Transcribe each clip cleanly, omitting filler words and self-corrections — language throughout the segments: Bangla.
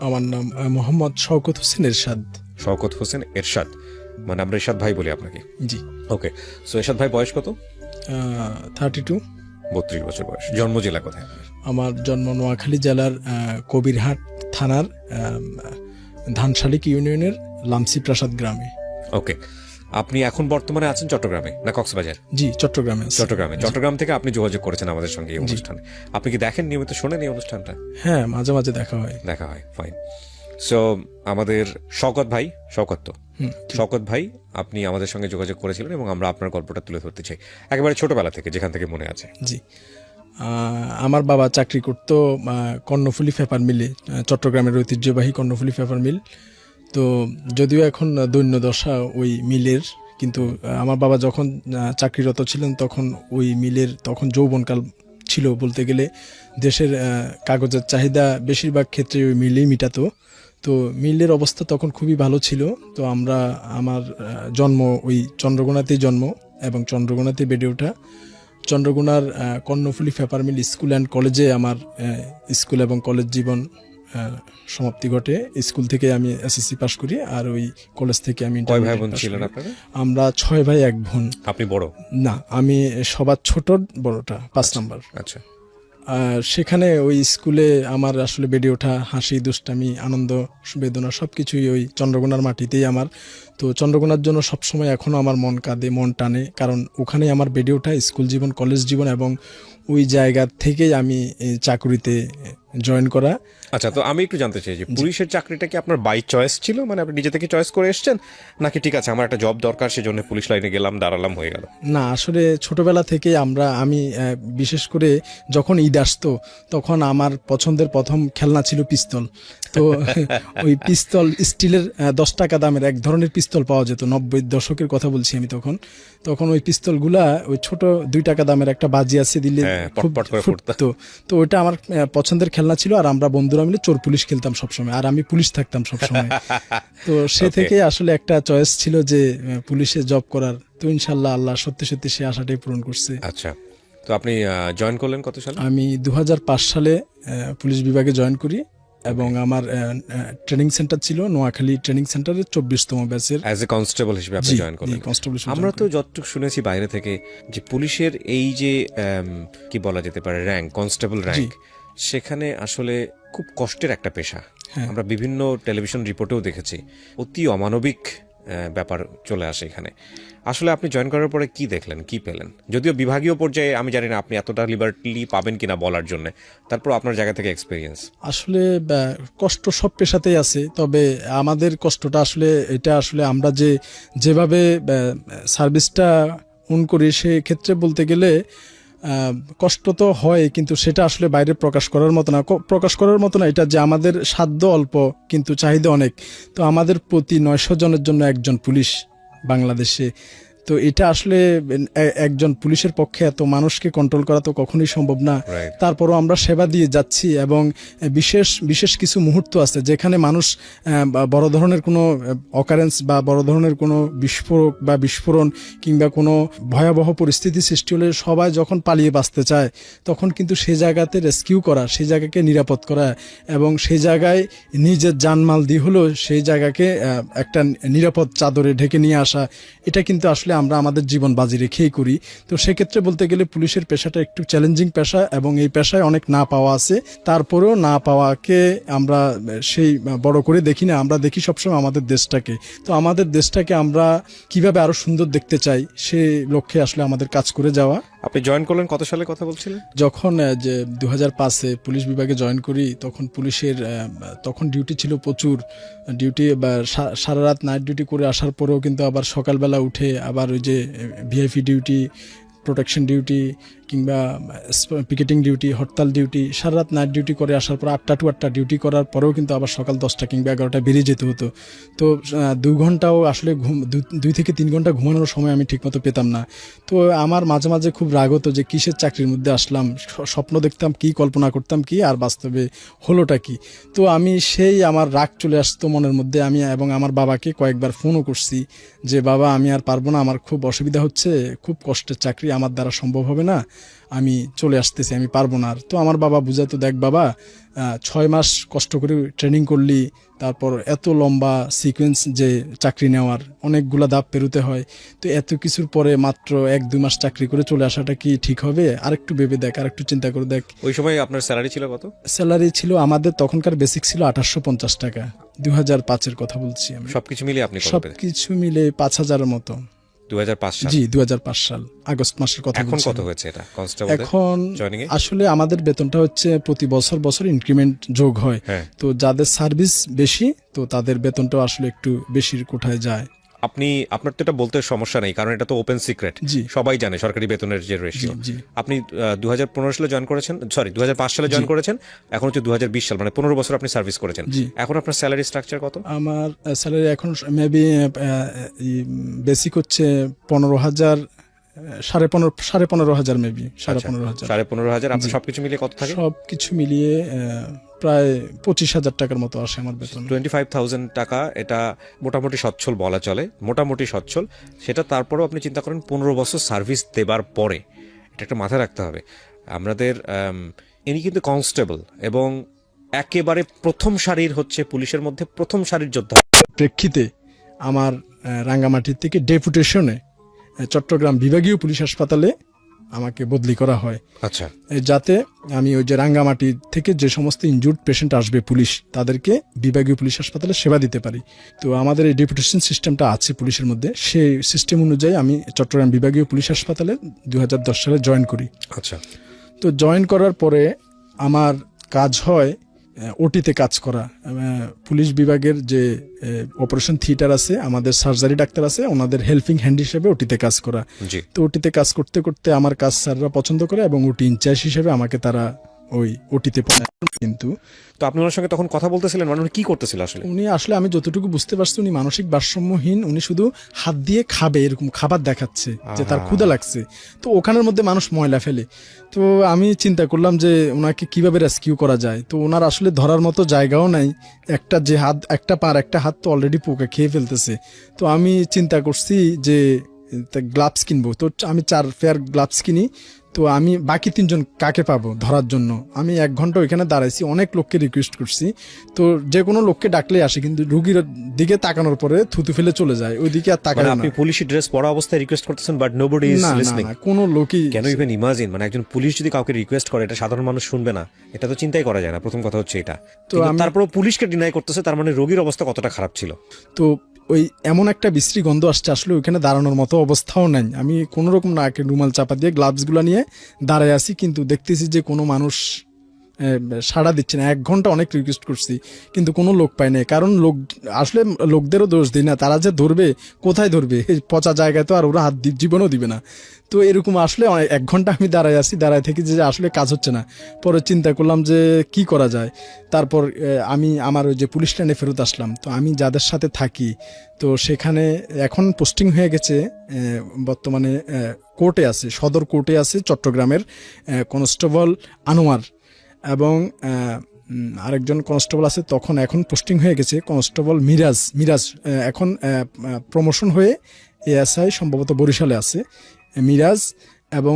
আমার নাম মোহাম্মদ শওকত হোসেন এরশাদ। শওকত হোসেন এরশাদ, মানে আমরা এরশাদ ভাই বলি আপনাকে। জি। ওকে, সো এরশাদ ভাই বয়স কত? 32। 32 বছর বয়স। জন্ম জেলা কোথায়? আমার জন্ম নোয়াখালী জেলার কবিরহাট থানার ধানশালিক ইউনিয়নের লামসি প্রাসাদ গ্রামে। ওকে, আপনি এখন বর্তমানে আছেন চট্টগ্রামে না কক্সবাজার? জি, চট্টগ্রামে। চট্টগ্রাম থেকে আপনি যোগাযোগ করেছেন আমাদের সঙ্গে এই অনুষ্ঠানে। আপনি কি দেখেন, নিয়মিত শোনেন এই অনুষ্ঠানটা? হ্যাঁ, মাঝে মাঝে দেখা হয়। ফাইন। সো আমাদের শওকত ভাই আপনি আমাদের সঙ্গে যোগাযোগ করেছিলেন এবং আমরা আপনার গল্পটা তুলে ধরতে চাই একেবারে ছোটবেলা থেকে, যেখান থেকে মনে আছে। জি, আমার বাবা চাকরি করত কর্ণফুলী পেপার মিলে, চট্টগ্রামের ঐতিহ্যবাহী কর্ণফুলী পেপার মিল। তো যদিও এখন দৈন্য দশা ওই মিলের, কিন্তু আমার বাবা যখন চাকরিরত ছিলেন তখন ওই মিলের তখন যৌবনকাল ছিল বলতে গেলে। দেশের কাগজের চাহিদা বেশিরভাগ ক্ষেত্রে ওই মিলেই মিটাতো। তো মিলের অবস্থা তখন খুবই ভালো ছিল। তো আমার জন্ম ওই চন্দ্রকোনাতেই জন্ম এবং চন্দ্রকোনাতে বেড়ে ওঠা। চন্দ্রকোনার Karnaphuli paper mill school and কলেজে আমার স্কুল এবং কলেজ জীবন সমাপ্তি ঘটে। স্কুল থেকে আমি এসএসসি পাশ করি, আর ওই কলেজ থেকে আমি ভাই বোন ছিলেন আপনারা? আমরা 6 ভাই 1 বোন। আপনি বড়? না, আমি সবার ছোট, বড়টা 5 নাম্বার। আচ্ছা। সেখানে ওই স্কুলে আমার আসলে বেড়ে ওঠা, হাসি দুষ্টামি আনন্দ বেদনা সবকিছুই ওই চন্দ্রকোনার মাটিতেই আমার। তো চন্দ্রকোনার জন্য সবসময় এখনো আমার মন কাঁদে, মন টানে, কারণ ওখানেই আমার বেড়ে ওঠা স্কুল জীবন, কলেজ জীবন, এবং ওই জায়গা থেকেই আমি চাকরিতে জয়েন করা। আচ্ছা, তো আমি একটু জানতে চাই যে পুলিশের চাকরিটা কি আপনার বাই চয়েস ছিল, মানে আপনি নিজে থেকে চয়েস করে এসেছেন, নাকি ঠিক আছে আমার একটা জব দরকার সেজন্য পুলিশ লাইনে গেলাম, দাঁড়ালাম, হয়ে গেল? না, আসলে ছোটবেলা থেকে আমি বিশেষ করে যখন ঈদ আসতো তখন আমার পছন্দের প্রথম খেলনা ছিল পিস্তল। তো ওই পিস্তল স্টিলের 10 টাকা দামের এক ধরনের পিস্তল পাওয়া যেত, 90 দশকের কথা বলছি আমি। তখন ওই পিস্তলগুলা ওই ছোট 2 টাকা দামের একটা বাজি আছে দিলে খুব ফুটতো। তো ওইটা আমার পছন্দের খেলনা ছিল, আর আমরা বন্ধুরা মিলে চোর পুলিশ খেলতাম সবসময়, আর আমি পুলিশ থাকতাম সবসময়। তো সে থেকে আসলে একটা চয়েস ছিল যে পুলিশে জব করার। তো ইনশাল্লাহ আল্লাহ সত্যি সত্যি সে আশাটাই পূরণ করছে। আচ্ছা, তো আপনি জয়েন করলেন কত সালে? আমি 2005 সালে পুলিশ বিভাগে জয়েন করি, এবং আমার ট্রেনিং সেন্টার ছিল নোয়াখালী ট্রেনিং সেন্টারের 24তম ব্যাচের। অ্যাজ এ কনস্টেবল হিসেবে আপনি জয়েন করলেন? আমরা তো যতটুকু শুনেছি বাইরে থেকে যে পুলিশের এই যে কি বলা যেতে পারে র্যাঙ্ক, কনস্টেবল র্যাঙ্ক, সেখানে আসলে খুব কষ্টের একটা পেশা। আমরা বিভিন্ন টেলিভিশন রিপোর্টেও দেখেছি অতি অমানবিক ব্যাপার চলে আসে এখানে। আসলে আপনি জয়েন করার পরে কি দেখলেন, কি পেলেন? যদিও বিভাগীয় পর্যায়ে আমি জানি না আপনি এতটা লিবার্টি পাবেন কিনা বলার জন্য, তারপর আপনার জায়গা থেকে এক্সপিরিয়েন্স। আসলে কষ্ট সব পেশাতেই আছে, তবে আমাদের কষ্টটা আসলে এটা আসলে আমরা যেভাবে সার্ভিসটা করি সেক্ষেত্রে বলতে গেলে কষ্ট তো হয়, কিন্তু সেটা আসলে বাইরে প্রকাশ করার মতো না। এটা যে আমাদের সাধ্য অল্প কিন্তু চাহিদা অনেক। তো আমাদের প্রতি 900 জনের জন্য একজন পুলিশ বাংলাদেশে। তো এটা আসলে একজন পুলিশের পক্ষে এত মানুষকে কন্ট্রোল করা তো কখনোই সম্ভব না। তারপরও আমরা সেবা দিয়ে যাচ্ছি, এবং বিশেষ কিছু মুহূর্ত আছে যেখানে মানুষ বড় ধরনের কোনো অকারেন্স বা বড় ধরনের কোনো বিস্ফোরণ কিংবা কোনো ভয়াবহ পরিস্থিতি সৃষ্টি হলে সবাই যখন পালিয়ে বাঁচতে চায়, তখন কিন্তু সেই জায়গাতে রেস্কিউ করা, সেই জায়গাকে নিরাপদ করা, এবং সেই জায়গায় নিজের জানমাল দিয়ে হলেও সেই জায়গাকে একটা নিরাপদ চাদরে ঢেকে নিয়ে আসা, এটা কিন্তু আসলে আমরা আমাদের জীবন বাজি রেখেই করি। তো সেক্ষেত্রে বলতে গেলে পুলিশের পেশাটা একটু চ্যালেঞ্জিং পেশা, এবং এই পেশায় অনেক না পাওয়া আছে। তারপরেও না পাওয়াকে আমরা সেই বড় করে দেখি না, আমরা দেখি সবসময় আমাদের দেশটাকে। তো আমাদের দেশটাকে আমরা কিভাবে আরো সুন্দর দেখতে চাই, সে লক্ষ্যে আসলে আমাদের কাজ করে যাওয়া। আপনি জয়েন করলেন কত সালে কথা বলছিলেন? যখন 2005-এ পুলিশ বিভাগে জয়েন করি, তখন পুলিশের তখন ডিউটি ছিল প্রচুর ডিউটি, সারা রাত নাইট ডিউটি করে আসার পরেও কিন্তু আবার সকালবেলা উঠে আবার ওই যে ভিআইপি ডিউটি, প্রোটেকশন ডিউটি কিংবা পিকেটিং ডিউটি, হরতাল ডিউটি, সারা রাত নাইট ডিউটি করে আসার পর 8টা টু 8টা ডিউটি করার পরেও কিন্তু আবার সকাল 10টা কিংবা 11টা বেরিয়ে যেতে হতো। তো 2 ঘন্টাও আসলে 2 থেকে 3 ঘন্টা ঘুমানোর সময় আমি ঠিকমতো পেতাম না। তো আমার মাঝে মাঝে খুব রাগ হতো যে কিসের চাকরির মধ্যে আসলাম, স্বপ্ন দেখতাম কি, কল্পনা করতাম কি, আর বাস্তবে হলোটা কি। তো আমার রাগ চলে আসতো মনের মধ্যে। আমি এবং আমার বাবাকে কয়েকবার ফোনও করছি যে বাবা আমি আর পারবো না, আমার খুব অসুবিধা হচ্ছে, খুব কষ্টের চাকরি, আমার দ্বারা সম্ভব হবে না, আমি চলে আসতেছি, আমি পারবো না আর। তো আমার বাবা বুঝাতো, দেখ বাবা 6 মাস কষ্ট করে ট্রেনিং করলি, তারপর এত লম্বা সিকোয়েন্স যে চাকরি নেওয়ার অনেকগুলা ধাপ পেরোতে হয়, তো এত কিছুর পরে মাত্র 1-2 মাস চাকরি করে চলে আসাটা কি ঠিক হবে? আরেকটু ভেবে দেখ, আরেকটু চিন্তা করে দেখ। ওই সময় আপনার স্যালারি ছিল কত? স্যালারি ছিল আমাদের তখনকার বেসিক ছিল 2850 টাকা, 2005-এর কথা বলছি আমি। সবকিছু মিলিয়ে আপনি সবকিছু মিলে 5000-এর মতো। 2005 সাল? জি, 2005 সাল আগস্ট মাসের কথা। এখন কত হয়েছে এটা কনস্টেবল? এখন আসলে আমাদের বেতনটা হচ্ছে প্রতি বছর ইনক্রিমেন্ট যোগ হয়। তো যাদের সার্ভিস বেশি, তো তাদের বেতনটা আসলে একটু বেশির কোঠায় যায়। আপনার তো এটা বলতে সমস্যা নেই, কারণ এটা তো ওপেন সিক্রেট, সবাই জানে সরকারি বেতনের যে রেশিও। আপনি 2015 সালে জয়েন করেছেন, সরি 2005 সালে জয়েন করেছেন, এখন হচ্ছে 2020 সাল, মানে 15 বছর আপনি সার্ভিস করেছেন। এখন আপনার স্যালারি স্ট্রাকচার কত? আমার স্যালারি এখন মেবি বেসিক হচ্ছে 15,000, 15,500 মেবি 15,500। আপনার সবকিছু মিলিয়ে কত থাকে? সবকিছু মিলিয়ে প্রায় 25,000 টাকার মতো আসে আমার বেতন। 25,000 টাকা, এটা মোটামুটি সচ্ছল বলা চলে, মোটামুটি সচ্ছল। সেটা তারপরেও আপনি চিন্তা করেন 15 বছর সার্ভিস দেবার পরে, এটা একটা মাথায় রাখতে হবে। আমাদের ইনি কিন্তু কনস্টেবল এবং একেবারে প্রথম সারির হচ্ছে পুলিশের মধ্যে প্রথম সারির যোদ্ধা। প্রেক্ষিতে আমার রাঙ্গামাটির থেকে ডেপুটেশনে চট্টগ্রাম বিভাগীয় পুলিশ হাসপাতালে আমাকে বদলি করা হয়। আচ্ছা, যাতে আমি ওই যে রাঙ্গামাটি থেকে যে সমস্ত ইনজুর্ড পেশেন্ট আসবে পুলিশ, তাদেরকে বিভাগীয় পুলিশ হাসপাতালে সেবা দিতে পারি। তো আমাদের এই ডেপুটেশন সিস্টেমটা আছে পুলিশের মধ্যে, সেই সিস্টেম অনুযায়ী আমি চট্টগ্রাম বিভাগীয় পুলিশ হাসপাতালে 2010 সালে জয়েন করি। আচ্ছা, তো জয়েন করার পরে আমার কাজ হয় ওটিতে কাজ করা। পুলিশ বিভাগের যে অপারেশন থিয়েটার আছে, আমাদের সার্জারি ডাক্তার আছে, ওনাদের হেল্পিং হ্যান্ড হিসেবে ওটিতে কাজ করা। তো ওটিতে কাজ করতে করতে আমার কাজ স্যাররা পছন্দ করে এবং ওটি ইনচার্জ হিসেবে আমাকে তারা ওই ওটিতে পড়ায়। কিন্তু তো আপনি ওনার সঙ্গে তখন কথা বলতেছিলেন, মানে উনি কি করতেছিল আসলে? উনি আসলে, আমি যতটুকু বুঝতে পারছি, উনি মানসিক ভারসাম্যহীন। উনি শুধু হাত দিয়ে খাবে, এরকম খাবার দেখাচ্ছে যে তার ক্ষুধা লাগছে, তো ওখানের মধ্যে মানুষ ময়লা ফেলে। তো আমি চিন্তা করলাম যে ওনাকে কিভাবে রেস্কিউ করা যায়। তো ওনার আসলে ধরার মতো জায়গাও নাই, একটা যে হাত, একটা হাত তো অলরেডি পোকা খেয়ে ফেলতেছে। তো আমি চিন্তা করছি যে গ্লাভস কিনবো। তো আমি 4 পেয়ার গ্লাভস কিনি। তো আমি বাকি 3 জন কাকে পাবো ধরার জন্য? আমি 1 ঘন্টা ওইখানে দাঁড়াইছি, অনেক লোককে রিকোয়েস্ট করছি। তো যে কোনো লোককে ডাকলে আসে, কিন্তু রুগীর দিকে তাকানোর পরে থুতু ফেলে চলে যায়, ওইদিকে আর তাকায় না। আপনি পুলিশি ড্রেস পরা অবস্থায় রিকোয়েস্ট করতেছেন, বাট নোবডি ইজ লিসনিং। কোনো লোকই, ক্যান ইউ ইভেন ইমাজিন, মানে একজন পুলিশ যদি কাউকে রিকোয়েস্ট করে, এটা সাধারণ মানুষ শুনবে না, এটা তো চিন্তাই করা যায় না। প্রথম কথা হচ্ছে এটা। তো তারপরে পুলিশকে ডিনাই করতেছে, তার মানে রোগীর অবস্থা কতটা খারাপ ছিল। তো ওই এমন একটা বিশ্রী গন্ধ আসছে, আসলে ওইখানে দাঁড়ানোর মতো অবস্থাও নাই। আমি কোনো রকম নাকে রুমাল চাপা দিয়ে গ্লাভসগুলো নিয়ে দাঁড়ায় আছি, কিন্তু দেখতেছি যে কোনো মানুষ সাড়া দিচ্ছে না। 1 ঘন্টা অনেক রিকোয়েস্ট করছি, কিন্তু কোনো লোক পাই নাই। কারণ লোক আসলে, লোকদেরও দোষ দিই না, তারা যে ধরবে, কোথায় ধরবে? পচা জায়গায় তো আর ওরা হাত জীবনও দিবে না। তো এরকম আসলে 1 ঘন্টা আমি দাঁড়ায় আছি, দাঁড়ায় থেকে যে আসলে কাজ হচ্ছে না। পরে চিন্তা করলাম যে কি করা যায়। তারপর আমি আমার ওই যে পুলিশ লাইনে ফেরত আসলাম। তো আমি যাদের সাথে থাকি, তো সেখানে এখন পোস্টিং হয়ে গেছে, বর্তমানে কোর্টে আছে, সদর কোর্টে আছে চট্টগ্রামের কনস্টেবল আনোয়ার, এবং আরেকজন কনস্টেবল আছে, এখন পোস্টিং হয়ে গেছে কনস্টেবল মিরাজ এখন প্রমোশন হয়ে এএসআই সম্ভবত বরিশালে আছে। মিরাজ এবং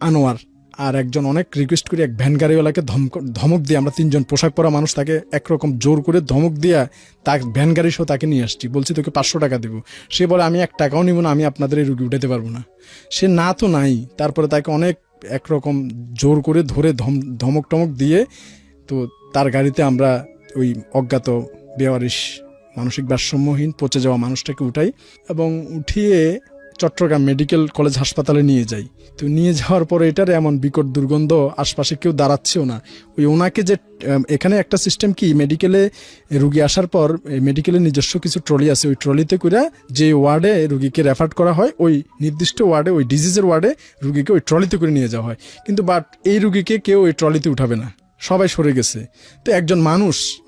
আনোয়ার আর একজন, অনেক রিকোয়েস্ট করি, এক ভ্যান গাড়িওয়ালাকে ধমক দিয়ে, আমরা 3 জন পোশাক পরা মানুষ, তাকে একরকম জোর করে ধমক দিয়া তাকে ভ্যান গাড়ি সহ তাকে নিয়ে আসছি। বলছি তোকে 500 টাকা দেবো। সে বলে আমি 1 টাকাও নিব না, আমি আপনাদের এই রুগী উঠাতে পারবো না। সে না তো নাই। তারপরে তাকে অনেক একরকম জোর করে ধরে ধমক টমক দিয়ে, তো তার গাড়িতে আমরা ওই অজ্ঞাত বেওয়ারিশ মানসিক ভারসাম্যহীন পচে যাওয়া মানুষটাকে উঠাই এবং উঠিয়ে চট্টগ্রাম মেডিকেল কলেজ হাসপাতালে নিয়ে যাই। তো নিয়ে যাওয়ার পরে এটার এমন বিকট দুর্গন্ধ, আশপাশে কেউ দাঁড়াচ্ছেও না। ওই ওনাকে যে, এখানে একটা সিস্টেম কি, মেডিকেলে রুগী আসার পর মেডিকেলের নিজস্ব কিছু ট্রলি আছে, ওই ট্রলিতে করে যে ওয়ার্ডে রুগীকে রেফার করা হয়, ওই নির্দিষ্ট ওয়ার্ডে, ওই ডিজিজের ওয়ার্ডে রুগীকে ওই ট্রলিতে করে নিয়ে যাওয়া হয়। কিন্তু বাট এই রুগীকে কেউ ওই ট্রলিতে উঠাবে না, সবাই সরে গেছে। তো একজন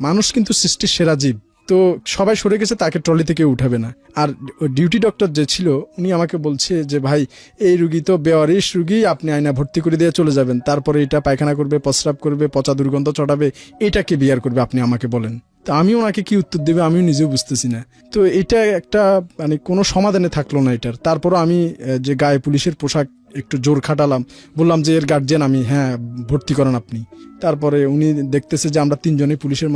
মানুষ কিন্তু সৃষ্টির সেরা জীব, তো সবাই সরে গেছে, তাকে ট্রলি থেকে উঠাবে না। আর ডিউটি ডক্টর যে ছিল, উনি আমাকে বলছে যে ভাই, এই রুগী তো বেওয়ারিশ রুগী, আপনি আয়না ভর্তি করে দিয়ে চলে যাবেন, তারপরে এটা পায়খানা করবে, প্রস্রাব করবে, পচা দুর্গন্ধ চড়াবে, এটাকে বিয়ার করবে, আপনি আমাকে বলেন। তো আমি ওনাকে কি উত্তর দেবে আমিও নিজেও বুঝতেছি না। তো এটা একটা, মানে কোনো সমাধানে থাকলো না এটার। তারপরও আমি যে গায়ে পুলিশের পোশাক একটু জোর খাটালাম, বললাম যে এর গার্জিয়ান আমি, হ্যাঁ ভর্তি করেন আপনি। তারপরে উনি দেখতেছে যে আমরা তিনজনই পুলিশের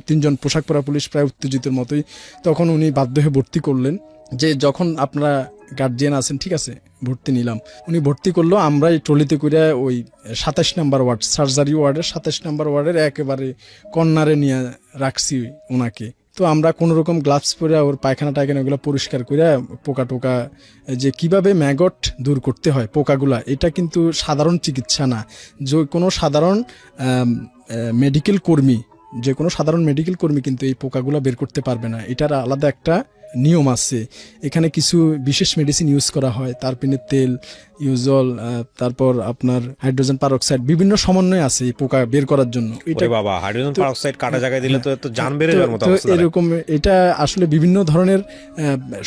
তিনজন পোশাক পরা পুলিশ, প্রায় উত্তেজিতের মতোই, তখন উনি বাধ্য হয়ে ভর্তি করলেন, যে যখন আপনারা গার্জিয়ান আছেন ঠিক আছে ভর্তি নিলাম। উনি ভর্তি করলো, আমরা এই ট্রলিতে করে ওই 27 নম্বর ওয়ার্ড, সার্জারি ওয়ার্ডের 27 নম্বর ওয়ার্ডের একেবারে কর্নারে নিয়ে রাখছি ওনাকে। তো আমরা কোনো রকম গ্লাভস পরে ওর পায়খানা টায়খানা ওগুলো পরিষ্কার করে, পোকা টোকা যে কিভাবে ম্যাগট দূর করতে হয় পোকাগুলা, এটা কিন্তু সাধারণ চিকিৎসা না। যে কোনো সাধারণ মেডিকেল কর্মী, যে কোনো সাধারণ মেডিকেল কর্মী কিন্তু এই পোকাগুলা বের করতে পারবে না। এটার আলাদা একটা নিয়ম আছে। এখানে কিছু বিশেষ মেডিসিন ইউজ করা হয়, তারপিনের তেল, ইউজল, তারপর আপনার হাইড্রোজেন পারঅক্সাইড, বিভিন্ন সমন্বয় আছে এই পোকা বের করার জন্য। এটা বাবা হাইড্রোজেন পারঅক্সাইড কাটা জায়গায় দিলে তো জান বেড়ে যাওয়ার মতো অবস্থা। এরকম এটা আসলে বিভিন্ন ধরনের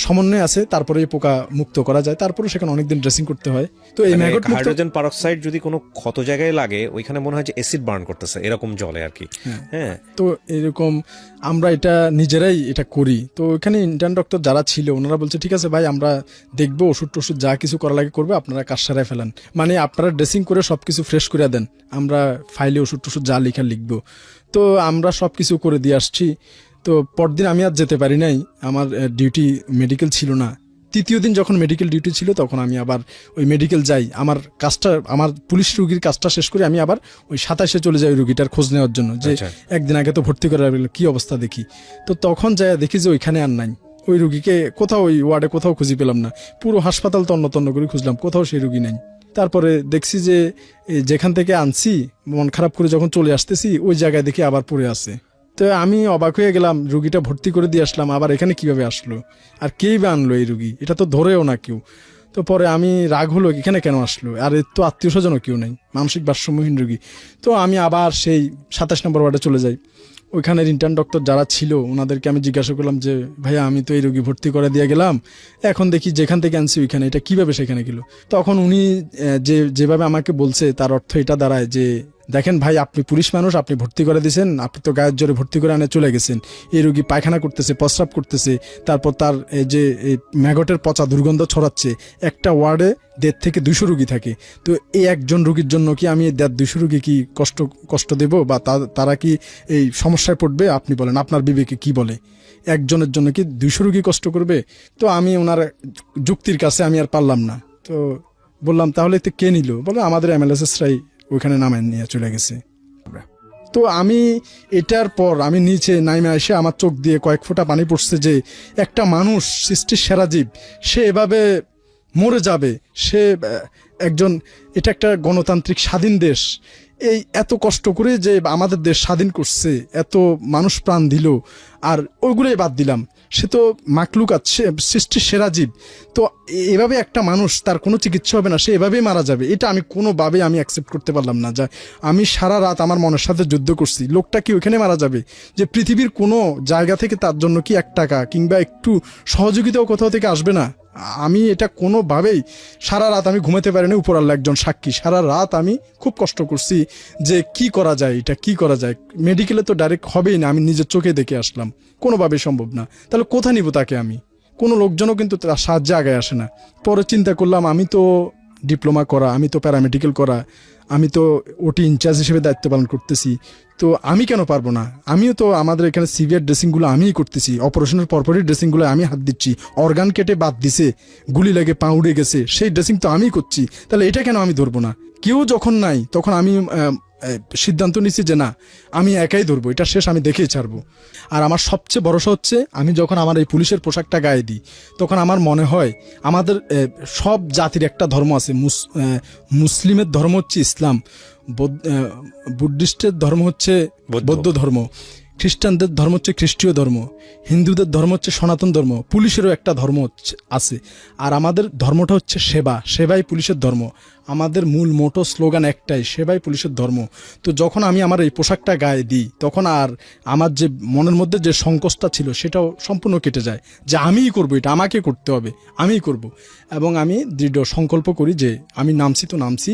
সমন্বয় আছে, তারপরে এই পোকা মুক্ত করা যায়। তারপরে সেখানে অনেকদিন ড্রেসিং করতে হয়। তো এই ম্যাগট হাইড্রোজেন পারঅক্সাইড যদি কোনো ক্ষত জায়গায় লাগে, ওইখানে মনে হয় যে অ্যাসিড বার্ন করতেছে, এরকম জলে আর কি। হ্যাঁ, তো এরকম আমরা এটা নিজেরাই এটা করি। তো ওইখানে ইন্টার্ন ডক্টর যারা ছিল ওনারা বলছে ঠিক আছে ভাই, আমরা দেখবো, ওষুধ টষুধ যা কিছু করা লাগে করবে, আপনারা কাজ সারায় ফেলেন, মানে আপনারা ড্রেসিং করে সবকিছু ফ্রেশ করে দেন, আমরা ফাইলে ওষুধ টষুধ যা লেখা লিখবো। তো আমরা সবকিছু করে দিয়ে আসছি। তো পরদিন আমি আর যেতে পারি নাই, আমার ডিউটি মেডিকেল ছিল না। তৃতীয় দিন যখন মেডিকেল ডিউটি ছিল তখন আমি আবার ওই মেডিকেল যাই, আমার কাজটা, আমার পুলিশ রুগীর কাজটা শেষ করে আমি আবার ওই 27-এ চলে যাই রুগীটার খোঁজ নেওয়ার জন্য, যে একদিন আগে তো ভর্তি করা কি অবস্থা দেখি। তো তখন যাই দেখি যে ওইখানে আর নাই, ওই রুগীকে কোথাও, ওই ওয়ার্ডে কোথাও খুঁজে পেলাম না। পুরো হাসপাতাল তন্ন তন্ন করে খুঁজলাম, কোথাও সেই রুগী নেই। তারপরে দেখছি যে যেখান থেকে আনছি, মন খারাপ করে যখন চলে আসতেছি ওই জায়গায় দেখি আবার পড়ে আছে। তো আমি অবাক হয়ে গেলাম, রুগীটা ভর্তি করে দিয়ে আসলাম, আবার এখানে কিভাবে আসলো, আর কেই বা আনলো এই রুগী, এটা তো ধরেও না কেউ। তো পরে আমি রাগ হলো, এখানে কেন আসলো, আর এর তো আত্মীয় স্বজনও কেউ নেই, মানসিক ভারসাম্যহীন রুগী। তো আমি আবার সেই 27 নম্বর ওয়ার্ডে চলে যাই। ওইখানের ইন্টার্ন ডক্টর যারা ছিল ওনাদেরকে আমি জিজ্ঞাসা করলাম যে ভাইয়া আমি তো এই রোগী ভর্তি করে দিয়ে গেলাম, এখন দেখি যেখান থেকে আনছি ওইখানে, এটা কিভাবে সেখানে গেল। তখন উনি যেভাবে আমাকে বলছে তার অর্থ এটা দাঁড়ায় যে দেখেন ভাই, আপনি পুলিশ মানুষ, আপনি ভর্তি করে দিয়েছেন, আপনি তো গায়ের জোরে ভর্তি করে আনে চলে গেছেন, এই রোগী পায়খানা করতেছে, প্রস্রাব করতেছে, তারপর তার যে ম্যাগটের পচা দুর্গন্ধ ছড়াচ্ছে। একটা ওয়ার্ডে 150 থেকে 200 রুগী থাকে। তো এই একজন রুগীর জন্য কি আমি 150-200 রুগী কি কষ্ট দেব, বা তারা কি এই সমস্যায় পড়বে? আপনি বলেন, আপনার বিবেকে কি বলে? একজনের জন্য কি 200 রুগী কষ্ট করবে? তো আমি ওনার যুক্তির কাছে আমি আর পারলাম না। তো বললাম তাহলে তো কে নিল? বলে আমাদের এমএলএসএসরাই ওইখানে নামায় নিয়ে চলে গেছে। তো আমি এটার পর আমি নিচে নাইমে এসে আমার চোখ দিয়ে কয়েক ফোঁটা পানি পড়ছে যে একটা মানুষ, সৃষ্টির সেরা জীব, সে এভাবে মরে যাবে। সে একজন, এটা একটা গণতান্ত্রিক স্বাধীন দেশ, এই এত কষ্ট করে যে আমাদের দেশ স্বাধীন করছে, এত মানুষ প্রাণ দিল, আর ওইগুলোই বাদ দিলাম, সে তো মাকলুকাত, সৃষ্টির সেরা জীব। তো এভাবে একটা মানুষ, তার কোনো চিকিৎসা হবে না, সে এভাবেই মারা যাবে, এটা আমি কোনোভাবে আমি অ্যাকসেপ্ট করতে পারলাম না। যা আমি সারা রাত আমার মনের সাথে যুদ্ধ করছি, লোকটা কি ওইখানে মারা যাবে? যে পৃথিবীর কোনো জায়গা থেকে তার জন্য কি 1 টাকা কিংবা একটু সহযোগিতাও কোথাও থেকে আসবে না? আমি এটা কোনোভাবেই, সারা রাত আমি ঘুমাতে পারিনি, উপর আল্লাহ একজন সাক্ষী, সারা রাত আমি খুব কষ্ট করছি যে কি করা যায়, এটা কি করা যায়। মেডিকেলে তো ডাইরেক্ট হবেই না, আমি নিজের চোখে দেখে আসলাম, কোনোভাবেই সম্ভব না। তাহলে কোথায় নিব তাকে আমি? কোনো লোকজনও কিন্তু তার সাহায্যে আগে আসে না। পরে চিন্তা করলাম, আমি তো ডিপ্লোমা করা, আমি তো প্যারামেডিক্যাল করা, আমি তো ওটি ইনচার্জ হিসেবে দায়িত্ব পালন করতেছি, তো আমি কেন পারবো না? আমিও তো আমাদের এখানে সিভিয়ার ড্রেসিংগুলো আমিই করতেছি, অপারেশনের পরপরই ড্রেসিংগুলো আমি হাত দিচ্ছি, অর্গান কেটে বাদ দিছে, গুলি লেগে পা উড়ে গেছে, সেই ড্রেসিং তো আমিই করছি, তাহলে এটা কেন আমি ধরবো না? কেউ যখন নাই তখন আমি সিদ্ধান্ত নিচ্ছি যে না, আমি একাই ধরবো, এটা শেষ, আমি দেখেই ছাড়বো। আর আমার সবচেয়ে ভরসা হচ্ছে, আমি যখন আমার এই পুলিশের পোশাকটা গায়ে দিই তখন আমার মনে হয় আমাদের সব জাতির একটা ধর্ম আছে, মুসলিমের ধর্ম হচ্ছে ইসলাম, বুদ্ধিস্টের ধর্ম হচ্ছে বৌদ্ধ ধর্ম, খ্রিস্টানদের ধর্ম হচ্ছে খ্রিস্টীয় ধর্ম, হিন্দুদের ধর্ম হচ্ছে সনাতন ধর্ম, পুলিশেরও একটা ধর্ম আছে। আর আমাদের ধর্মটা হচ্ছে সেবা, সেবাই পুলিশের ধর্ম। আমাদের মূল মোটো স্লোগান একটাই, সেবাই পুলিশের ধর্ম। তো যখন আমি আমার এই পোশাকটা গায়ে দিই তখন আর আমার যে মনের মধ্যে যে সংকোচটা ছিল সেটাও সম্পূর্ণ কেটে যায়, যে আমিই করবো, এটা আমাকে করতে হবে, আমিই করব। এবং আমি দৃঢ় সংকল্প করি যে আমি নামছি তো নামছি,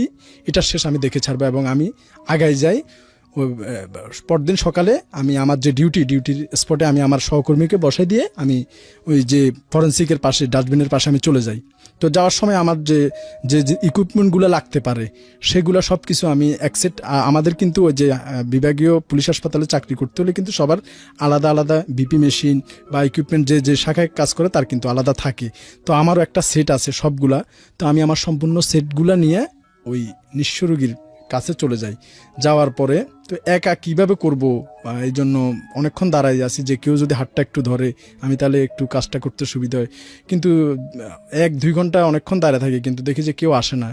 এটার শেষ আমি দেখে ছাড়বো, এবং আমি আগাই যাই। পরদিন সকালে আমি আমার যে ডিউটির স্পটে আমি আমার সহকর্মীকে বসাই দিয়ে আমি ওই যে ফরেন্সিকের পাশে ডাস্টবিনের পাশে আমি চলে যাই। তো যাওয়ার সময় আমার যে ইকুইপমেন্টগুলো লাগতে পারে সেগুলো সব কিছু আমি আমাদের কিন্তু ওই যে বিভাগীয় পুলিশ হাসপাতালে চাকরি করতে হলে কিন্তু সবার আলাদা আলাদা বিপি মেশিন বা ইকুইপমেন্ট যে শাখায় কাজ করে তার কিন্তু আলাদা থাকে। তো আমারও একটা সেট আছে সবগুলা। তো আমি আমার সম্পূর্ণ সেটগুলা নিয়ে ওই নিঃস্ব রোগীর কাছে চলে যাই। যাওয়ার পরে তো একা কিভাবে করব, এই জন্য অনেকক্ষণ দাঁড়াই আছি যে কেউ যদি হাতটা একটু ধরে আমি তাহলে একটু কাজটা করতে সুবিধা হয়। কিন্তু 1-2 ঘন্টা অনেকক্ষণ দাঁড়ায় থাকি, কিন্তু দেখি যে কেউ আসে না।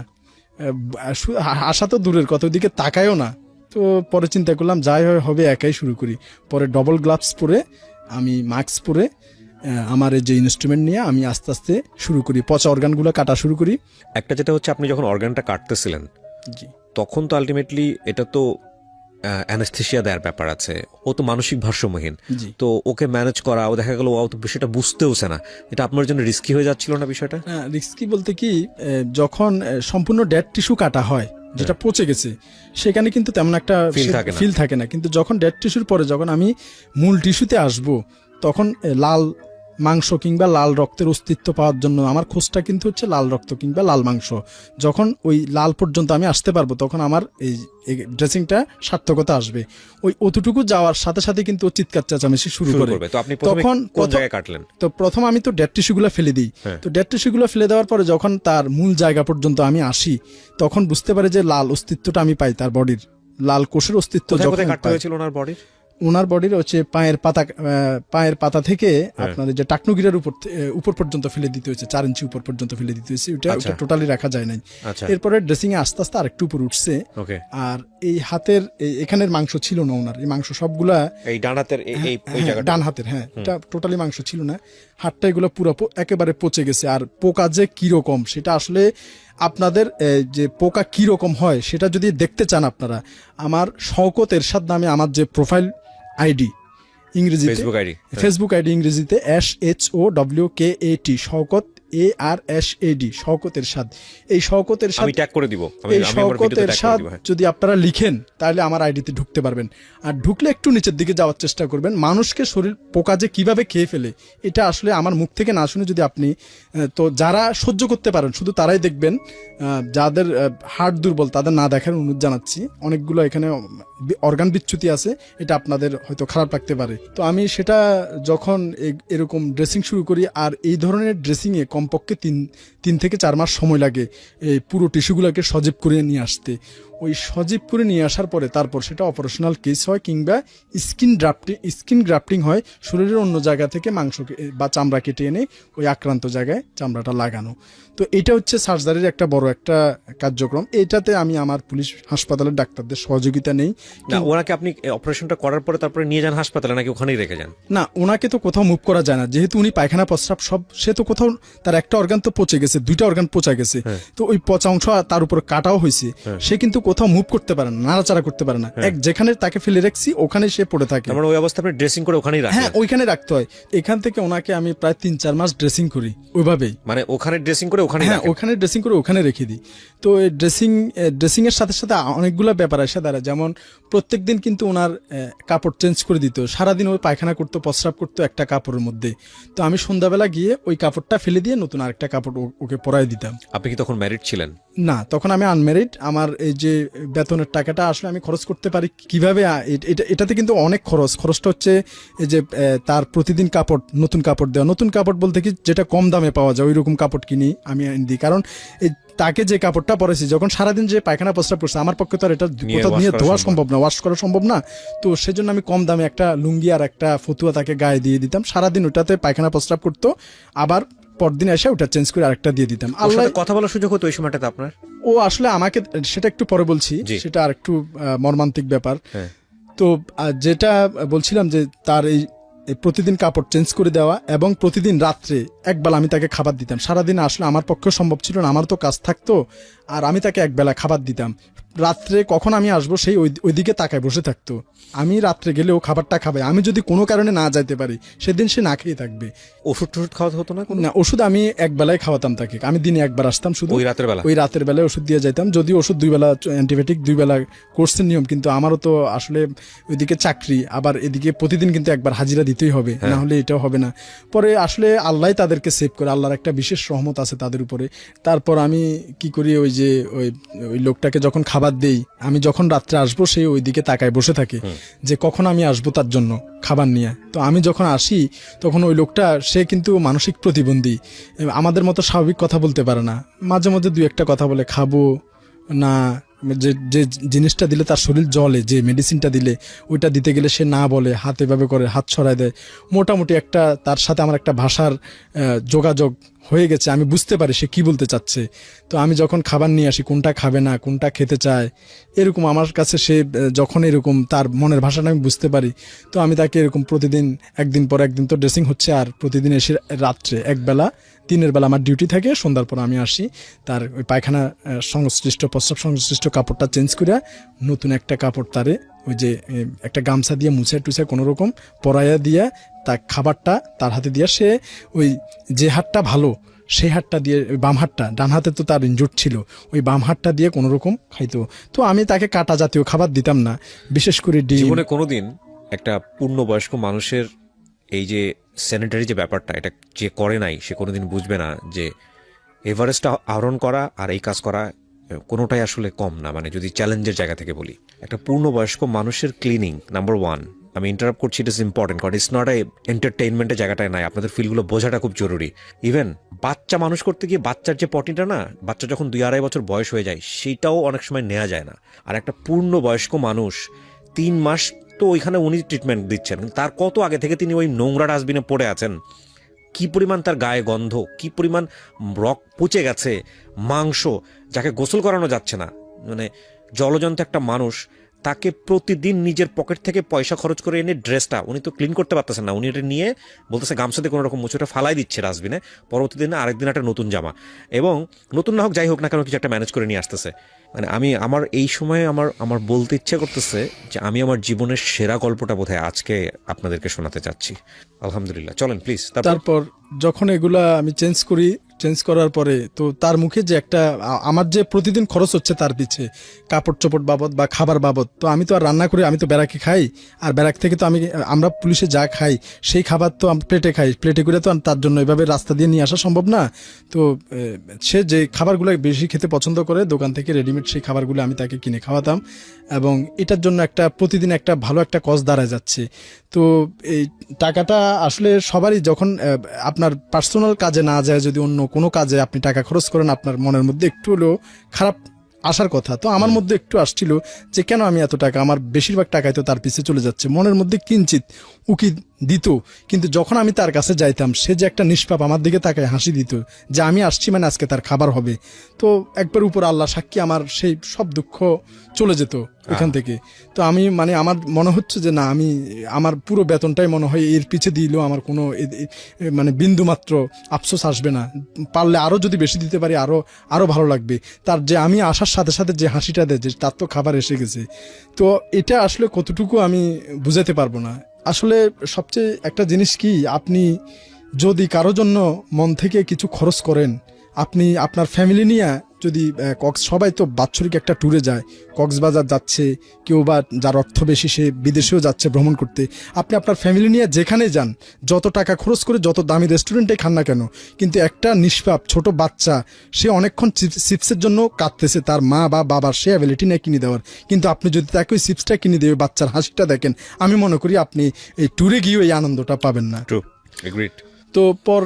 আসা তো দূরের কথা, ওদিকে তাকায়ও না। তো পরে চিন্তা করলাম যাই হবে একাই শুরু করি। পরে ডবল গ্লাভস পরে আমি মাস্ক পরে আমার এই যে ইনস্ট্রুমেন্ট নিয়ে আমি আস্তে আস্তে শুরু করি, পচা অর্গানগুলো কাটা শুরু করি। একটা যেটা হচ্ছে আপনি যখন অর্গানটা কাটতেছিলেন জি, তখন তো আলটিমেটলি এটা তো অ্যানেস্থেসিয়া দেওয়ার ব্যাপার আছে, ও তো মানসিক ভারসাম্যহীন, তো ওকে ম্যানেজ করা, ও দেখা গেল ও তো বিষয়টা বুঝতেওছে না, এটা আপনার জন্য রিস্কি হয়ে যাচ্ছিল না বিষয়টা? রিস্কি বলতে কি, যখন সম্পূর্ণ ডেড টিস্যু কাটা হয় যেটা পচে গেছে সেখানে কিন্তু তেমন একটা ফিল থাকে না, কিন্তু যখন ডেড টিস্যুর পরে যখন আমি মূল টিস্যুতে আসব তখন লাল মাংস কিংবা লাল রক্তের অস্তিত্ব পাওয়ার জন্য আমার খোঁজটা কিন্তু হচ্ছে লাল রক্ত কিংবা লাল মাংস। যখন ওই লাল পর্যন্ত আমি আসতে পারবো তখন আমার এই ড্রেসিংটা সার্থকতা আসবে। ওই অতটুকু যাওয়ার সাথে সাথে কিন্তু চিৎকার চেঁচামেচি শুরু করবে। তো আপনি তখন কোন জায়গায় কাটলেন? তো প্রথম আমি তো ডেড টিস্যুগুলো ফেলে দিই। তো ডেড টিস্যুগুলো ফেলে দেওয়ার পরে যখন তার মূল জায়গা পর্যন্ত আমি আসি তখন বুঝতে পারি যে লাল অস্তিত্বটা আমি পাই, তার বডির লাল কোষের অস্তিত্ব। যখন কাটতে হয়েছিল ওনার বডির হচ্ছে পায়ের পাতা থেকে আপনাদের যে টাকনুগিরার উপর পর্যন্ত ফেলে দিতে হয়েছে, 4 ইঞ্চি উপর পর্যন্ত ফেলে দিতে হয়েছে। ওটা টোটালি রাখা যায় নাই। এরপরে ড্রেসিং এ আস্তে আস্তে আরেকটু উপর উঠছে। আর এই হাতের এখানের মাংস ছিল না ওনার, এই মাংস সবগুলা এই ডান হাতের, হ্যাঁ, এটা টোটালি মাংস ছিল না। হাতটা এগুলো পুরো একেবারে পচে গেছে। আর পোকা যে কিরকম সেটা আসলে আপনাদের যে পোকা কিরকম হয় সেটা যদি দেখতে চান আপনারা, আমার শওকত এরশাদ নামে আমার যে প্রোফাইল আইডি ইংরেজিতে, ফেসবুক আইডি ইংরেজিতে SHOWKAT শওকত ARSAD শওকত এরশাদ। এই শওকত এরশাদ আমি ট্যাগ করে দিব। এই শওকত এরশাদ যদি আপনারা লিখেন তাহলে আমার আইডিতে ঢুকতে পারবেন। আর ঢুকলে একটু নিচের দিকে যাওয়ার চেষ্টা করবেন। মানুষকে শরীর পোকা যে কিভাবে খেয়ে ফেলে এটা আসলে আমার মুখ থেকে না শুনে যদি আপনি, তো যারা সহ্য করতে পারেন শুধু তারাই দেখবেন, যাদের হার্ট দুর্বল তাদের না দেখার অনুরোধ জানাচ্ছি। অনেকগুলো এখানে অর্গান বিচ্যুতি আছে, এটা আপনাদের হয়তো খারাপ লাগতে পারে। তো আমি সেটা যখন এরকম ড্রেসিং শুরু করি, আর এই ধরনের ড্রেসিংয়ে কমপক্ষে 3 থেকে 4 মাস সময় লাগে এই পুরো টিস্যুগুলোকে সজীব করে নিয়ে আসতে। ওই সজীব করে নিয়ে আসার পরে তারপর সেটা অপারেশনাল কেস হয় কিংবা স্কিন গ্রাফটিং হয়, শরীরের অন্য জায়গা থেকে মাংস বা চামড়া কেটে এনে ওই আক্রান্ত জায়গায় চামড়াটা লাগানো। তো এটা হচ্ছে সার্জারির একটা বড় একটা কার্যক্রম। এটাতে আমি আমার পুলিশ হাসপাতালের ডাক্তারদের সহযোগিতা নেই। ওনাকে আপনি অপারেশনটা করার পরে তারপরে নিয়ে যান হাসপাতালে নাকি ওখানেই রেখে যান? না, ওনাকে তো কোথাও মুভ করা যায় না, যেহেতু উনি পায়খানা প্রস্রাব সব, সে তো কোথাও তার একটা অর্গান তো পচে গেছে, 2টা অর্গান পচা গেছে। তো ওই পচা অংশ তার উপর কাটাও হয়েছে, সে কিন্তু কোথাও মুভ করতে পারে না, নাড়াচাড়া করতে পারে না। যেখানে তাকে ফেলে রাখছি ওখানে সে পড়ে থাকে। মানে ওই অবস্থা আপনি ড্রেসিং করে ওখানেই রাখেন? হ্যাঁ, ওইখানে রাখতে হয়। এখান থেকে ওনাকে আমি প্রায় 3-4 মাস ড্রেসিং করি ওইভাবেই। মানে ওখানে ড্রেসিং করে ওখানে? হ্যাঁ, ওখানে ড্রেসিং করে ওখানে রেখে দিই। তো এই ড্রেসিং এর সাথে সাথে অনেকগুলো ব্যাপার আসে দাঁড়ায়। যেমন প্রত্যেকদিন কিন্তু ওনার কাপড় চেঞ্জ করে দিত। সারাদিন ওই পায়খানা করতো, প্রস্রাব করতো একটা কাপড়ের মধ্যে। তো আমি সন্ধ্যাবেলা গিয়ে ওই কাপড়টা ফেলে দিয়ে নতুন আরেকটা কাপড় ওকে পরাই দিতাম। আপনি কি তখন ম্যারিড ছিলেন? না, তখন আমি আনম্যারিড। আমার এই যে বেতনের টাকাটা আসলে আমি খরচ করতে পারি কিভাবে, এটাতে কিন্তু অনেক খরচটা হচ্ছে এই যে তার প্রতিদিন কাপড়, নতুন কাপড় দেওয়া। নতুন কাপড় বলতে কি যেটা কম দামে পাওয়া যায় ওই রকম কাপড় কিনি আমি দিই। কারণ তাকে যে কাপড়টা পরেছি, যখন সারাদিন যে পায়খানা প্রস্রাব করছে আমার পক্ষে তো আর এটা কোথাও নিয়ে ধোয়া সম্ভব না, ওয়াশ করা সম্ভব না। তো সেজন্য আমি কম দামে একটা লুঙ্গি আর একটা ফতুয়া তাকে গায়ে দিয়ে দিতাম। সারাদিন ওটাতে পায়খানা প্রস্রাব করতো, আবার পরদিন এসে ওটা চেঞ্জ করে আরেকটা দিয়ে দিতাম। আল্লাহ, কথা বলার সুযোগ হতো ওই সময়টাতে আপনার? ও আসলে আমাকে, সেটা একটু পরে বলছি, সেটা আর একটু মর্মান্তিক ব্যাপার। তো যেটা বলছিলাম যে তার এই প্রতিদিন কাপড় চেঞ্জ করে দেওয়া এবং প্রতিদিন রাত্রে একবেলা আমি তাকে খাবার দিতাম। সারাদিন আসলে আমার পক্ষে সম্ভব ছিল না, আমার তো কাজ থাকতো, আর আমি তাকে একবেলা খাবার দিতাম। রাত্রে কখন আমি আসবো সেই ওইদিকে তাকায় বসে থাকতো। আমি রাত্রে গেলেও খাবারটা খাবে, আমি যদি কোনো কারণে না যাইতে পারি সেদিন সে না খেয়ে থাকবে। ওষুধ টষুধ খাওয়াতে হতো না? না, ওষুধ আমি এক বেলায় খাওয়াতাম তাকে, আমি দিনে একবার আসতাম শুধু, ওই রাতের বেলায় ওষুধ দিয়ে যাইতাম। যদি ওষুধ 2 বেলা অ্যান্টিবায়োটিক 2 বেলা কোর্সের নিয়ম, কিন্তু আমারও তো আসলে ওইদিকে চাকরি, আবার এদিকে প্রতিদিন কিন্তু একবার হাজিরা দিতেই হবে, না হলে এটাও হবে না। পরে আসলে আল্লাহ তাদেরকে সেভ করে, আল্লাহর একটা বিশেষ রহমত আছে তাদের উপরে। তারপর আমি কি করি, ওই যে ওই লোকটাকে যখন খাবার দেই, আমি যখন রাত্রে আসবো সে ওইদিকে তাকায় বসে থাকে যে কখন আমি আসবো তার জন্য খাবার নিয়ে। তো আমি যখন আসি তখন ওই লোকটা, সে কিন্তু মানসিক প্রতিবন্ধী, আমাদের মতো স্বাভাবিক কথা বলতে পারে না, মাঝে মধ্যে 2-1টা কথা বলে, খাবো না, যে জিনিসটা দিলে তার শরীর জ্বলে, যে মেডিসিনটা দিলে ওইটা দিতে গেলে সে না বলে, হাত এভাবে করে হাত ছড়ায় দেয়। মোটামুটি একটা তার সাথে আমার একটা ভাষার যোগাযোগ হয়ে গেছে, আমি বুঝতে পারি সে কি বলতে চাচ্ছে। তো আমি যখন খাবার নিয়ে আসি, কোনটা খাবে না, কোনটা খেতে চায়, এরকম আমার কাছে সে যখন এরকম তার মনের ভাষাটা আমি বুঝতে পারি, তো আমি তাকে এরকম প্রতিদিন, একদিন পর একদিন তো ড্রেসিং হচ্ছে, আর প্রতিদিন এসে রাত্রে একবেলা, দিনের বেলা আমার ডিউটি থাকে, সন্ধ্যার পর আমি আসি, তার ওই পায়খানা সংশ্লিষ্ট, প্রস্রাব সংশ্লিষ্ট কাপড়টা চেঞ্জ করে নতুন একটা কাপড় তারে ওই যে একটা গামছা দিয়ে মুছে টুছে কোনো রকম পরাইয়া দিয়া তার খাবারটা তার হাতে দিয়া, সে ওই যে হাতটা ভালো সেই হাতটা দিয়ে, বাম হাতটা, ডান হাতে তো তার ইনজুর্ড ছিল, ওই বাম হাতটা দিয়ে কোনো রকম খাইতো। তো আমি তাকে কাটা জাতীয় খাবার দিতাম না, বিশেষ করে ডিম। জীবনে কোনোদিন একটা পূর্ণবয়স্ক মানুষের এই যে স্যানিটারি যে ব্যাপারটা, এটা যে করে নাই সে কোনোদিন বুঝবে না যে এভারেস্টটা আহরণ করা আর এই কাজ করা কোনোটাই আসলে কম না। মানে যদি চ্যালেঞ্জের জায়গা থেকে বলি, একটা পূর্ণবয়স্ক মানুষের ক্লিনিং নাম্বার 1, আমি ইন্টারাপ্ট করছি, ইট ইজ ইম্পর্টেন্ট, কারণ ইটস নট এ এন্টারটেইনমেন্টের জায়গাটায় নাই, আপনাদের ফিলগুলো বোঝাটা খুব জরুরি। ইভেন বাচ্চা মানুষ করতে গিয়ে বাচ্চার যে পটিটা না, বাচ্চা যখন 2-2.5 বছর বয়স হয়ে যায়, সেইটাও অনেক সময় নেওয়া যায় না। আর একটা পূর্ণবয়স্ক মানুষ 3 মাস তো ওইখানে উনি ট্রিটমেন্ট দিচ্ছেন, তার কত আগে থেকে তিনি ওই নোংরা ডাস্টবিনে পড়ে আছেন, কি পরিমাণ তার গায়ে গন্ধ, কি পরিমাণ রক পচে গেছে, মাংস, যাকে গোসল করানো যাচ্ছে না, মানে জলজন্ত একটা মানুষ, তাকে প্রতিদিন নিজের পকেট থেকে পয়সা খরচ করে এনে ড্রেসটা উনি তো ক্লিন করতে পারতেছেন না, উনি এটা নিয়ে বলতেছে গামছাতে কোনো রকম মুছুটা ফালাই দিচ্ছে ডাস্টবিনে, পরবর্তী দিনে আরেকদিন একটা নতুন জামা, এবং নতুন না হোক যাই হোক না কেন কিছু একটা ম্যানেজ করে নিয়ে আসতেছে। মানে আমি আমার এই সময়ে আমার বলতে ইচ্ছে করতেছে যে আমি আমার জীবনের সেরা গল্পটা বোধহয় আজকে আপনাদেরকে শোনাতে চাচ্ছি। আলহামদুলিল্লাহ, চলেন প্লিজ। তারপর যখন এগুলা আমি চেঞ্জ করার পরে, তো তার মুখে যে একটা, আমার যে প্রতিদিন খরচ হচ্ছে তার পিছে কাপড় চোপড় বাবদ বা খাবার বাবদ, তো আমি তো আর রান্না করে, আমি তো ব্যারাকে খাই, আর ব্যারাক থেকে তো আমরা পুলিশে যা খাই সেই খাবার তো প্লেটে খাই, প্লেটে করে তো তার জন্য এভাবে রাস্তা দিয়ে নিয়ে আসা সম্ভব না। তো সে যে খাবারগুলো বেশি খেতে পছন্দ করে, দোকান থেকে রেডিমেড সেই খাবারগুলো আমি তাকে কিনে খাওয়াতাম, এবং এটার জন্য প্রতিদিন একটা ভালো একটা কজ দাঁড়ায় যাচ্ছে। তো এই টাকাটা আসলে সবারই, যখন আপনার পার্সোনাল কাজে না যায়, যদি অন্য কোনো কাজে আপনি টাকা খরচ করেন, আপনার মনের মধ্যে একটু হলেও খারাপ আসার কথা। তো আমার মধ্যে একটু আসছিল যে কেন আমি এত টাকা, আমার বেশিরভাগ টাকাই তো তার পিছে চলে যাচ্ছে, মনের মধ্যে কিঞ্চিত উকি দিত। কিন্তু যখন আমি তার কাছে যাইতাম, সে যে একটা নিষ্পাপ আমার দিকে তাকায় হাসি দিত যে আমি আসছি মানে আজকে তার খাবার হবে, তো একবার উপর আল্লাহ সাক্ষী আমার সেই সব দুঃখ চলে যেত এখান থেকে। তো আমি মানে আমার মনে হচ্ছে যে না, আমি আমার পুরো বেতনটাই মনে হয় এর পিছে দিলেও আমার কোনো মানে বিন্দু মাত্র আফসোস আসবে না, পারলে আরো যদি বেশি দিতে পারি আরো ভালো লাগবে। তার যে আমি আসার সাথে সাথে যে হাসিটা দেয়, যে তার তো খাবার এসে গেছে, তো এটা আসলে কতটুকু আমি বুঝাতে পারবো না। আসলে সবচেয়ে একটা জিনিস কি, আপনি যদি কারো জন্য মন থেকে কিছু খরচ করেন, আপনি আপনার ফ্যামিলি নিয়ে যদি সবাই তো বাৎসরিক একটা ট্যুরে যায়, কক্সবাজার যাচ্ছে কেউ, বা যার অর্থ বেশি সে বিদেশেও যাচ্ছে ভ্রমণ করতে, আপনি আপনার ফ্যামিলি নিয়ে যেখানে যান, যত টাকা খরচ করে যত দামি রেস্টুরেন্টে খান না কেন, কিন্তু একটা নিষ্পাপ ছোট বাচ্চা, সে অনেকক্ষণ চিপসের জন্য কাঁদতেছে, তার মা বা বাবার সে অ্যাবিলিটি নেই কিনে দেওয়ার, কিন্তু আপনি যদি তাকে ওই চিপসটা কিনে দেবে, বাচ্চার হাসিটা দেখেন, আমি মনে করি আপনি এই ট্যুরে গিয়েও এই আনন্দটা পাবেন না। তো পর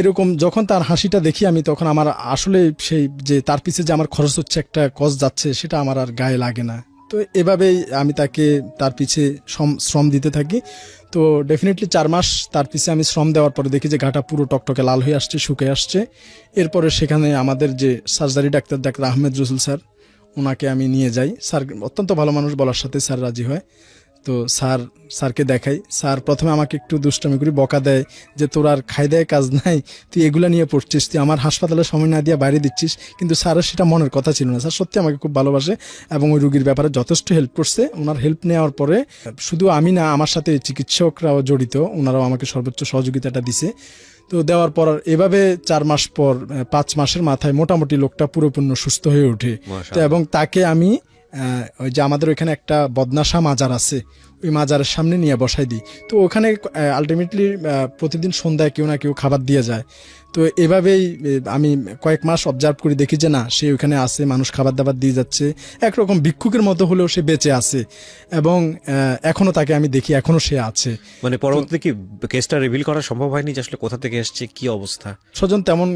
এরকম যখন তার হাসিটা দেখি আমি, তখন আমার আসলে সেই যে তার পিছে যে আমার খরচ হচ্ছে, একটা কষ্ট যাচ্ছে, সেটা আমার আর গায়ে লাগে না। তো এভাবেই আমি তার পিছে শ্রম দিতে থাকি। তো ডেফিনেটলি 4 মাস তার পিছে আমি শ্রম দেওয়ার পরে দেখি যে ঘাটা পুরো টকটকে লাল হয়ে আসছে, শুকে আসছে। এরপরে সেখানে আমাদের যে সার্জারি ডাক্তার আহমেদ রসুল স্যার, ওনাকে আমি নিয়ে যাই। স্যার অত্যন্ত ভালো মানুষ, বলার সাথে স্যার রাজি হয়। তো স্যারকে দেখাই। স্যার প্রথমে আমাকে একটু দুষ্টামি করে বকা দেয় যে তোর আর খাই দেয় কাজ নাই, তুই এগুলা নিয়ে পড়ছিস, তুই আমার হাসপাতালে সময় না দিয়ে বাইরে দিচ্ছিস। কিন্তু স্যারের সেটা মনের কথা ছিল না। স্যার সত্যি আমাকে খুব ভালোবাসে এবং ওই রুগীর ব্যাপারে যথেষ্ট হেল্প করছে। ওনার হেল্প নেওয়ার পরে শুধু আমি না, আমার সাথে চিকিৎসকরাও জড়িত, ওনারাও আমাকে সর্বোচ্চ সহযোগিতাটা দিছে। তো দেওয়ার পর এভাবে 4 মাস পর 5 মাসের মাথায় মোটামুটি লোকটা পুরোপূর্ণ সুস্থ হয়ে ওঠে। তো এবং তাকে আমি ওই যে আমাদের ওইখানে একটা বদনাশা মাজার আছে, ওই মাজারের সামনে নিয়ে বসাই দিই। তো ওখানে আলটিমেটলি প্রতিদিন সন্ধ্যায় কেউ না কেউ খাবার দিয়ে যায়। তো এভাবেই আমি কয়েক মাস অবজার্ভ করে দেখি যে না, সে ওখানে আছে, মানুষ খাবার দাবার দিয়ে যাচ্ছে, একরকম ভিক্ষুকের মতো হলেও সে বেঁচে আছে এবং এখনো তাকে আমি দেখি, এখনো সে আছে। মানে পরবর্তীতে কি কেসটা রিভিল করা সম্ভব হয়নি যে আসলে কোথা থেকে এসছে, কি অবস্থা? স্বজন তেমন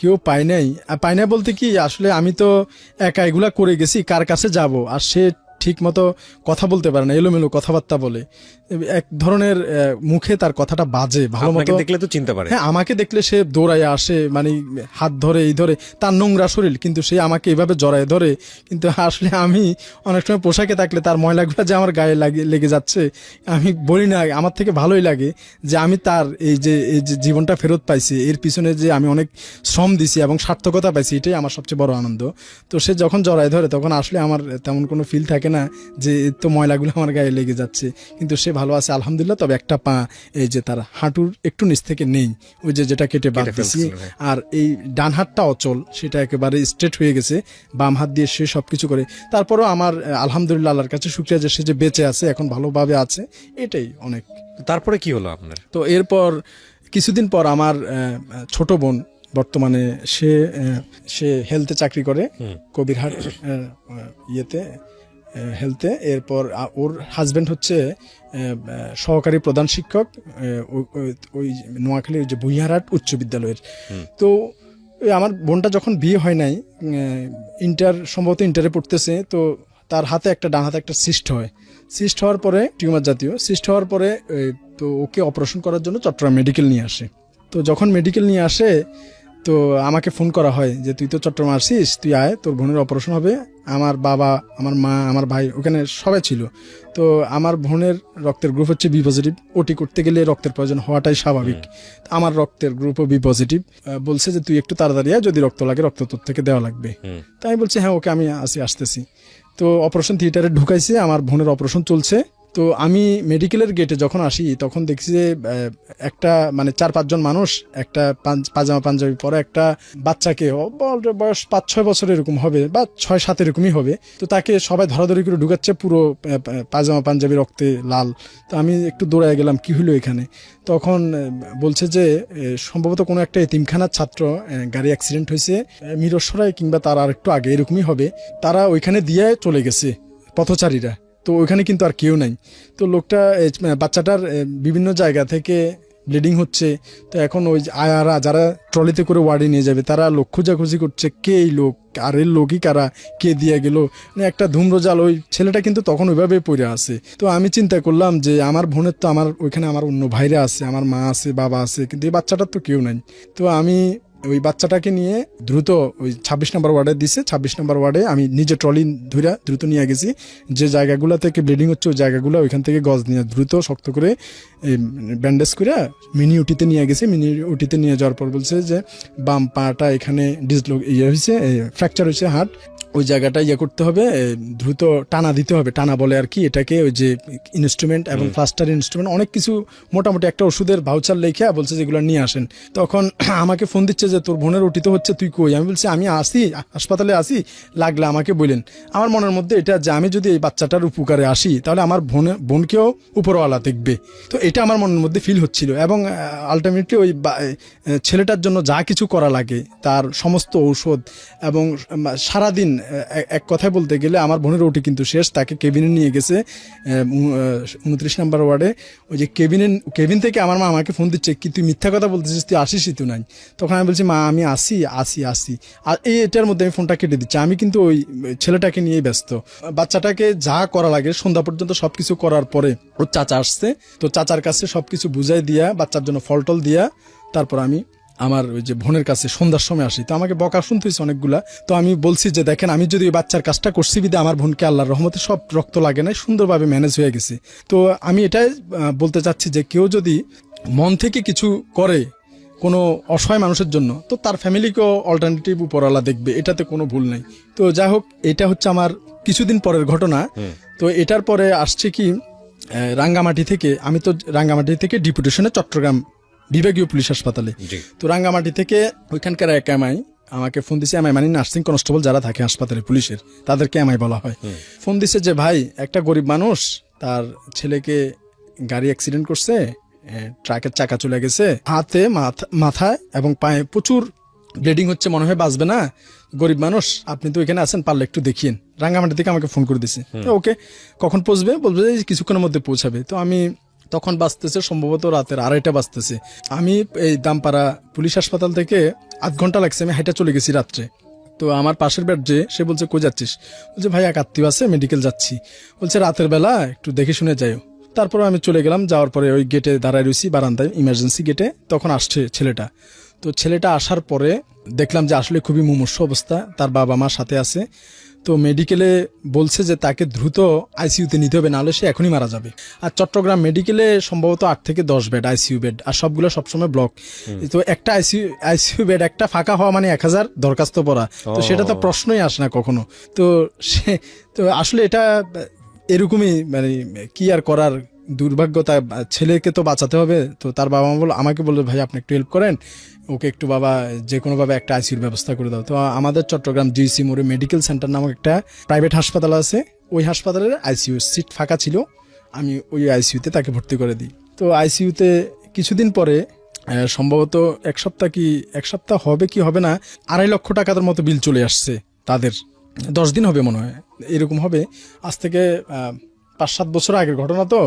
কেউ পায় নাই বলতে কি, আসলে আমি তো একা এগুলা করে গেছি, কার কাছে যাব? আর সে ঠিক মতো কথা বলতে পারে না, এলোমেলো কথাবার্তা বলে, এক ধরনের মুখে তার কথাটা বাজে, ভালো মতো দেখলে তো চিনতে পারে। হ্যাঁ, আমাকে দেখলে সে দৌড়ায় আসে, মানে হাত ধরে এই ধরে, তার নোংরা শরীর, কিন্তু সে আমাকে এইভাবে জড়ায় ধরে। কিন্তু আসলে আমি অনেক সময় পোশাকে থাকলে তার ময়লাগুলো যে আমার গায়ে লেগে যাচ্ছে, আমি বলি না, আমার থেকে ভালোই লাগে যে আমি তার এই যে জীবনটা ফেরত পাইছি, এর পিছনে যে আমি অনেক শ্রম দিছি এবং সার্থকতা পাইছি, এটাই আমার সবচেয়ে বড় আনন্দ। তো সে যখন জড়ায় ধরে তখন আসলে আমার তেমন কোনো ফিল থাকে না যে তো ময়লাগুলো আমার গায়ে লেগে যাচ্ছে, কিন্তু সে ভালো আছে আলহামদুলিল্লাহ। তবে একটা পা এই যে তার হাঁটুর একটু নিচ থেকে নেই, ওই যেটা কেটে বাদ দিয়েছি, আর এই ডান হাতটা অচল, সেটা একেবারে স্ট্রেট হয়ে গেছে, বাম হাত দিয়ে সে সবকিছু করে। তারপরও আমার আলহামদুলিল্লাহ আল্লাহর কাছে শুকরিয়া যে সে যে বেঁচে আছে, এখন ভালোভাবে আছে, এটাই অনেক। তারপরে কি হলো আপনার? তো এরপর কিছুদিন পর আমার ছোট বোন, বর্তমানে সে হেলথে চাকরি করে, কবিরহাট ইয়েতে হেলথে। এরপর ওর হাজবেন্ড হচ্ছে সহকারী প্রধান শিক্ষক ওই নোয়াখালীর যে ভুইয়ারহাট উচ্চ বিদ্যালয়ের। তো আমার বোনটা যখন বিয়ে হয় নাই, সম্ভবত ইন্টারে পড়তেছে, তো তার হাতে ডান হাতে একটা সিস্ট হয়। সিস্ট হওয়ার পরে, টিউমার জাতীয় সিস্ট হওয়ার পরে, তো ওকে অপারেশন করার জন্য চট্টগ্রাম মেডিকেল নিয়ে আসে। তো যখন মেডিকেল নিয়ে আসে, তো আমাকে ফোন করা হয় যে তুই তো চট্টগ্রাম আসছিস, তুই আয়, তোর বোনের অপারেশন হবে। আমার বাবা, আমার মা, আমার ভাই ওখানে সবাই ছিল। তো আমার বোনের রক্তের গ্রুপ হচ্ছে বি পজিটিভ। ওটি করতে গেলে রক্তের প্রয়োজন হওয়াটাই স্বাভাবিক। আমার রক্তের গ্রুপও বি পজিটিভ। বলছে যে তুই একটু তাড়াতাড়ি আয়, যদি রক্ত লাগে রক্ত তোর থেকে দেওয়া লাগবে। তাই বলছে হ্যাঁ ওকে, আমি আসতেছি। তো অপারেশন থিয়েটারে ঢুকাইছে, আমার বোনের অপারেশন চলছে। তো আমি মেডিকেলের গেটে যখন আসি, তখন দেখছি যে একটা মানে 4-5 জন মানুষ একটা পাজামা পাঞ্জাবি পরে একটা বাচ্চাকে, বয়স 5-6 বছর এরকম হবে বা 6-7 এরকমই হবে, তো তাকে সবাই ধরাধরি করে ঢুকাচ্ছে, পুরো পাজামা পাঞ্জাবি রক্তে লাল। তো আমি একটু দৌড়ায় গেলাম, কি হলো এখানে? তখন বলছে যে সম্ভবত কোনো একটা এতিমখানার ছাত্র, গাড়ি অ্যাক্সিডেন্ট হয়েছে মিরসরাই কিংবা তার আর একটু আগে এরকমই হবে, তারা ওইখানে দিয়ে চলে গেছে পথচারীরা। তো ওইখানে কিন্তু আর কেউ নাই। তো বাচ্চাটার বিভিন্ন জায়গা থেকে ব্লিডিং হচ্ছে। তো এখন ওই আয়ারা যারা ট্রলিতে করে ওয়ার্ডে নিয়ে যাবে, তারা লোক খোঁজাখুঁজি করছে, কে এই লোক, আর এর লোকই কারা, কে দিয়ে গেল, মানে একটা ধূম্রজাল। ওই ছেলেটা কিন্তু তখন ওইভাবে পড়ে আছে। তো আমি চিন্তা করলাম যে আমার বোনের তো ওইখানে আমার অন্য ভাইরা আছে, আমার মা আছে, বাবা আছে, কিন্তু এই বাচ্চাটার তো কেউ নাই। তো আমি ওই বাচ্চাটাকে নিয়ে দ্রুত ওই 26 নম্বর ওয়ার্ডে দিছে। 26 নম্বর ওয়ার্ডে আমি নিজে ট্রলি ধরে দ্রুত নিয়ে গেছি। যে জায়গাগুলো থেকে ব্লিডিং হচ্ছে ওই জায়গাগুলো ওইখান থেকে গজ নিয়ে দ্রুত শক্ত করে ব্যান্ডেজ করে মিনি উটিতে নিয়ে গেছি। মিনি উটিতে নিয়ে যাওয়ার পর বলছে যে বাম পাটা এখানে ফ্র্যাকচার হয়েছে, হার্ট, ওই জায়গাটা করতে হবে, দ্রুত টানা দিতে হবে। টানা বলে আর কি এটাকে, ওই যে ইনস্ট্রুমেন্ট এবং প্লাস্টার ইনস্ট্রুমেন্ট, অনেক কিছু, মোটামুটি একটা ওষুধের ভাউচার লেখা বলছে যেগুলো নিয়ে আসেন। তখন আমাকে ফোন দিচ্ছে যে তোর বোনের ওটি তো হচ্ছে, তুই কই? আমি বলছি আমি আসি, হাসপাতালে আসি, লাগলে আমাকে বলেন। আমার মনের মধ্যে এটা যে আমি যদি এই বাচ্চাটার উপকারে আসি, তাহলে আমার বোনকেও উপরওয়ালা দেখবে। তো এটা আমার মনের মধ্যে ফিল হচ্ছিল। এবং আলটিমেটলি ওই ছেলেটার জন্য যা কিছু করা লাগে, তার সমস্ত ঔষধ, এবং সারাদিন এক কথায় বলতে গেলে আমার বোনের ওটি কিন্তু শেষ। তাকে কেবিনে নিয়ে গেছে 29 নম্বর ওয়ার্ডে। ওই যে কেবিন থেকে আমার মা আমাকে ফোন দিচ্ছে, কি তুই মিথ্যা কথা বলতেছিস, তুই আসিসই তো নাই? তখন আমি বলছি মা আমি আসি। আর এটার মধ্যে আমি ফোনটা কেটে দিচ্ছি। আমি কিন্তু ওই ছেলেটাকে নিয়েই ব্যস্ত। বাচ্চাটাকে যা করা লাগে সন্ধ্যা পর্যন্ত সবকিছু করার পরে ওর চাচা আসছে। তো চাচার কাছে সবকিছু বুঝাই দিয়া, বাচ্চার জন্য ফলটল দিয়া, তারপর আমি আমার ওই যে বোনের কাছে সন্ধ্যার সময় আসি, তো আমাকে বকা শুনতে হয়েছে অনেকগুলা। তো আমি বলছি যে দেখেন, আমি যদি ওই বাচ্চার কাজটা করছি বিদে আমার বোনকে আল্লাহর রহমতে সব রক্ত লাগে নাই, সুন্দরভাবে ম্যানেজ হয়ে গেছে। তো আমি এটাই বলতে চাচ্ছি যে কেউ যদি মন থেকে কিছু করে কোনো অসহায় মানুষের জন্য, তো তার ফ্যামিলিকেও অল্টারনেটিভ উপরওয়ালা দেখবে, এটাতে কোনো ভুল নেই। তো যাই হোক, এটা হচ্ছে আমার কিছুদিন পরের ঘটনা। তো এটার পরে আসছে কি, রাঙ্গামাটি থেকে, আমি তো রাঙ্গামাটি থেকে ডিপুটেশনে চট্টগ্রাম বিভাগীয় পুলিশ হাসপাতালে। তো রাঙ্গামাটি থেকে ওইখানকার এক এমআই আমাকে ফোন দিছে, এমআই মানে নার্সিং কনস্টেবল যারা থাকে হাসপাতালে পুলিশের, তাদেরকে এমআই বলা হয়। ফোন দিছে যে ভাই, একটা গরিব মানুষ, তার ছেলেকে গাড়ি অ্যাক্সিডেন্ট করছে, ট্রাকের চাকা চলে গেছে, হাতে মাথায় এবং পায়ে প্রচুর ব্লিডিং হচ্ছে, মনে হয় বাঁচবে না, গরিব মানুষ, আপনি তো এখানে আছেন, পারলে একটু দেখিয়েন। রাঙ্গামাটি থেকে আমাকে ফোন করে দিছে। ওকে, কখন পৌঁছবে? বলবে যে কিছুক্ষণের মধ্যে পৌঁছাবে। তো আমি তখন বাঁচতেছে সম্ভবত রাতের 2:30 বাজতেছে। আমি এই দামপাড়া পুলিশ হাসপাতাল থেকে 8 ঘন্টা লাগছে, আমি হাইটা চলে গেছি রাত্রে। তো আমার পাশের বেড যে, সে বলছে কই যাচ্ছিস? বলছে ভাই এক আত্মীয় আছে, মেডিকেল যাচ্ছি। বলছে রাতের বেলা একটু দেখে শুনে যাইও। তারপরে আমি চলে গেলাম, যাওয়ার পরে ওই গেটে দাঁড়ায় রয়েছি, বারান্দায়, ইমার্জেন্সি গেটে। তখন আসছে ছেলেটা। তো ছেলেটা আসার পরে দেখলাম যে আসলে খুবই মুমূর্ষু অবস্থা, তার বাবা মা সাথে আছে। তো মেডিকেলে বলছে যে তাকে দ্রুত আইসিইউতে নিতে হবে, নাহলে সে এখনই মারা যাবে। আর চট্টগ্রাম মেডিকেলে সম্ভবত 8 থেকে 10 বেড আইসিইউ বেড, আর সবগুলো সবসময় ব্লক। তো একটা আইসিইউ বেড একটা ফাঁকা হওয়া মানে 1000 দরখাস্ত পড়া, তো সেটা তো প্রশ্নই আসে না কখনো। তো তো আসলে এটা এরকমই, মানে কি আর করার, দুর্ভাগ্যতা, ছেলেকে তো বাঁচাতে হবে। তো তার বাবা মা আমাকে বললো ভাই আপনি একটু হেল্প করেন, ওকে একটু বাবা যে কোনো ভাবে একটা আইসিইউর ব্যবস্থা করে দাও। তো আমাদের চট্টগ্রাম জিসি মোড়ে মেডিকেল সেন্টার নামক একটা প্রাইভেট হাসপাতাল আছে, ওই হাসপাতালের আইসিইউ সিট ফাঁকা ছিল, আমি ওই আইসিইউতে তাকে ভর্তি করে দিই। তো আইসিইউতে কিছুদিন পরে সম্ভবত এক সপ্তাহ হবে কি হবে না, 2.5 লক্ষ টাকার মতো বিল চলে আসছে তাদের। 10 দিন হবে মনে হয়, এরকম হবে। আজ থেকে 5-7 বছর আগের ঘটনা। তো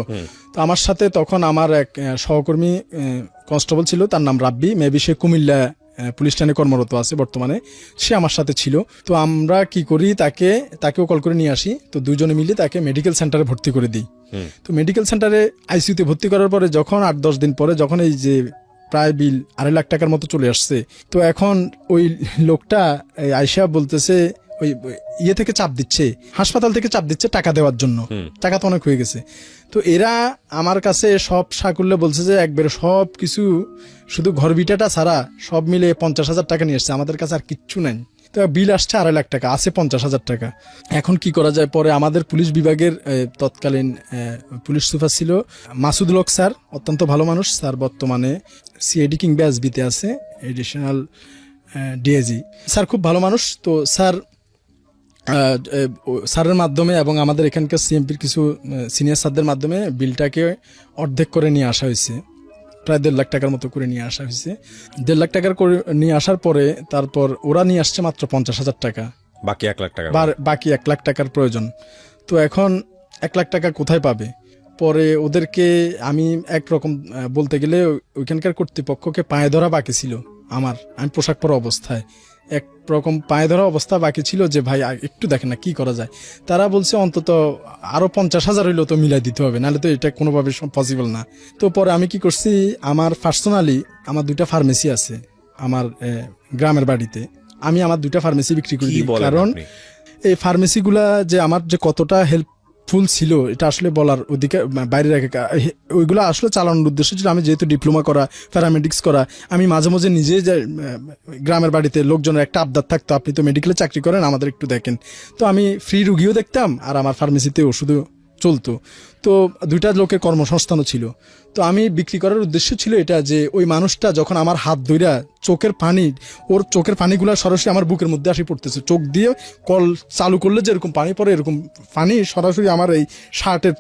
আমার সাথে তখন আমার এক সহকর্মী কনস্টেবল ছিল, তার নাম রাব্বি, মেবি সে কুমিল্লা পুলিশ স্টেশনে কর্মরত আছে বর্তমানে, সে আমার সাথে ছিল। তো আমরা কি করি, তাকেও কল করে নিয়ে আসি। তো দুজনে মিলে তাকে মেডিকেল সেন্টারে ভর্তি করে দিই। তো মেডিকেল সেন্টারে আইসিইউতে ভর্তি করার পরে যখন 8-10 দিন পরে যখন এই যে প্রায় বিল 2.5 লাখ টাকার মতো চলে আসছে, তো এখন ওই লোকটা আয়শা বলতেছে, ওই ইয়ে থেকে চাপ দিচ্ছে, হাসপাতাল থেকে চাপ দিচ্ছে টাকা দেওয়ার জন্য, টাকা তো অনেক হয়ে গেছে। তো এরা আমার কাছে সব সাকুল্যে বলছে যে একবারে সব কিছু, শুধু ঘর ভিটাটা ছাড়া সব মিলে 50,000 টাকা নিয়ে আসছে, আমাদের কাছে আর কিচ্ছু নাই। তো বিল আসছে 2.5 লাখ টাকা, আছে 50,000 টাকা। এখন কি করা যায়? পরে আমাদের পুলিশ বিভাগের তৎকালীন পুলিশ সুপার ছিল মাসুদুল হক স্যার, অত্যন্ত ভালো মানুষ স্যার, বর্তমানে সিআইডি কিংবা এসবিতে আছে, এডিশনাল ডিআইজি স্যার, খুব ভালো মানুষ। তো স্যারের মাধ্যমে এবং আমাদের এখানকার সিএমপির কিছু সিনিয়র স্যারদের মাধ্যমে বিলটাকে অর্ধেক করে নিয়ে আসা হয়েছে, প্রায় 1.5 লাখ টাকার মতো করে নিয়ে আসা হয়েছে। 1.5 লাখ টাকার করে নিয়ে আসার পরে তারপর ওরা নিয়ে আসছে মাত্র 50,000 টাকা, বাকি 1 লাখ টাকা, বাকি 1 লাখ টাকার প্রয়োজন। তো এখন 1 লাখ টাকা কোথায় পাবে? পরে ওদেরকে আমি একরকম বলতে গেলে ওইখানকার কর্তৃপক্ষকে পায়ে ধরা বাকি ছিল আমি পোশাক পরা অবস্থায় একরকম পায়ে ধরা অবস্থা বাকি ছিল যে ভাই একটু দেখেন না কি করা যায়। তারা বলছে অন্তত আরো 50,000 হইলেও তো মিলাই দিতে হবে, নাহলে তো এটা কোনোভাবে পসিবল না। তো পরে আমি কি করছি, আমার পার্সোনালি আমার 2টা ফার্মেসি আছে আমার গ্রামের বাড়িতে, আমি আমার 2টা ফার্মেসি বিক্রি করে দিই। কারণ এই ফার্মেসিগুলা যে আমার যে কতটা হেল্পফুল ছিল এটা আসলে বলার ওদিকে বাইরে রেখে, ওইগুলো আসলে চালানোর উদ্দেশ্য ছিল আমি যেহেতু ডিপ্লোমা করা, প্যারামেডিক্স করা, আমি মাঝে মাঝে নিজে যে গ্রামের বাড়িতে লোকজনের একটা আবদার থাকতো আপনি তো মেডিকেলে চাকরি করেন আমাদের একটু দেখেন, তো আমি ফ্রি রুগীও দেখতাম আর আমার ফার্মেসিতে ওষুধও চলতো। তো 2টা লোকের কর্মসংস্থানও ছিল। তো আমি বিক্রি করার উদ্দেশ্য ছিল এটা যে ওই মানুষটা যখন আমার হাত ধইরা ওর চোখের পানিগুলো সরাসরি আমার বুকের মধ্যে আসি পড়তেছে, চোখ দিয়ে কল চালু করলে যেরকম পানি পড়ে এরকম পানি সরাসরি আমার এই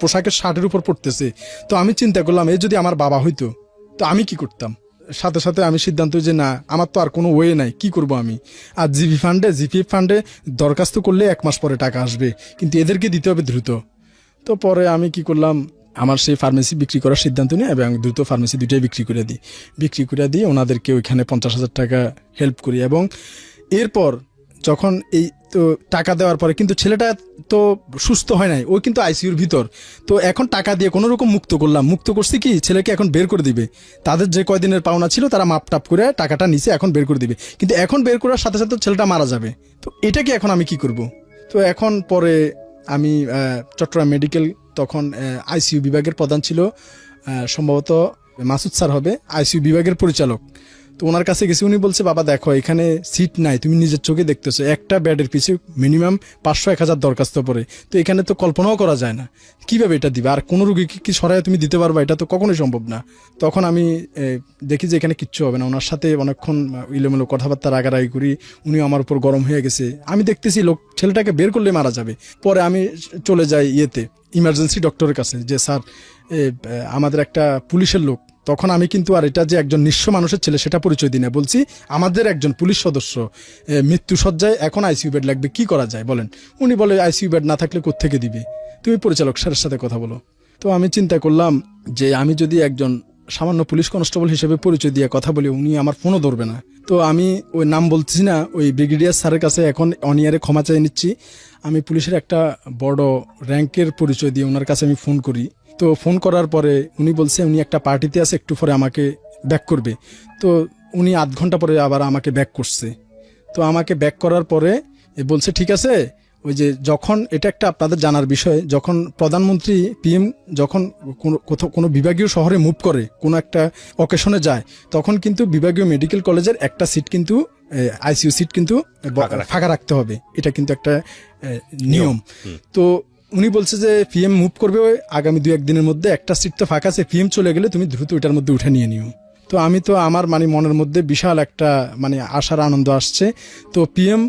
পোশাকের শার্টের উপর পড়তেছে। তো আমি চিন্তা করলাম এই যদি আমার বাবা হইতো তো আমি কি করতাম। সাথে সাথে আমি সিদ্ধান্ত যে না, আমার তো আর কোনো ওয়ে নাই, কি করব আমি। আর জিপিএফ ফান্ডে দরখাস্ত করলে 1 মাস পরে টাকা আসবে, কিন্তু এদেরকে দিতে হবে দ্রুত। তো পরে আমি কি করলাম, আমার সেই ফার্মেসি বিক্রি করার সিদ্ধান্ত নিই এবং দ্রুত ফার্মেসি 2টাই বিক্রি করে দিই ওনাদেরকে ওইখানে 50,000 টাকা হেল্প করি। এবং এরপর যখন এই তো টাকা দেওয়ার পরে কিন্তু ছেলেটা তো সুস্থ হয় নাই, ওই কিন্তু আইসিইউর ভিতর। তো এখন টাকা দিয়ে কোনো রকম মুক্ত করলাম, মুক্ত করছি কি ছেলেকে এখন বের করে দিবে, তাদের যে কয়দিনের পাওনা ছিল তারা মাপ টাপ করে টাকাটা নিচে এখন বের করে দিবে, কিন্তু এখন বের করার সাথে সাথে ছেলেটা মারা যাবে। তো এটাকে এখন আমি কি করব? তো এখন পরে আমি চট্টগ্রাম মেডিকেল, তখন আইসিইউ বিভাগের প্রধান ছিল সম্ভবত মাসুদ স্যার হবে, আইসিইউ বিভাগের পরিচালক। তো ওনার কাছে গেছি, উনি বলছে বাবা দেখো এখানে সিট নাই, তুমি নিজের চোখে দেখতেছো, একটা বেডের পিছু মিনিমাম 500-1000 দরখাস্ত পড়ে, তো এখানে তো কল্পনাও করা যায় না কিভাবে এটা দিবে, আর কোনো রুগীকে কি সরাই তুমি দিতে পারবা, এটা তো কখনোই সম্ভব না। তখন আমি দেখি যে এখানে কিচ্ছু হবে না, ওনার সাথে অনেকক্ষণ ইলোমেলো কথাবার্তা রাগারাগি করি, উনি আমার উপর গরম হয়ে গেছে, আমি দেখতেছি ছেলেটাকে বের করলে মারা যাবে। পরে আমি চলে যাই ইমার্জেন্সি ডক্টরের কাছে, যে স্যার আমাদের একটা পুলিশের লোক, তখন আমি কিন্তু আর এটা যে একজন নিঃস্ব মানুষের ছেলে সেটা পরিচয় দিই না, বলছি আমাদের একজন পুলিশ সদস্য মৃত্যু সজ্জায়, এখন আইসিইউ বেড লাগবে, কি করা যায় বলেন? উনি বলে আইসিইউ বেড না থাকলে কোত্থেকে দিবে, তুমি পরিচালক স্যারের সাথে কথা বলো। তো আমি চিন্তা করলাম যে আমি যদি একজন সামান্য পুলিশ কনস্টেবল হিসেবে পরিচয় দিয়ে কথা বলি, উনি আমার ফোনও ধরবে না। তো আমি ওই নাম বলছি না, ওই ব্রিগেডিয়ার স্যারের কাছে এখন অনিয়ারে ক্ষমা চেয়ে নিচ্ছি। আমি পুলিশের একটা বড় র্যাঙ্কের পরিচয় দিয়ে ওনার কাছে আমি ফোন করি। তো ফোন করার পরে উনি বলছে উনি একটা পার্টিতে আছে, একটু পরে আমাকে ব্যাক করবে। তো উনি আধ ঘন্টা পরে আবার আমাকে ব্যাক করছে। তো আমাকে ব্যাক করার পরে বলছে ঠিক আছে, ওই যে যখন এটা একটা আপনাদের জানার বিষয়, যখন প্রধানমন্ত্রী পিএম যখন কোনো বিভাগীয় শহরে মুভ করে, কোনো একটা অকেশনে যায়, তখন কিন্তু বিভাগীয় মেডিকেল কলেজের একটা সিট কিন্তু আইসিইউ সিট কিন্তু ফাঁকা রাখতে হবে, এটা কিন্তু একটা নিয়ম। তো উনি বলছে যে পিএম মুভ করবে আগামী 2-1 দিনের মধ্যে, একটা সিট তো ফাঁকা আছে, পিএম চলে গেলে তুমি দ্রুত ওইটার মধ্যে উঠে নিয়ে নিও। তো আমি তো আমার মনের মধ্যে বিশাল একটা আশার আনন্দ আসছে। তো পিএম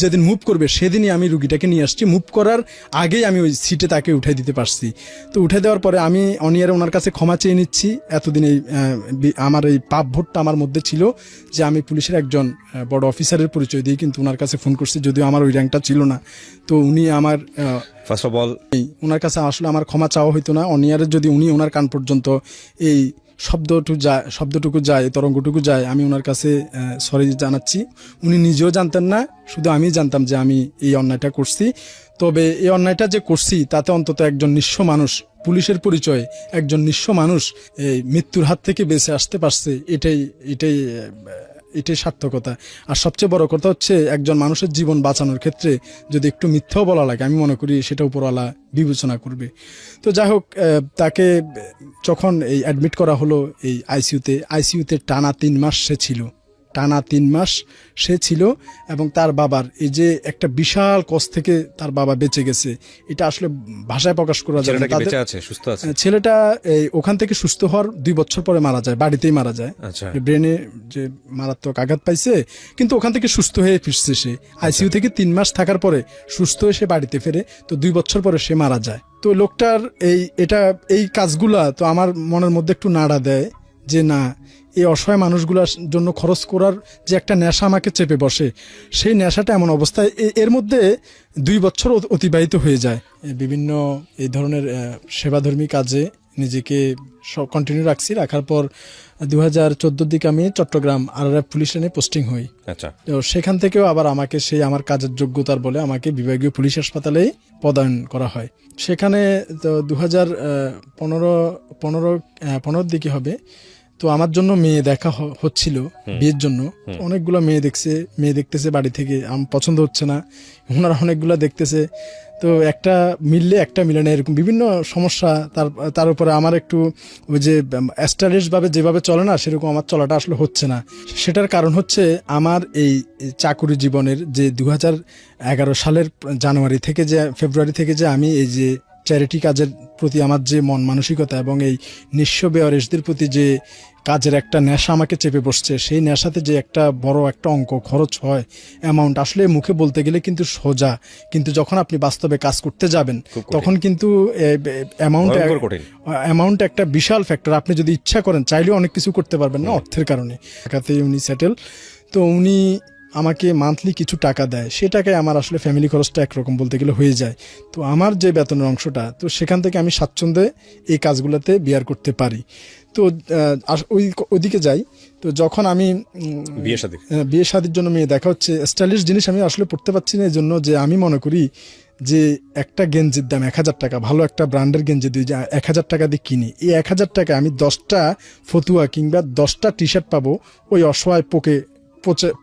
যেদিন মুভ করবে সেদিনই আমি রুগীটাকে নিয়ে আসছি, মুভ করার আগেই আমি ওই সিটে তাকে উঠে দিতে পারছি। তো উঠে দেওয়ার পরে আমি অনিয়ারে ওনার কাছে ক্ষমা চেয়ে নিচ্ছি, এতদিন আমার এই পাপ ভোটটা আমার মধ্যে ছিল যে আমি পুলিশের একজন বড় অফিসারের পরিচয় দিয়ে কিন্তু ওনার কাছে ফোন করছি, যদিও আমার ওই র্যাঙ্কটা ছিল না। তো উনি আমার ফার্স্ট অফ অল ওনার কাছে আসলে আমার ক্ষমা চাওয়া হইতো না, অনিয়ারের যদি উনি ওনার কান পর্যন্ত এই শব্দটুকু যায়, তরঙ্গটুকু যায়, আমি ওনার কাছে সরি জানাচ্ছি। উনি নিজেও জানতেন না, শুধু আমি জানতাম যে আমি এই অন্যায়টা করছি। তবে এই অন্যায়টা যে করছি তাতে অন্তত একজন নিঃস্ব মানুষ, পুলিশের পরিচয়ে একজন নিঃস্ব মানুষ এই মৃত্যুর হাত থেকে বেঁচে আসতে পারছে, এটাই সার্থকতা। আর সবচেয়ে বড় কথা হচ্ছে একজন মানুষের জীবন বাঁচানোর ক্ষেত্রে যদি একটু মিথ্যাও বলা লাগে, আমি মনে করি সেটা উপরওয়ালা বিবেচনা করবে। তো যাই হোক, তাকে যখন এই অ্যাডমিট করা হলো এই আইসিইউতে টানা 3 মাস সে ছিল এবং তার বাবার এই যে একটা বিশাল কষ্ট থেকে তার বাবা বেঁচে গেছে, এটা আসলে ভাষায় প্রকাশ করা যায় না। ছেলেটা ওখান থেকে সুস্থ হওয়ার 2 বছর পরে মারা যায়, বাড়িতেই মারা যায়। ব্রেনে যে মারাত্মক আঘাত পাইছে, কিন্তু ওখান থেকে সুস্থ হয়ে ফিরছে সে। আইসিইউ থেকে 3 মাস থাকার পরে সুস্থ হয়ে সে বাড়িতে ফেরে, তো 2 বছর পরে সে মারা যায়। তো লোকটার এই কাজগুলা তো আমার মনের মধ্যে একটু নাড়া দেয় যে না, এই অসহায় মানুষগুলোর জন্য খরচ করার যে একটা নেশা আমাকে চেপে বসে, সেই নেশাটা এমন অবস্থায় এর মধ্যে 2 বছর অতিবাহিত হয়ে যায়। বিভিন্ন এই ধরনের সেবাধর্মী কাজে নিজেকে কন্টিনিউ রাখার পর 2014 দিকে আমি চট্টগ্রাম RRF পুলিশ লাইনে পোস্টিং হই। তো সেখান থেকেও আবার আমাকে আমার কাজের যোগ্যতার বলে আমাকে বিভাগীয় পুলিশ হাসপাতালেই প্রদান করা হয়। সেখানে তো 2015 দিকে হবে। তো আমার জন্য মেয়ে দেখা হচ্ছিল বিয়ের জন্য, অনেকগুলো মেয়ে দেখতেছে বাড়ি থেকে, আমার পছন্দ হচ্ছে না, ওনারা অনেকগুলো দেখতেছে। তো একটা মিলে না, এরকম বিভিন্ন সমস্যা। তার উপরে আমার একটু ওই যে স্টাইলিশ ভাবে যেভাবে চলে না, সেরকম আমার চলাটা আসলে হচ্ছে না। সেটার কারণ হচ্ছে আমার এই চাকুরি জীবনের যে 2011 সালের ফেব্রুয়ারি থেকে যে আমি এই যে চ্যারিটি কাজের প্রতি আমার যে মন মানসিকতা এবং এই নিঃস্ব বেওয়ারিশদের প্রতি যে কাজের একটা নেশা আমাকে চেপে বসছে, সেই নেশাতে যে একটা বড় একটা অঙ্ক খরচ হয়, অ্যামাউন্ট আসলে মুখে বলতে গেলে কিন্তু সোজা, কিন্তু যখন আপনি বাস্তবে কাজ করতে যাবেন তখন কিন্তু অ্যামাউন্ট একটা বিশাল ফ্যাক্টর। আপনি যদি ইচ্ছা করেন চাইলেও অনেক কিছু করতে পারবেন না অর্থের কারণে। ঢাকাতেই উনি সেটেল, তো উনি আমাকে মান্থলি কিছু টাকা দেয়, সে টাকায় আমার আসলে ফ্যামিলি খরচটা একরকম বলতে গেলে হয়ে যায়। তো আমার যে বেতনের অংশটা, তো সেখান থেকে আমি স্বাচ্ছন্দ্যে এই কাজগুলোতে বিয়ার করতে পারি। তো ওইদিকে যাই। তো যখন আমি বিয়ে শাদীর জন্য মেয়ে দেখা হচ্ছে, স্টাইলিশ জিনিস আমি আসলে পড়তে পারছি না, এই জন্য যে আমি মনে করি যে একটা গেঞ্জির দাম 1000 টাকা, ভালো একটা ব্র্যান্ডের গেঞ্জি 1000 টাকা দিয়ে কিনি, এই 1000 টাকা আমি 10টা ফতুয়া কিংবা 10টা টি শার্ট পাবো ওই অসহায়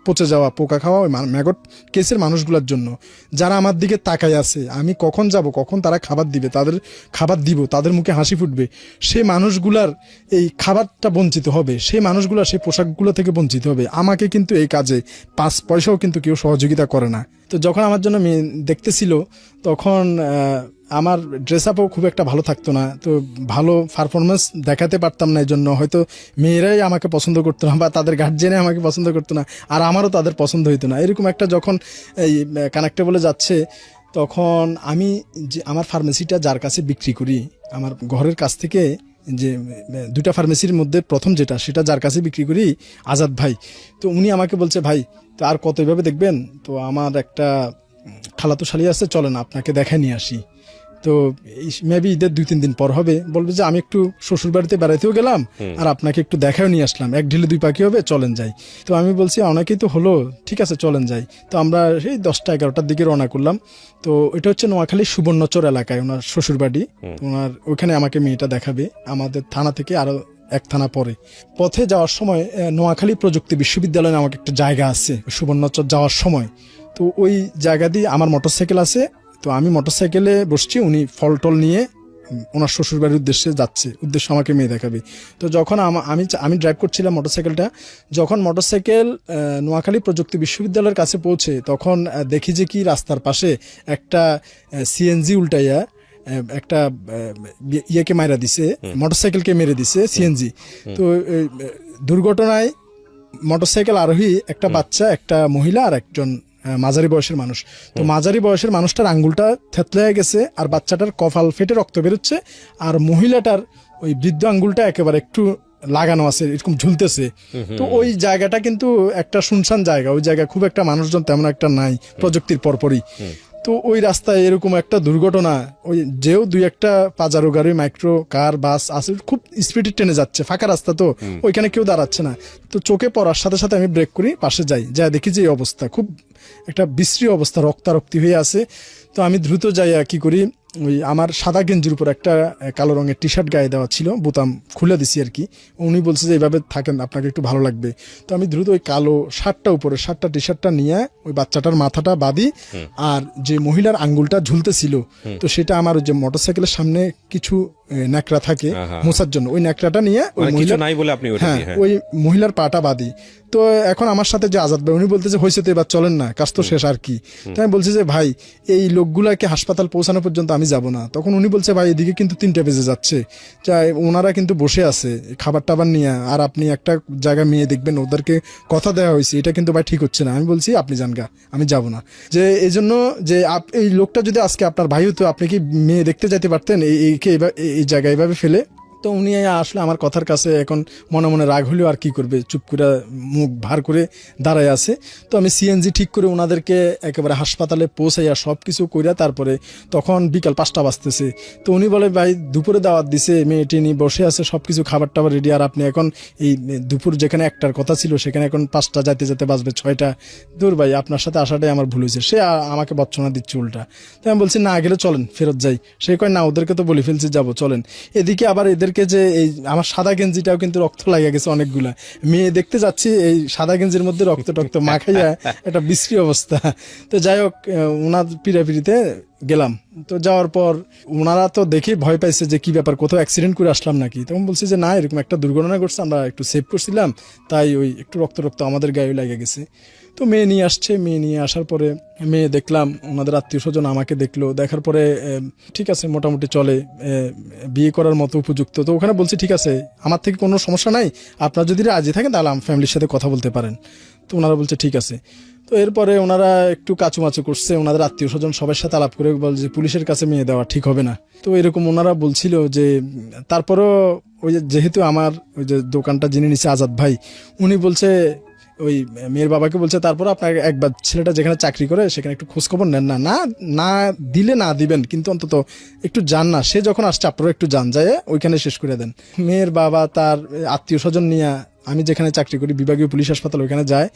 পচে যাওয়া পোকা খাওয়া ওই ম্যাগট কেসের মানুষগুলোর জন্য, যারা আমার দিকে তাকায় আছে। আমি কখন যাব, কখন তারা খাবার দিবে, তাদের খাবার দিব, তাদের মুখে হাসি ফুটবে, সেই মানুষগুলার এই খাবারটা বঞ্চিত হবে, সেই মানুষগুলা সেই পোশাকগুলো থেকে বঞ্চিত হবে। আমাকে কিন্তু এই কাজে 5 পয়সাও কিন্তু কেউ সহযোগিতা করে না। তো যখন আমার জন্য মেয়ে দেখতেছিল তখন আমার ড্রেস আপও খুব একটা ভালো থাকতো না, তো ভালো পারফরমেন্স দেখাতে পারতাম না, এই জন্য হয়তো মেয়েরাই আমাকে পছন্দ করতো না বা তাদের গার্জিয়ানে আমাকে পছন্দ করতো না, আর আমারও তাদের পছন্দ হইতো না। এরকম একটা যখন এই কানেক্টেবলে যাচ্ছে, তখন আমি যে আমার ফার্মেসিটা যার কাছে বিক্রি করি, আমার ঘরের কাছ থেকে যে 2টা ফার্মেসির মধ্যে প্রথম যেটা, সেটা যার কাছে বিক্রি করি আজাদ ভাই। তো উনি আমাকে বলছে, ভাই তো আর কত এভাবে দেখবেন, তো আমার একটা খালাতো শালি আছে, চলেন আপনাকে দেখায় নিয়ে আসি। তো মেবি ঈদের 2-3 দিন পর হবে, বলবে যে আমি একটু শ্বশুর বাড়িতে বেড়াইতেও গেলাম আর আপনাকে একটু দেখাও নিয়ে আসলাম, 1 ঢিলে 2 পাখি হবে, চলেন যাই। তো আমি বলছি অনেকেই তো হলো, ঠিক আছে চলেন যাই। তো আমরা সেই 10টা-11টার দিকে রওনা করলাম। তো এটা হচ্ছে নোয়াখালী সুবর্ণচর এলাকায় ওনার শ্বশুর বাড়ি, ওনার ওখানে আমাকে মেয়েটা দেখাবে, আমাদের থানা থেকে আরো 1 থানা পরে। পথে যাওয়ার সময় নোয়াখালী প্রযুক্তি বিশ্ববিদ্যালয়ে আমাকে একটা জায়গা আছে সুবর্ণচর যাওয়ার সময়, তো ওই জায়গা দিয়ে আমার মোটরসাইকেল আছে। তো আমি মোটরসাইকেলে বসছি, উনি ফল টল নিয়ে ওনার শ্বশুরবাড়ির উদ্দেশ্যে যাচ্ছে, উদ্দেশ্য আমাকে মেয়ে দেখাবে। তো যখন আমি ড্রাইভ করছিলাম মোটরসাইকেলটা, যখন মোটরসাইকেল নোয়াখালী প্রযুক্তি বিশ্ববিদ্যালয়ের কাছে পৌঁছে, তখন দেখি যে কি রাস্তার পাশে একটা সিএনজি উল্টাইয়া একটা ইয়েকে মারা দিছে, মোটরসাইকেলকে মেরে দিছে সিএনজি। তো দুর্ঘটনায় মোটরসাইকেল আরোহী একটা বাচ্চা, একটা মহিলা আর একজন মাঝারি বয়সের মানুষ। তো মাঝারি বয়সের মানুষটার আঙ্গুলটা থেতলে গেছে, আর বাচ্চাটার কপাল ফেটে রক্ত বেরোচ্ছে, আর মহিলাটার ওই বৃদ্ধ আঙ্গুলটা একেবারে একটু লাগানো আছে, এরকম ঝুলতেছে। তো ওই জায়গাটা কিন্তু একটা শুনশান জায়গা, ওই জায়গায় খুব একটা মানুষজন তেমন একটা নাই প্রযুক্তির পরপরই। তো ওই রাস্তায় এরকম একটা দুর্ঘটনা, ওই যেও 2-1টা পাজারো গাড়ি, মাইক্রো কার, বাস আছে, খুব স্পিডে ট্রেনে যাচ্ছে, ফাঁকা রাস্তা, তো ওইখানে কেউ দাঁড়াচ্ছে না। তো চোখে পড়ার সাথে সাথে আমি ব্রেক করি, পাশে যাই, যা দেখি যে এই অবস্থা, খুব একটা বিশ্রী অবস্থা, রক্তারক্তি হয়ে আছে। তো আমি দ্রুত যাই, কি করি, ওই আমার সাদা গেঞ্জির উপর একটা কালো রঙের টি শার্ট গায়ে দেওয়া ছিল, বোতাম খুলে দিছি আর কি। উনি বলছে যে এইভাবে থাকেন, আপনাকে একটু ভালো লাগবে। তো আমি দ্রুত ওই কালো শার্টটা উপরে, শার্টটা টি শার্টটা নিয়ে ওই বাচ্চাটার মাথাটা বাঁধি, আর যে মহিলার আঙ্গুলটা ঝুলতেছিল, তো সেটা আমার যে মোটরসাইকেলের সামনে কিছু ন্যাকড়া থাকে মোছার জন্য, ওই ন্যাকড়াটা নিয়ে ওই মহিলার পাটা বাঁধি। তো এখন আমার সাথে যে আজাদ ভাই, উনি বলতেছে হয়েছে তো এবার চলেন না, কাজ তো শেষ আর কি। তো আমি বলছি যে ভাই এই লোকগুলাকে হাসপাতাল পৌঁছানো পর্যন্ত আমি যাব না। তখন উনি বলছে ভাই এদিকে কিন্তু 3টা বেজে যাচ্ছে, ওনারা কিন্তু বসে আছে খাবার টাবার নিয়ে, আর আপনি একটা জায়গায় মেয়ে দেখবেন, ওদেরকে কথা দেওয়া হয়েছে, এটা কিন্তু ভাই ঠিক হচ্ছে না। আমি বলছি আপনি যান গা, আমি যাব না। যে এই জন্য যে এই লোকটা যদি আজকে আপনার ভাই হতো, আপনি কি মেয়ে দেখতে যেতে পারতেন এই জায়গায় এভাবে ফেলে? তো উনি আসলে আমার কথার কাছে এখন মনে মনে রাগ হলেও আর কি করবে, চুপ করে মুখ ভার করে দাঁড়ায় আছে। তো আমি সিএনজি ঠিক করে ওনাদেরকে একেবারে হাসপাতালে পৌঁছাইয়া সব কিছু কইরা, তারপরে তখন বিকাল 5টা বাজতেছে। তো উনি বলে ভাই দুপুরে দাওয়াত দিছে, মেয়েটি নিয়ে বসে আছে, সব কিছু খাবার টাবার রেডি, আর আপনি এখন এই দুপুর যেখানে 1টার কথা ছিল সেখানে এখন 5টা যাইতে যেতে বাজবে 6টা। দূর ভাই, আপনার সাথে আসাটাই আমার ভুল হয়েছে। সে আমাকে বচ্চনা দিচ্ছে উল্টা। তো আমি বলছি না গেলে চলেন ফেরত যাই। সে কয় না, ওদেরকে তো বলে ফেলছি যাবো, চলেন। এদিকে আবার এদেরকে যে এই আমার সাদা গেঞ্জিটাও কিন্তু রক্ত লাগিয়ে গেছে অনেকগুলা, মেয়ে দেখতে যাচ্ছি এই সাদা গেঞ্জির মধ্যে রক্ত টক্ত মাখাইয়া একটা বিশ্রী অবস্থা। তো যাই হোক, ওনার পিড়াপিড়িতে গেলাম। তো যাওয়ার পর ওনারা তো দেখে ভয় পাইছে যে কি ব্যাপার, কোথাও অ্যাক্সিডেন্ট করে আসলাম নাকি। তখন বলছি যে না, এরকম একটা দুর্ঘটনা ঘটছে, আমরা একটু সেভ করছিলাম, তাই ওই একটু রক্ত আমাদের গায়ে লেগে গেছে। তো মেয়ে নিয়ে আসছে, মেয়ে নিয়ে আসার পরে মেয়ে দেখলাম, ওনাদের আত্মীয় স্বজন আমাকে দেখলো, দেখার পরে ঠিক আছে মোটামুটি চলে, বিয়ে করার মতো উপযুক্ত। তো ওখানে বলছি ঠিক আছে, আমার থেকে কোনো সমস্যা নাই, আপনারা যদি রাজি থাকেন তাহলে আমার ফ্যামিলির সাথে কথা বলতে পারেন। তো ওনারা বলছে ঠিক আছে। তো এরপরে ওনারা একটু কাচুমাচু করছে, ওনাদের আত্মীয় স্বজন সবার সাথে আলাপ করে বল যে পুলিশের কাছে মেয়ে দেওয়া ঠিক হবে না। তো এরকম ওনারা বলছিল যে, তারপরও ওই যেহেতু আমার ওই যে দোকানটা যিনি নিচ্ছে আজাদ ভাই, উনি বলছে ওই মেয়ের বাবাকে বলছে তারপর আপনার একবার ছেলেটা যেখানে চাকরি করে সেখানে একটু খোঁজখবর নেন না, না না দিলে না দিবেন কিন্তু অন্তত একটু যান না, সে যখন আসছে আপনারা একটু যান, যায় ওইখানে শেষ করে দেন। মেয়ের বাবা তার আত্মীয় স্বজন নিয়ে আমি যেখানে চাকরি করি বিভাগীয় পুলিশ হাসপাতাল ওইখানে যায়,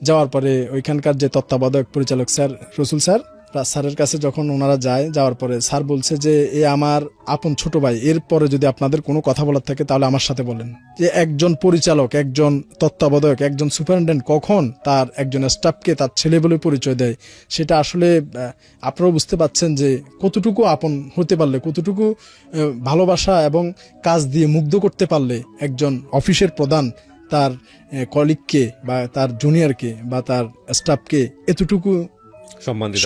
যাওয়ার পরে ওইখানকার যে তত্ত্বাবধায়ক পরিচালক স্যার রসুল স্যারের কাছে যখন ওনারা যায়, যাওয়ার পরে স্যার বলছে যে এ আমার আপন ছোট ভাই, এরপরে যদি আপনাদের কোনো কথা বলার থাকে তাহলে আমার সাথে বলেন। যে একজন পরিচালক, একজন তত্ত্বাবধায়ক, একজন সুপারিনটেন্ডেন্ট কখন তার একজন স্টাফকে তার ছেলে বলে পরিচয় দেয়, সেটা আসলে আপনারাও বুঝতে পাচ্ছেন যে কতটুকু আপন হতে পারলে, কতটুকু ভালোবাসা এবং কাজ দিয়ে মুগ্ধ করতে পারলে একজন অফিসের প্রধান তার কলিগকে বা তার জুনিয়রকে বা তার স্টাফকে এতটুকু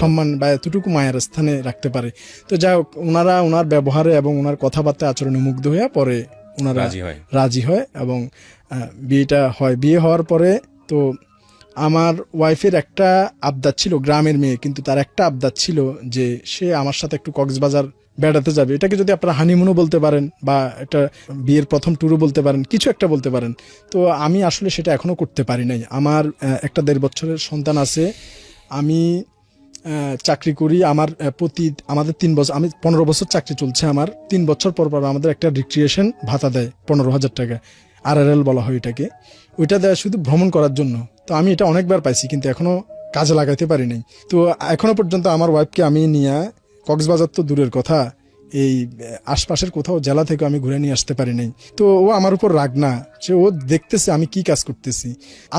সম্মান বা এতটুকু মায়ের স্থানে রাখতে পারে। তো যাই হোক, ওনারা ওনার ব্যবহারে এবং ওনার কথাবার্তা আচরণে মুগ্ধ হয়ে পরে ওনারা রাজি হয় এবং বিয়েটা হয়। বিয়ে হওয়ার পরে তো আমার ওয়াইফের একটা আবদার ছিল, গ্রামের মেয়ে কিন্তু তার একটা আবদার ছিল যে সে আমার সাথে একটু কক্সবাজার বেড়াতে যাবে। এটাকে যদি আপনারা হানিমুনও বলতে পারেন বা একটা বিয়ের প্রথম ট্যুরও বলতে পারেন, কিছু একটা বলতে পারেন। তো আমি আসলে সেটা এখনো করতে পারি নাই। আমার একটা 1.5 বছরের সন্তান আছে, আমি চাকরি করি, আমাদের 3 বছর, আমি 15 বছর চাকরি চলছে আমার, 3 বছর পর পর আমাদের একটা রিক্রিয়েশন ভাতা দেয় 15,000 টাকা, RRL বলা হয় এটাকে, ওইটা দেয় শুধু ভ্রমণ করার জন্য। তো আমি এটা অনেকবার পাইছি কিন্তু এখনো কাজে লাগাইতে পারি নাই। তো এখনো পর্যন্ত আমার ওয়াইফকে আমি নিয়ে কক্সবাজার তো দূরের কথা, এই আশপাশের কোথাও জেলা থেকে আমি ঘুরে নিয়ে আসতে পারি নাই। তো ও আমার উপর রাগ না, যে ও দেখতেছে আমি কি কাজ করতেছি।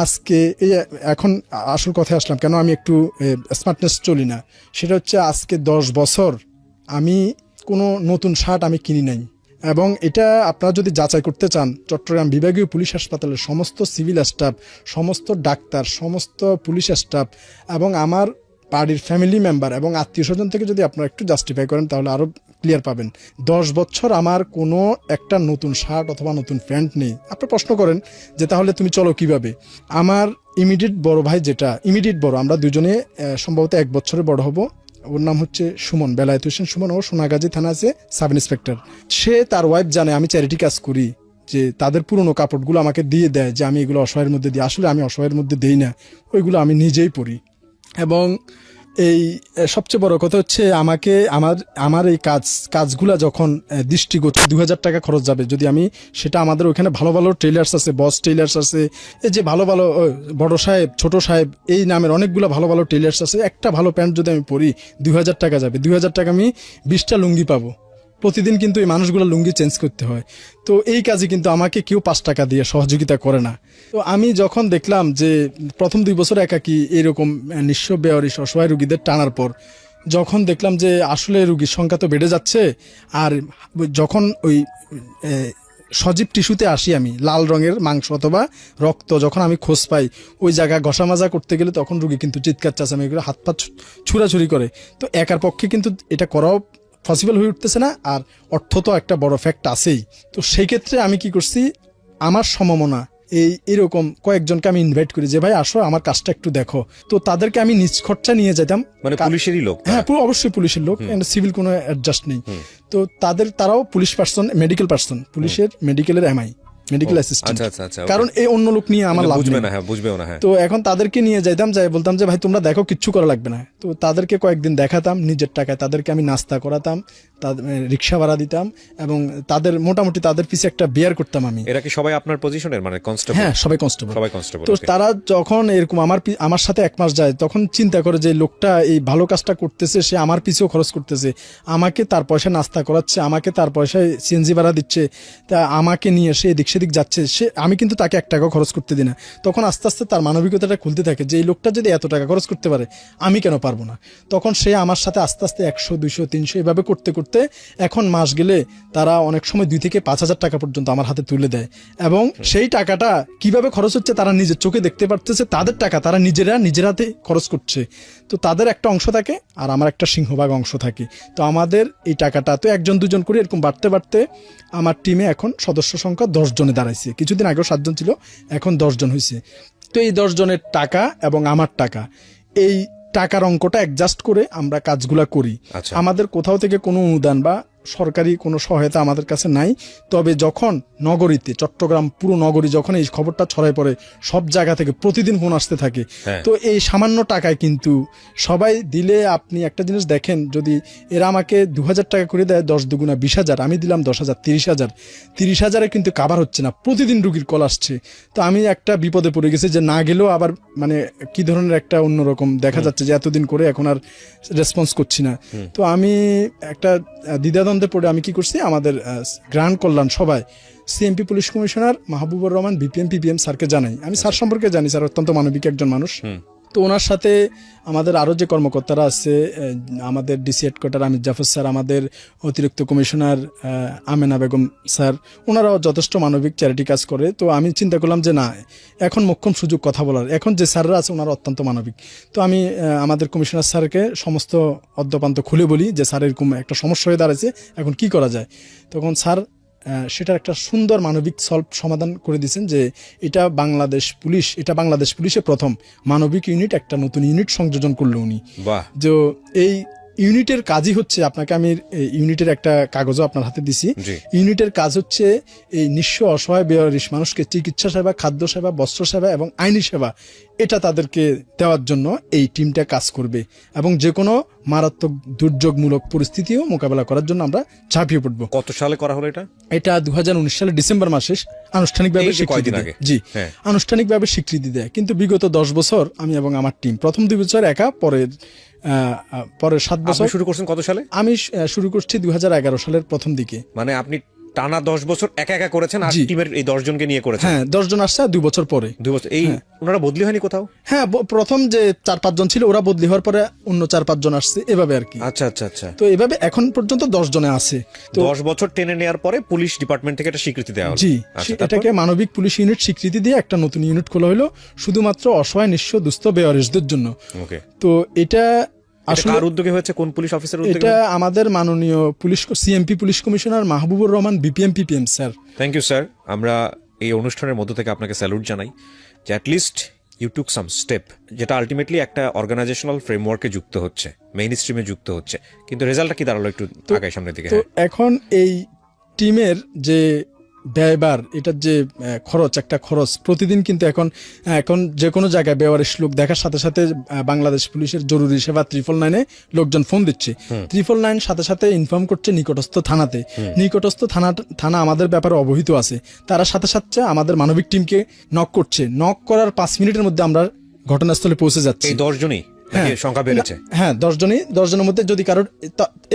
আজকে এই এখন আসল কথায় আসলাম, কেন আমি একটু স্মার্টনেস চলি না, সেটা হচ্ছে আজকে 10 বছর আমি কোনো নতুন শার্ট আমি কিনি নাই। এবং এটা আপনারা যদি যাচাই করতে চান, চট্টগ্রাম বিভাগীয় পুলিশ হাসপাতালের সমস্ত সিভিল স্টাফ, সমস্ত ডাক্তার, সমস্ত পুলিশ স্টাফ এবং আমার বাড়ির ফ্যামিলি মেম্বার এবং আত্মীয় স্বজন থেকে যদি আপনারা একটু জাস্টিফাই করেন তাহলে আরো ক্লিয়ার পাবেন। 10 বছর আমার কোনো একটা নতুন শার্ট অথবা নতুন প্যান্ট নেই। আপনি প্রশ্ন করেন যে তাহলে তুমি চলো কিভাবে। আমার ইমিডিয়েট বড় ভাই, যেটা ইমিডিয়েট বড়, আমরা দুজনে সম্ভবত 1 বছরে বড় হব, ওর নাম হচ্ছে সুমন, বেলায়েত হোসেন সুমন, ও সোনাগাজী থানা আছে সাব ইন্সপেক্টর। সে তার ওয়াইফ জানে আমি চ্যারিটি কাজ করি, যে তাদের পুরনো কাপড়গুলো আমাকে দিয়ে দেয় যে আমি এগুলো অসহায়ের মধ্যে দিই। আসলে আমি অসহায়ের মধ্যে দেই না, ওইগুলো আমি নিজেই পরি। এবং এই সবচেয়ে বড় কথা হচ্ছে আমাকে আমার এই কাজগুলা যখন দৃষ্টিগোচর 2,000 টাকা খরচ যাবে, যদি আমি সেটা, আমাদের ওখানে ভালো ভালো টেইলার্স আছে, বস টেইলার্স আছে, এই যে ভালো ভালো বড় সাহেব, ছোট সাহেব, এই নামের অনেকগুলো ভালো ভালো টেইলার্স আছে, একটা ভালো প্যান্ট যদি আমি পরি 2,000 টাকা যাবে। 2,000 টাকা আমি 20টা লুঙ্গি পাবো। প্রতিদিন কিন্তু এই মানুষগুলো লুঙ্গি চেঞ্জ করতে হয়। তো এই কাজে কিন্তু আমাকে কেউ 5 টাকা দিয়ে সহযোগিতা করে না। তো আমি যখন দেখলাম যে প্রথম 2 বছর একাকি এরকম নিঃস্ব বেয়ারিশ অসহায় রুগীদের টানার পর যখন দেখলাম যে আসলে রুগীর সংখ্যা তো বেড়ে যাচ্ছে, আর যখন ওই সজীব টিস্যুতে আসি, আমি লাল রঙের মাংস অথবা রক্ত যখন আমি খোঁজ পাই, ওই জায়গা ঘষা মাজা করতে গেলে তখন রুগী কিন্তু চিৎকার চেঁচামেচি এগুলো হাত পা ছুড়াছুড়ি করে। তো একার পক্ষে কিন্তু এটা করাও পসিবল হয়ে উঠতেছে না, আর অর্থ তো একটা বড় ফ্যাক্ট আছেই। তো সেই ক্ষেত্রে আমি কি করছি, আমার সমমনা এরকম কয়েকজনকে আমি ইনভাইট করি যে ভাই আসো আমার কাজটা একটু দেখো। তো তাদেরকে আমি নিজ খরচা নিয়ে যেতাম, মানে পুলিশেরই লোক, হ্যাঁ পুরো অবশ্যই পুলিশের লোক, সিভিল কোনো অ্যাডজাস্ট নেই। তো তারাও পুলিশ পার্সন, মেডিকেল পার্সন, পুলিশের মেডিকেলের MI, মেডিকেল অ্যাসিস্ট্যান্ট। কারণ এই অন্য লোক নিয়ে আমার লাভ নেই, বুঝবেও না। তো এখন তাদেরকে নিয়ে যাইতাম, যাই বলতাম যে ভাই তোমরা দেখো, কিচ্ছু করা লাগবে না। তো তাদেরকে কয়েকদিন দেখাতাম নিজের টাকায়, তাদেরকে আমি নাস্তা করাতাম, তাদের রিক্সা ভাড়া দিতাম এবং তাদের মোটামুটি তাদের পিছে একটা বিয়ার করতাম আমি। এরা কি সবাই আপনার পজিশনের, মানে কনস্টেবল? হ্যাঁ, সবাই কনস্টেবল। তো তারা যখন এরকম আমার সাথে 1 মাস যায়, তখন চিন্তা করে যে লোকটা এই ভালো কাজটা করতেছে, সে আমার পিছেও খরচ করতেছে, আমাকে তার পয়সা নাস্তা করাচ্ছে, আমাকে তার পয়সায় CNG ভাড়া দিচ্ছে, তা আমাকে নিয়ে সে এদিক সেদিক যাচ্ছে, আমি কিন্তু তাকে 1 টাকাও খরচ করতে দিই না। তখন আস্তে আস্তে তার মানবিকতাটা খুলতে থাকে যে এই লোকটা যদি এত টাকা খরচ করতে পারে, আমি কেন পারবো না। তখন সে আমার সাথে আস্তে আস্তে 100, 200, 300 এভাবে করতে করতে এখন মাস গেলে তারা অনেক সময় 2 থেকে 5,000 টাকা পর্যন্ত আমার হাতে তুলে দেয়। এবং সেই টাকাটা কিভাবে খরচ হচ্ছে তারা নিজের চোখে দেখতে পারতেছে, তাদের টাকা তারা নিজের হাতে খরচ করছে। তো তাদের একটা অংশ থাকে আর আমার একটা সিংহভাগ অংশ থাকে। তো আমাদের এই টাকাটা তো 1 জন 2 জন করে এরকম বাড়তে বাড়তে আমার টিমে এখন সদস্য সংখ্যা 10 জনে দাঁড়াইছে। কিছুদিন আগেও 7 জন ছিল, এখন 10 জন হয়েছে। তো এই 10 জনের টাকা এবং আমার টাকা, এই টাকার অঙ্কটা অ্যাডজাস্ট করে আমরা কাজগুলা করি। আমাদের কোথাও থেকে কোনো অনুদান বা সরকারি কোনো সহায়তা আমাদের কাছে নাই। তবে যখন নগরীতে চট্টগ্রাম পুরো নগরী যখন এই খবরটা ছড়ায় পড়ে, সব জায়গা থেকে প্রতিদিন ফোন আসতে থাকে, তো এই সামান্য টাকায় কিন্তু সবাই দিলে, আপনি একটা জিনিস দেখেন, যদি এরা আমাকে 2000 টাকা করে দেয়, 10 দুগুণা 20,000, আমি দিলাম 10,000, 30,000, 30,000-এ কিন্তু কাভার হচ্ছে না, প্রতিদিন রুগীর কল আসছে। তো আমি একটা বিপদে পড়ে গেছি যে না গেলেও আবার মানে কি ধরনের একটা অন্যরকম দেখা যাচ্ছে যে এতদিন করে এখন আর রেসপন্স করছি না। তো আমি একটা দ্বিধাদ্বন্দ্বে পড়ে আমি কি করছি, আমাদের গ্রান্ট কল্যাণ সবাই CMP police commissioner Mahbubur Rahman BPM PPM স্যারকে জানাই। আমি স্যার সম্পর্কে জানি, স্যার অত্যন্ত মানবিক একজন মানুষ। তো ওনার সাথে আমাদের আরও যে কর্মকর্তারা আছে, আমাদের ডিসি হেডকোয়ার্টার আমির জাফর স্যার, আমাদের অতিরিক্ত কমিশনার আমেনা বেগম স্যার, ওনারাও যথেষ্ট মানবিক চ্যারিটি কাজ করে। তো আমি চিন্তা করলাম যে না, এখন মোক্ষম সুযোগ কথা বলার, এখন যে স্যাররা আছে ওনারা অত্যন্ত মানবিক। তো আমি আমাদের কমিশনার স্যারকে সমস্ত অদ্যপান্ত খুলে বলি যে স্যার এরকম একটা সমস্যা হয়ে দাঁড়াচ্ছে, এখন কি করা যায়। তখন স্যার সেটার একটা সুন্দর মানবিক সমাধান করে দিয়েছেন যে এটা বাংলাদেশ পুলিশে প্রথম মানবিক ইউনিট, একটা নতুন ইউনিট সংযোজন করলো উনি। যে এই ইউনিটের কাজই হচ্ছে, আপনাকে আমি ইউনিটের একটা কাগজও আপনার হাতে দিছি, ইউনিটের কাজ হচ্ছে এই নিঃস্ব অসহায় বেয়ারিশ মানুষকে চিকিৎসা সেবা, খাদ্য সেবা, বস্ত্র সেবা এবং আইনি সেবা এটা তাদেরকে দেওয়ার জন্য এই টিমটা কাজ করবে, এবং যে কোনো মারাত্মক দুর্যোগমূলক পরিস্থিতিও মোকাবেলা করার জন্য আমরা ঝাঁপিয়ে পড়বো। কত সালে করা হলো এটা? এটা 2019 সালের ডিসেম্বর মাসে আনুষ্ঠানিকভাবে স্বীকৃতি দেয়। জি, আনুষ্ঠানিকভাবে স্বীকৃতি দেয়। কিন্তু বিগত 10 বছর আমি এবং আমার টিম, প্রথম 2 বছর একা, পরের 7 বছর। শুরু করছেন কত সালে? আমি শুরু করছি 2011 সালের প্রথম দিকে। মানে আপনি টানা 10 বছর একা একা করেছেন, আর টিমের এই 10 জনকে নিয়ে করেছেন? হ্যাঁ, 10 জন আসছে 2 বছর পরে। 2 বছর এই ওনারা বদলি হয়নি কোথাও? হ্যাঁ, প্রথম যে 4-5 জন ছিল ওরা বদলি হওয়ার পরে অন্য 4-5 জন আসছে, এভাবে আর কি। আচ্ছা আচ্ছা আচ্ছা। তো এভাবে এখন পর্যন্ত 10 জনে আছে। তো 10 বছর টেনে নেওয়ার পরে পুলিশ ডিপার্টমেন্ট থেকে এটা স্বীকৃতি দেওয়া হলো। জি, এটাকে মানবিক পুলিশ ইউনিট স্বীকৃতি দিয়ে একটা নতুন ইউনিট খোলা হলো শুধুমাত্র অসহায় নিঃস্ব দুস্থ বেওয়ারিশদের জন্য। ওকে। তো এটা কার উদ্যোগে হয়েছে, কোন পুলিশ অফিসার উদ্যোগে? এটা আমাদের মাননীয় CMP police commissioner Mahbubur Rahman BPM PPM sir. Thank you sir. আমরা এই অনুষ্ঠানের মধ্য থেকে আপনাকে স্যালুট জানাই যে at least you took some step, যেটা আলটিমেটলি একটা অর্গানাইজেশনাল ফ্রেমওয়ার্কে যুক্ত হচ্ছে, মেইন স্ট্রিমে যুক্ত হচ্ছে, কিন্তু রেজাল্টটা কি দাঁড়ালো একটু আগায় সামনের দিকে? তো এখন এই টিমের যে ব্যয়বার, এটার যে খরচ, একটা খরচ প্রতিদিন কিন্তু এখন যে কোনো জায়গায় বেওয়ারিশ লোক দেখার সাথে সাথে বাংলাদেশ পুলিশের জরুরি সেবা 999-এ লোকজন ফোন দিচ্ছে। 999 সাথে সাথে ইনফর্ম করছে নিকটস্থ থানাতে। নিকটস্থ থানা আমাদের ব্যাপারে অবহিত আছে, তারা সাথে সাথে আমাদের মানবিক টিমকে নক করছে। নক করার 5 মিনিটের মধ্যে আমরা ঘটনাস্থলে পৌঁছে যাচ্ছি। 10 জনই সংখ্যা বেড়েছে? হ্যাঁ, 10 জনের মধ্যে যদি কারোর,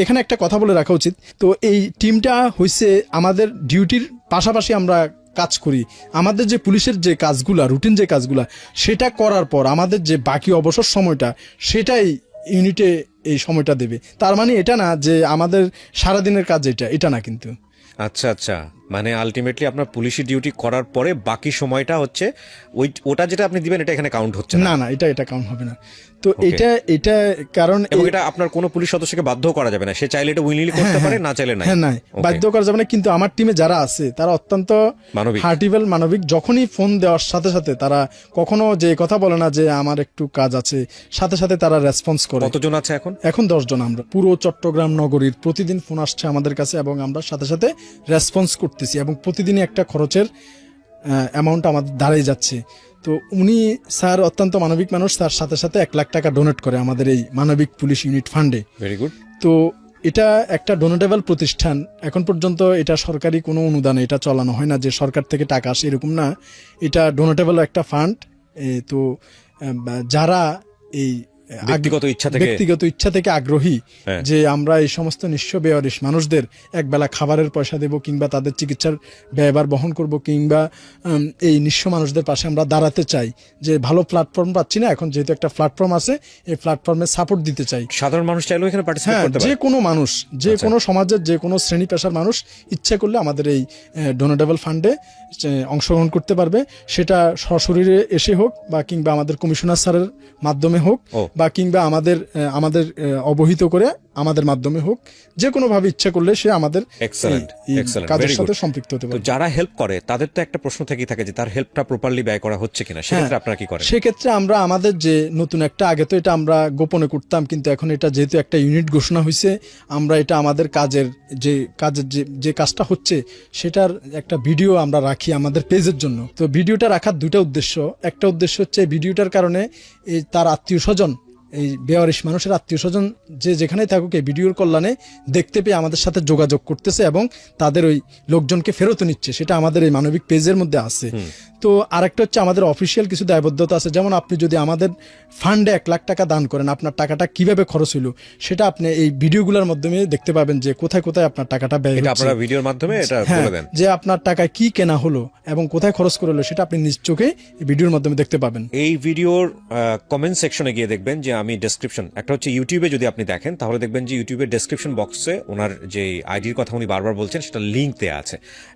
এখানে একটা কথা বলে রাখা উচিত, তো এই টিমটা হয়েছে আমাদের ডিউটির পাশাপাশি আমরা কাজ করি। আমাদের যে পুলিশের যে কাজগুলা, রুটিন যে কাজগুলা, সেটা করার পর আমাদের যে বাকি অবসর সময়টা, সেটাই ইউনিটে এই সময়টা দেবে। তার মানে এটা না যে আমাদের সারাদিনের কাজ এটা না কিন্তু। আচ্ছা আচ্ছা, মানে আলটিমেটলি আপনার পুলিশি ডিউটি করার পরে বাকি সময়টা হচ্ছে ওটা যেটা আপনি দিবেন, এটা এখানে কাউন্ট হচ্ছে না? না, এটা কাউন্ট হবে না। তো এটা কারণ, এবং এটা আপনার কোনো পুলিশ সদস্যকে বাধ্য করা যাবে না, সে চাইলে এটা উইলিলি করতে পারে, না চাইলে না। হ্যাঁ, না, বাধ্য করা যাবে না। কিন্তু আমার টিমে যারা আছে তারা অত্যন্ত হার্টিভেল মানবিক। যখনই ফোন দেওয়ার সাথে সাথে তারা কখনো যে কথা বলে না যে আমার একটু কাজ আছে, সাথে সাথে তারা রেসপন্স করে। কতজন আছে এখন? এখন 10 জন। আমরা পুরো চট্টগ্রাম নগরীর প্রতিদিন ফোন আসছে আমাদের কাছে, এবং আমরা সাথে সাথে রেসপন্স করতেছি, এবং প্রতিদিনই একটা খরচের অ্যামাউন্ট আমাদের দাঁড়িয়ে যাচ্ছে। তো উনি স্যার অত্যন্ত মানবিক মানুষ, তার সাথে সাথে 1 লাখ টাকা ডোনেট করে আমাদের এই মানবিক পুলিশ ইউনিট ফান্ডে। Very good. তো এটা একটা ডোনেটেবল প্রতিষ্ঠান। এখন পর্যন্ত এটা সরকারি কোনো অনুদানে এটা চালানো হয় না যে সরকার থেকে টাকা আসে, এরকম না। এটা ডোনেটেবল একটা ফান্ড। তো যারা এই ব্যক্তিগত ইচ্ছা থেকে আগ্রহী যে আমরা এই সমস্ত নিঃস্ব বেওয়ারিশ মানুষদের একবেলা খাবারের পয়সা দেব, কিংবা তাদের চিকিৎসার ব্যয়ভার বহন করব, কিংবা এই নিঃস্ব মানুষদের পাশে আমরা দাঁড়াতে চাই, যে ভালো প্ল্যাটফর্ম পাচ্ছি না, এখন যেহেতু একটা প্ল্যাটফর্ম আছে, এই প্ল্যাটফর্মে সাপোর্ট দিতে চাই। সাধারণ মানুষ চাইলেও এখানে পার্টিসিপেট করতে পারে? যে কোনো মানুষ, যে কোনো সমাজের যে কোনো শ্রেণী পেশার মানুষ ইচ্ছা করলে আমাদের এই ডোনেটেবল ফান্ডে অংশগ্রহণ করতে পারবে, সেটা সশরীরে এসে হোক বা কিংবা আমাদের কমিশনার স্যারের মাধ্যমে হোক বা কিংবা আমাদের অবহিত করে আমাদের মাধ্যমে হোক, যে কোনো ভাবে ইচ্ছা করলে সে আমাদের কাজের সাথে সম্পৃক্ত হতে পারে। যারা হেল্প করে তাদের তো একটা প্রশ্ন থেকেই থাকে যে তার হেল্পটা প্রপারলি ব্যয় করা হচ্ছে কিনা, সেক্ষেত্রে আপনারা কি করেন? সেক্ষেত্রে আমরা আমাদের যে নতুন একটা, আগে তো এটা আমরা গোপনে করতাম, কিন্তু এখন এটা যেহেতু একটা ইউনিট ঘোষণা হয়েছে, আমরা এটা আমাদের কাজের যে কাজটা হচ্ছে সেটার একটা ভিডিও আমরা রাখি আমাদের পেজের জন্য। তো ভিডিওটা রাখার দুইটা উদ্দেশ্য। একটা উদ্দেশ্য হচ্ছে ভিডিওটার কারণে তার আত্মীয় স্বজন, এই বেওয়ারিশ মানুষের আত্মীয় স্বজন যে যেখানেই থাকুক এই ভিডিওর কল্যাণে দেখতে পেয়ে আমাদের সাথে যোগাযোগ করতেছে এবং তাদের ওই লোকজনকে ফেরত নিচ্ছে, সেটা আমাদের এই মানবিক পেজের মধ্যে আছে। তো আরেকটা হচ্ছে আমাদের অফিসিয়াল কিছু দায়বদ্ধতা আছে, যেমন আপনি যদি আমাদের ফান্ডে 1 লাখ টাকা দান করেন, আপনার টাকাটা কিভাবে খরচ হইল সেটা আপনি এই ভিডিওগুলোর মাধ্যমে দেখতে পাবেন, যে কোথায় কোথায় আপনার টাকাটা ব্যয় হচ্ছে। আপনারা ভিডিওর মাধ্যমে এটা বলে দেন যে আপনার টাকায় কি কেনা হলো এবং কোথায় খরচ করে হলো, সেটা আপনি নিজ চোখে এই ভিডিওর মাধ্যমে দেখতে পাবেন। এই ভিডিওর কমেন্ট সেকশনে গিয়ে দেখবেন যে আমি ডেসক্রিপশন, একটা হচ্ছে ইউটিউবে যদি আপনি দেখেন তাহলে দেখবেন যে ইউটিউবের ডেসক্রিপশন বক্সে ওনার যে আইডির কথা উনি বারবার বলছেন সেটা লিঙ্ক দেওয়া আছে,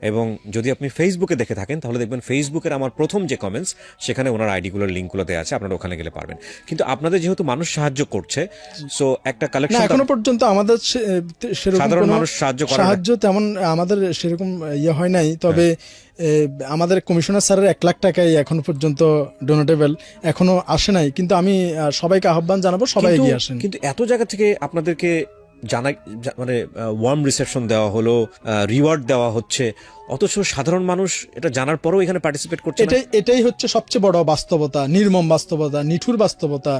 এবং যদি আপনি ফেসবুকে দেখে থাকেন তাহলে দেখবেন ফেসবুকের আমার প্রথম যে কমেন্টস সেখানে ওনার আইডিগুলোর লিঙ্কগুলো দেওয়া আছে, আপনারা ওখানে গেলে পারবেন। কিন্তু আপনাদের যেহেতু মানুষ সাহায্য করছে, সো একটা কালেকশন, এখনো পর্যন্ত আমাদের সাধারণ মানুষ সাহায্য তেমন আমাদের সেরকম হয় নাই, তবে আমাদের কমিশনার স্যারের 1 লাখ টাকাই এখনো পর্যন্ত ডোনেটেবল এখনো আসে নাই, কিন্তু আমি সবাইকে আহ্বান জানাবো সবাই এগিয়ে আসেন। কিন্তু এত জায়গা থেকে আপনাদেরকে মানে ওয়ার্ম রিসেপশন দেওয়া হলো, রিওয়ার্ড দেওয়া হচ্ছে, অথচ সাধারণ মানুষ এটা জানার পরেও এখানে পার্টিসিপেট করছে না। এটাই হচ্ছে সবচেয়ে বড় বাস্তবতা, নির্মম বাস্তবতা, নিঠুর বাস্তবতা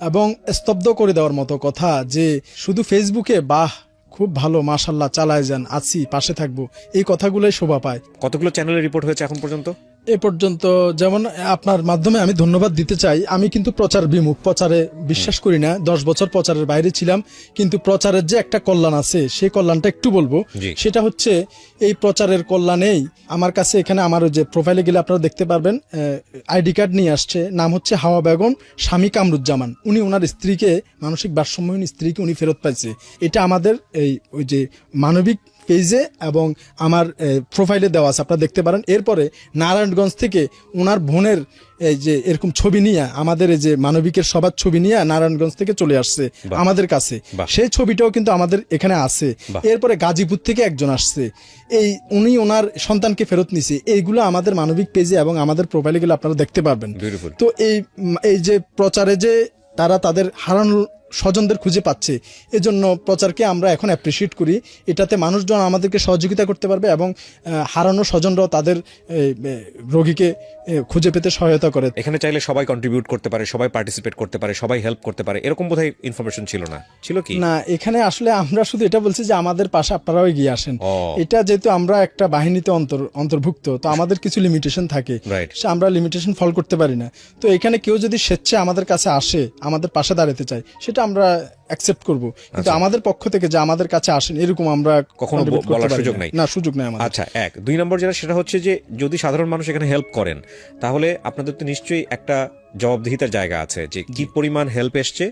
এবং স্তব্ধ করে দেওয়ার মতো কথা, যে শুধু ফেসবুকে বাহ খুব ভালো মাশাআল্লাহ চালায় যান, আছি পাশে থাকবো, এই কথাগুলোই শোভা পায়। কতগুলো চ্যানেলে রিপোর্ট হয়েছে এখন পর্যন্ত? এ পর্যন্ত যেমন আপনার মাধ্যমে আমি ধন্যবাদ দিতে চাই, আমি কিন্তু প্রচার বিমুখ, প্রচারে বিশ্বাস করি না, 10 বছর প্রচারের বাইরে ছিলাম, কিন্তু প্রচারের যে একটা কল্যাণ আছে সেই কল্যাণটা একটু বলবো। সেটা হচ্ছে এই প্রচারের কল্যাণেই আমার কাছে, এখানে আমার যে প্রোফাইলে গেলে আপনারা দেখতে পারবেন, আইডি কার্ড নিয়ে আসছে, নাম হচ্ছে হাওয়া বেগম, স্বামী কামরুজ্জামান, উনি ওনার স্ত্রীকে, মানসিক ভারসাম্যহীন স্ত্রীকে উনি ফেরত পাইছে। এটা আমাদের ওই যে মানবিক পেজে এবং আমার প্রোফাইলে দেওয়া আছে, আপনারা দেখতে পারেন। এরপরে নারায়ণগঞ্জ থেকে ওনার বোনের এই যে এরকম ছবি নিয়ে, আমাদের এই যে মানবিকের সবার ছবি নিয়ে নারায়ণগঞ্জ থেকে চলে আসছে আমাদের কাছে, সেই ছবিটাও কিন্তু আমাদের এখানে আছে। এরপরে গাজীপুর থেকে একজন আসছে, উনি ওনার সন্তানকে ফেরত নিছে। এইগুলো আমাদের মানবিক পেজে এবং আমাদের প্রোফাইলে গেলে আপনারা দেখতে পারবেন। তো এই যে প্রচারে যে তারা তাদের হারানো স্বজনদের খুঁজে পাচ্ছে, এজন্য প্রচারকে আমরা এখন অ্যাপ্রিসিয়েট করি। এটাতে মানুষজন আমাদেরকে সহযোগিতা করতে পারবে এবং হারানো স্বজনরাও তাদের রোগীকে খুঁজে পেতে সহায়তা করে। এখানে চাইলে সবাই কন্ট্রিবিউট করতে পারে, সবাই পার্টিসিপেট করতে পারে, সবাই হেল্প করতে পারে, এরকম বোধহয় ইনফরমেশন ছিল না, ছিল কি না? এখানে আসলে আমরা শুধু এটা বলছি যে আমাদের পাশে আপনারাও এগিয়ে আসেন। এটা যেহেতু আমরা একটা বাহিনীতে অন্তর্ভুক্ত, তো আমাদের কিছু লিমিটেশন থাকে, আমরা লিমিটেশন ফলো করতে পারি না। তো এখানে কেউ যদি স্বেচ্ছায় আমাদের কাছে আসে, আমাদের পাশে দাঁড়াতে চায়, সেটা আমরা অ্যাকসেপ্ট করব, কিন্তু আমাদের পক্ষ থেকে যে আমাদের কাছে আসেন এরকম আমরা কখনো বলার সুযোগ নাই। না, সুযোগ নাই আমাদের। আচ্ছা, 2 নম্বর যেটা, সেটা হচ্ছে যে যদি সাধারণ মানুষ এখানে হেল্প করেন তাহলে আপনাদের তো নিশ্চয়ই একটা জবাবদিহিতার জায়গা আছে, যে কি পরিমাণ হেল্প এসছে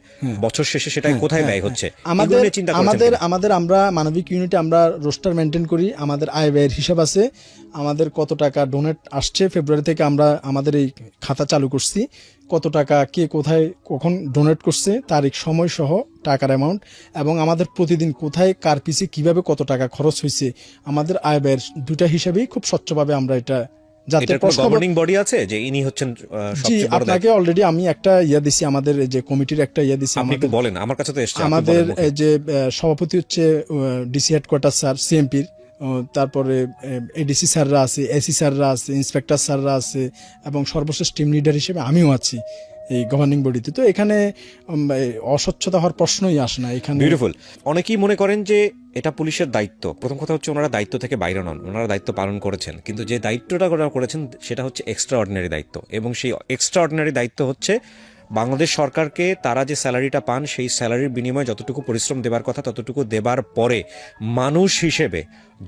বছর শেষে, সেটা কোথায় ব্যয় হচ্ছে। আমরা মানবিক ইউনিটে আমরা রোস্টার মেনটেন করি, আমাদের আয় ব্যয়ের হিসাব আছে, আমাদের কত টাকা ডোনেট আসছে। ফেব্রুয়ারি থেকে আমরা আমাদের এই খাতা চালু করছি, কত টাকা কে কোথায় কখন ডোনেট করছে, তারিখ সময় সহ টাকার অ্যামাউন্ট, এবং আমাদের প্রতিদিন কোথায় কার পিছে কিভাবে কত টাকা খরচ হয়েছে, আমাদের আয় ব্যয়ের দুটা হিসাবেই খুব স্বচ্ছভাবে আমরা এটা। গভর্নিং বডি আছে যে ইনি হচ্ছেন সবচেয়ে বড়। আপনাকে অলরেডি আমি একটা দিছি, আমাদের যে কমিটির একটা দিছি, আপনি একটু বলেন, আমার কাছে তো এসেছে। আমাদের যে সভাপতি হচ্ছে ডিসি হেডকোয়ার্টার স্যার সিএমপির, তারপরে এডিসি স্যাররা আছে, এসি স্যাররা আছে, ইন্সপেক্টর স্যাররা আছে, এবং সর্বশেষ টিম লিডার হিসেবে আমিও আছি এই গভর্নিং বডিতে। তো এখানে অস্বচ্ছতা হওয়ার প্রশ্নই আসে না এখানে। বিউটিফুল। অনেকেই মনে করেন যে এটা পুলিশের দায়িত্ব। প্রথম কথা হচ্ছে ওনারা দায়িত্ব থেকে বাইরে নন, ওনারা দায়িত্ব পালন করেছেন, কিন্তু যে দায়িত্বটা ওনারা করেছেন সেটা হচ্ছে এক্সট্রা অর্ডিনারি দায়িত্ব, এবং সেই এক্সট্রা অর্ডিনারি দায়িত্ব হচ্ছে বাংলাদেশ সরকারকে তারা যে স্যালারিটা পান সেই স্যালারির বিনিময়ে যতটুকু পরিশ্রম দেবার কথা ততটুকু দেবার পরে মানুষ হিসেবে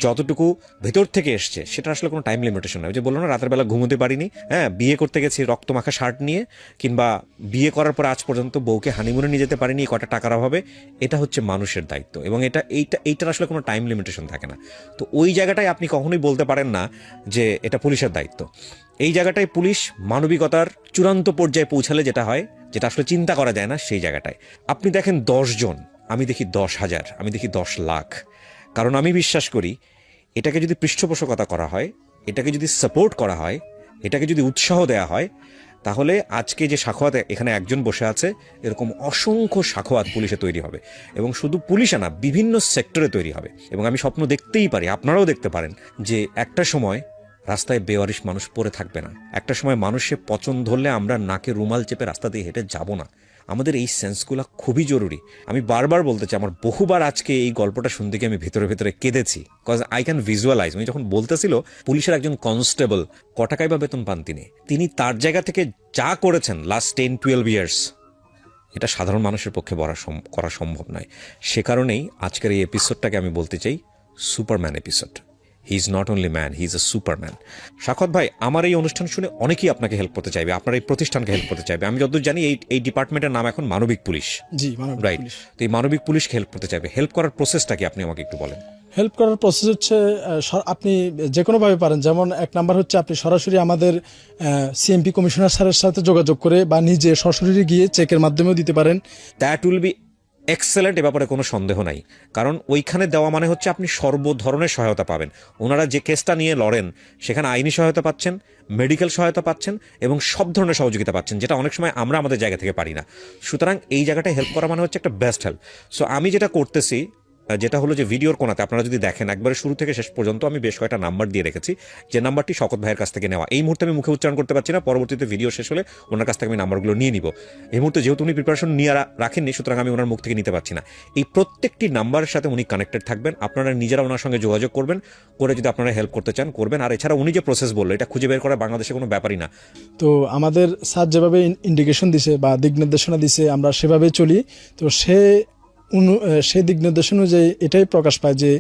যতটুকু ভেতর থেকে এসছে সেটা আসলে কোনো টাইম লিমিটেশন নয়। যে বললো না রাতের বেলা ঘুমোতে পারিনি, হ্যাঁ বিয়ে করতে গেছি রক্তমাখা শার্ট নিয়ে, কিংবা বিয়ে করার পর আজ পর্যন্ত বউকে হানিমুনে নিয়ে যেতে পারিনি কটা টাকার অভাবে, এটা হচ্ছে মানুষের দায়িত্ব এবং এইটার আসলে কোনো টাইম লিমিটেশন থাকে না। তো ওই জায়গাটায় আপনি কখনোই বলতে পারেন না যে এটা পুলিশের দায়িত্ব। এই জায়গাটায় পুলিশ মানবিকতার চূড়ান্ত পর্যায়ে পৌঁছালে যেটা হয়, যেটা আসলে চিন্তা করা যায় না, সেই জায়গাটায় আপনি দেখেন 10 জন, আমি দেখি 10,000, আমি দেখি 10 লাখ। কারণ আমি বিশ্বাস করি এটাকে যদি পৃষ্ঠপোষকতা করা হয়, এটাকে যদি সাপোর্ট করা হয়, এটাকে যদি উৎসাহ দেওয়া হয়, তাহলে আজকে যে সাখোয়াত এখানে একজন বসে আছে, এরকম অসংখ্য সাখোয়াত পুলিশে তৈরি হবে। এবং শুধু পুলিশে না, বিভিন্ন সেক্টরে তৈরি হবে। এবং আমি স্বপ্ন দেখতেই পারি, আপনারাও দেখতে পারেন, যে একটা সময় রাস্তায় বেওয়ারিশ মানুষ পড়ে থাকবে না। একটা সময় মানুষের পচন ধরলে আমরা নাকে রুমাল চেপে রাস্তা দিয়ে হেঁটে যাব না। আমাদের এই সেন্সগুলো খুবই জরুরি। আমি বারবার বলতে চাই, আমার বহুবার আজকে এই গল্পটা শুনতে গিয়ে আমি ভেতরে ভেতরে কেঁদেছি, কজ আই ক্যান ভিজুয়ালাইজ। উনি যখন বলতেছিল পুলিশের একজন কনস্টেবল ক টাকায় বা বেতন পান, তিনি তার জায়গা থেকে যা করেছেন লাস্ট 10-12 ইয়ার্স, এটা সাধারণ মানুষের পক্ষে করা সম্ভব নয়। সে কারণেই আজকের এই এপিসোডটাকে আমি বলতে চাই Superman episode. He is not only man, he is a Superman. Sakhawat ভাই, আমার এই অনুষ্ঠান শুনে অনেকেই আপনাকে হেল্প করতে চাইবে, আপনার এই প্রতিষ্ঠানকে হেল্প করতে চাইবে। আমি যতদূর জানি এই ডিপার্টমেন্টের নাম এখন মানবিক পুলিশ। জি, রাইট। তো এই মানবিক পুলিশকে হেল্প করতে চাইবে, হেল্প করার প্রসেসটা কি আপনি আমাকে একটু বলেন? হেল্প করার প্রসেস হচ্ছে আপনি যে কোনোভাবে পারেন। যেমন এক নাম্বার হচ্ছে আপনি সরাসরি আমাদের সিএমপি কমিশনার স্যারের সাথে যোগাযোগ করে বা নিজে সরাসরি গিয়ে চেকের মাধ্যমেও দিতে পারেন। দ্যাট উইল বি এক্সেলেন্ট, এ ব্যাপারে কোনো সন্দেহ নাই। কারণ ওইখানে দেওয়া মানে হচ্ছে আপনি সর্ব ধরনের সহায়তা পাবেন। ওনারা যে কেসটা নিয়ে লড়েন সেখানে আইনি সহায়তা পাচ্ছেন, মেডিকেল সহায়তা পাচ্ছেন এবং সব ধরনের সহযোগিতা পাচ্ছেন, যেটা অনেক সময় আমরা আমাদের জায়গা থেকে পারি না। সুতরাং এই জায়গাটায় হেল্প করা মানে হচ্ছে একটা বেস্ট হেল্প। সো আমি যেটা করতেছি, যেটা হলো যে ভিডিওর কোনাতে আপনারা যদি দেখেন, একবারে শুরু থেকে শেষ পর্যন্ত আমি বেশ কয়েকটা নাম্বার দিয়ে রেখেছি, যে নাম্বারটি শওকত ভাইয়ের কাছ থেকে নেওয়া। এই মুহূর্তে আমি মুখে উচ্চারণ করতে পারছি না, পরবর্তীতে ভিডিও শেষ হলে ওনার কাছ থেকে আমি নাম্বারগুলো নিয়ে নিব। এই মুহূর্তে যেহেতু উনি প্রিপারেশন নিয়ে রাখেননি, সুতরাং আমি ওনার মুখ থেকে নিতে পারছি না। এই প্রত্যেকটি নাম্বারের সাথে উনি কানেক্টেড থাকবেন, আপনারা নিজেরা ওনার সঙ্গে যোগাযোগ করবেন, করে যদি আপনারা হেল্প করতে চান করবেন। আর এছাড়া উনি যে প্রসেস বললো, এটা খুঁজে বের করা বাংলাদেশে কোনো ব্যাপারই না। তো আমাদের স্যার যেভাবে ইন্ডিকেশন দিছে বা দিক নির্দেশনা দিছে, আমরা সেভাবে চলি। তো সেই দিক নির্দেশন অনুযায়ী এটাই প্রকাশ পায় যে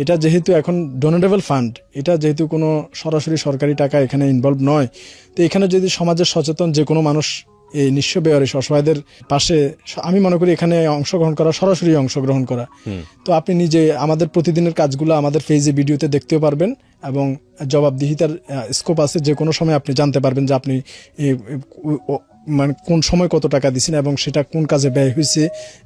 এটা যেহেতু এখন ডোনেটেবল ফান্ড, এটা যেহেতু কোনো সরাসরি সরকারি টাকা এখানে ইনভলভ নয়, তো এখানে যদি সমাজের সচেতন যে কোনো মানুষ এই নিঃস্ব বেওয়ারিশ অসহায়দের পাশে, আমি মনে করি এখানে অংশগ্রহণ করা, সরাসরি অংশগ্রহণ করা। তো আপনি নিজে আমাদের প্রতিদিনের কাজগুলো আমাদের পেজে ভিডিওতে দেখতেও পারবেন এবং জবাবদিহিতার স্কোপ আছে। যে কোনো সময় আপনি জানতে পারবেন যে আপনি মানে কোন সময় কত টাকা দিচ্ছেন এবং সেটা কোন কাজে ব্যয় হয়েছে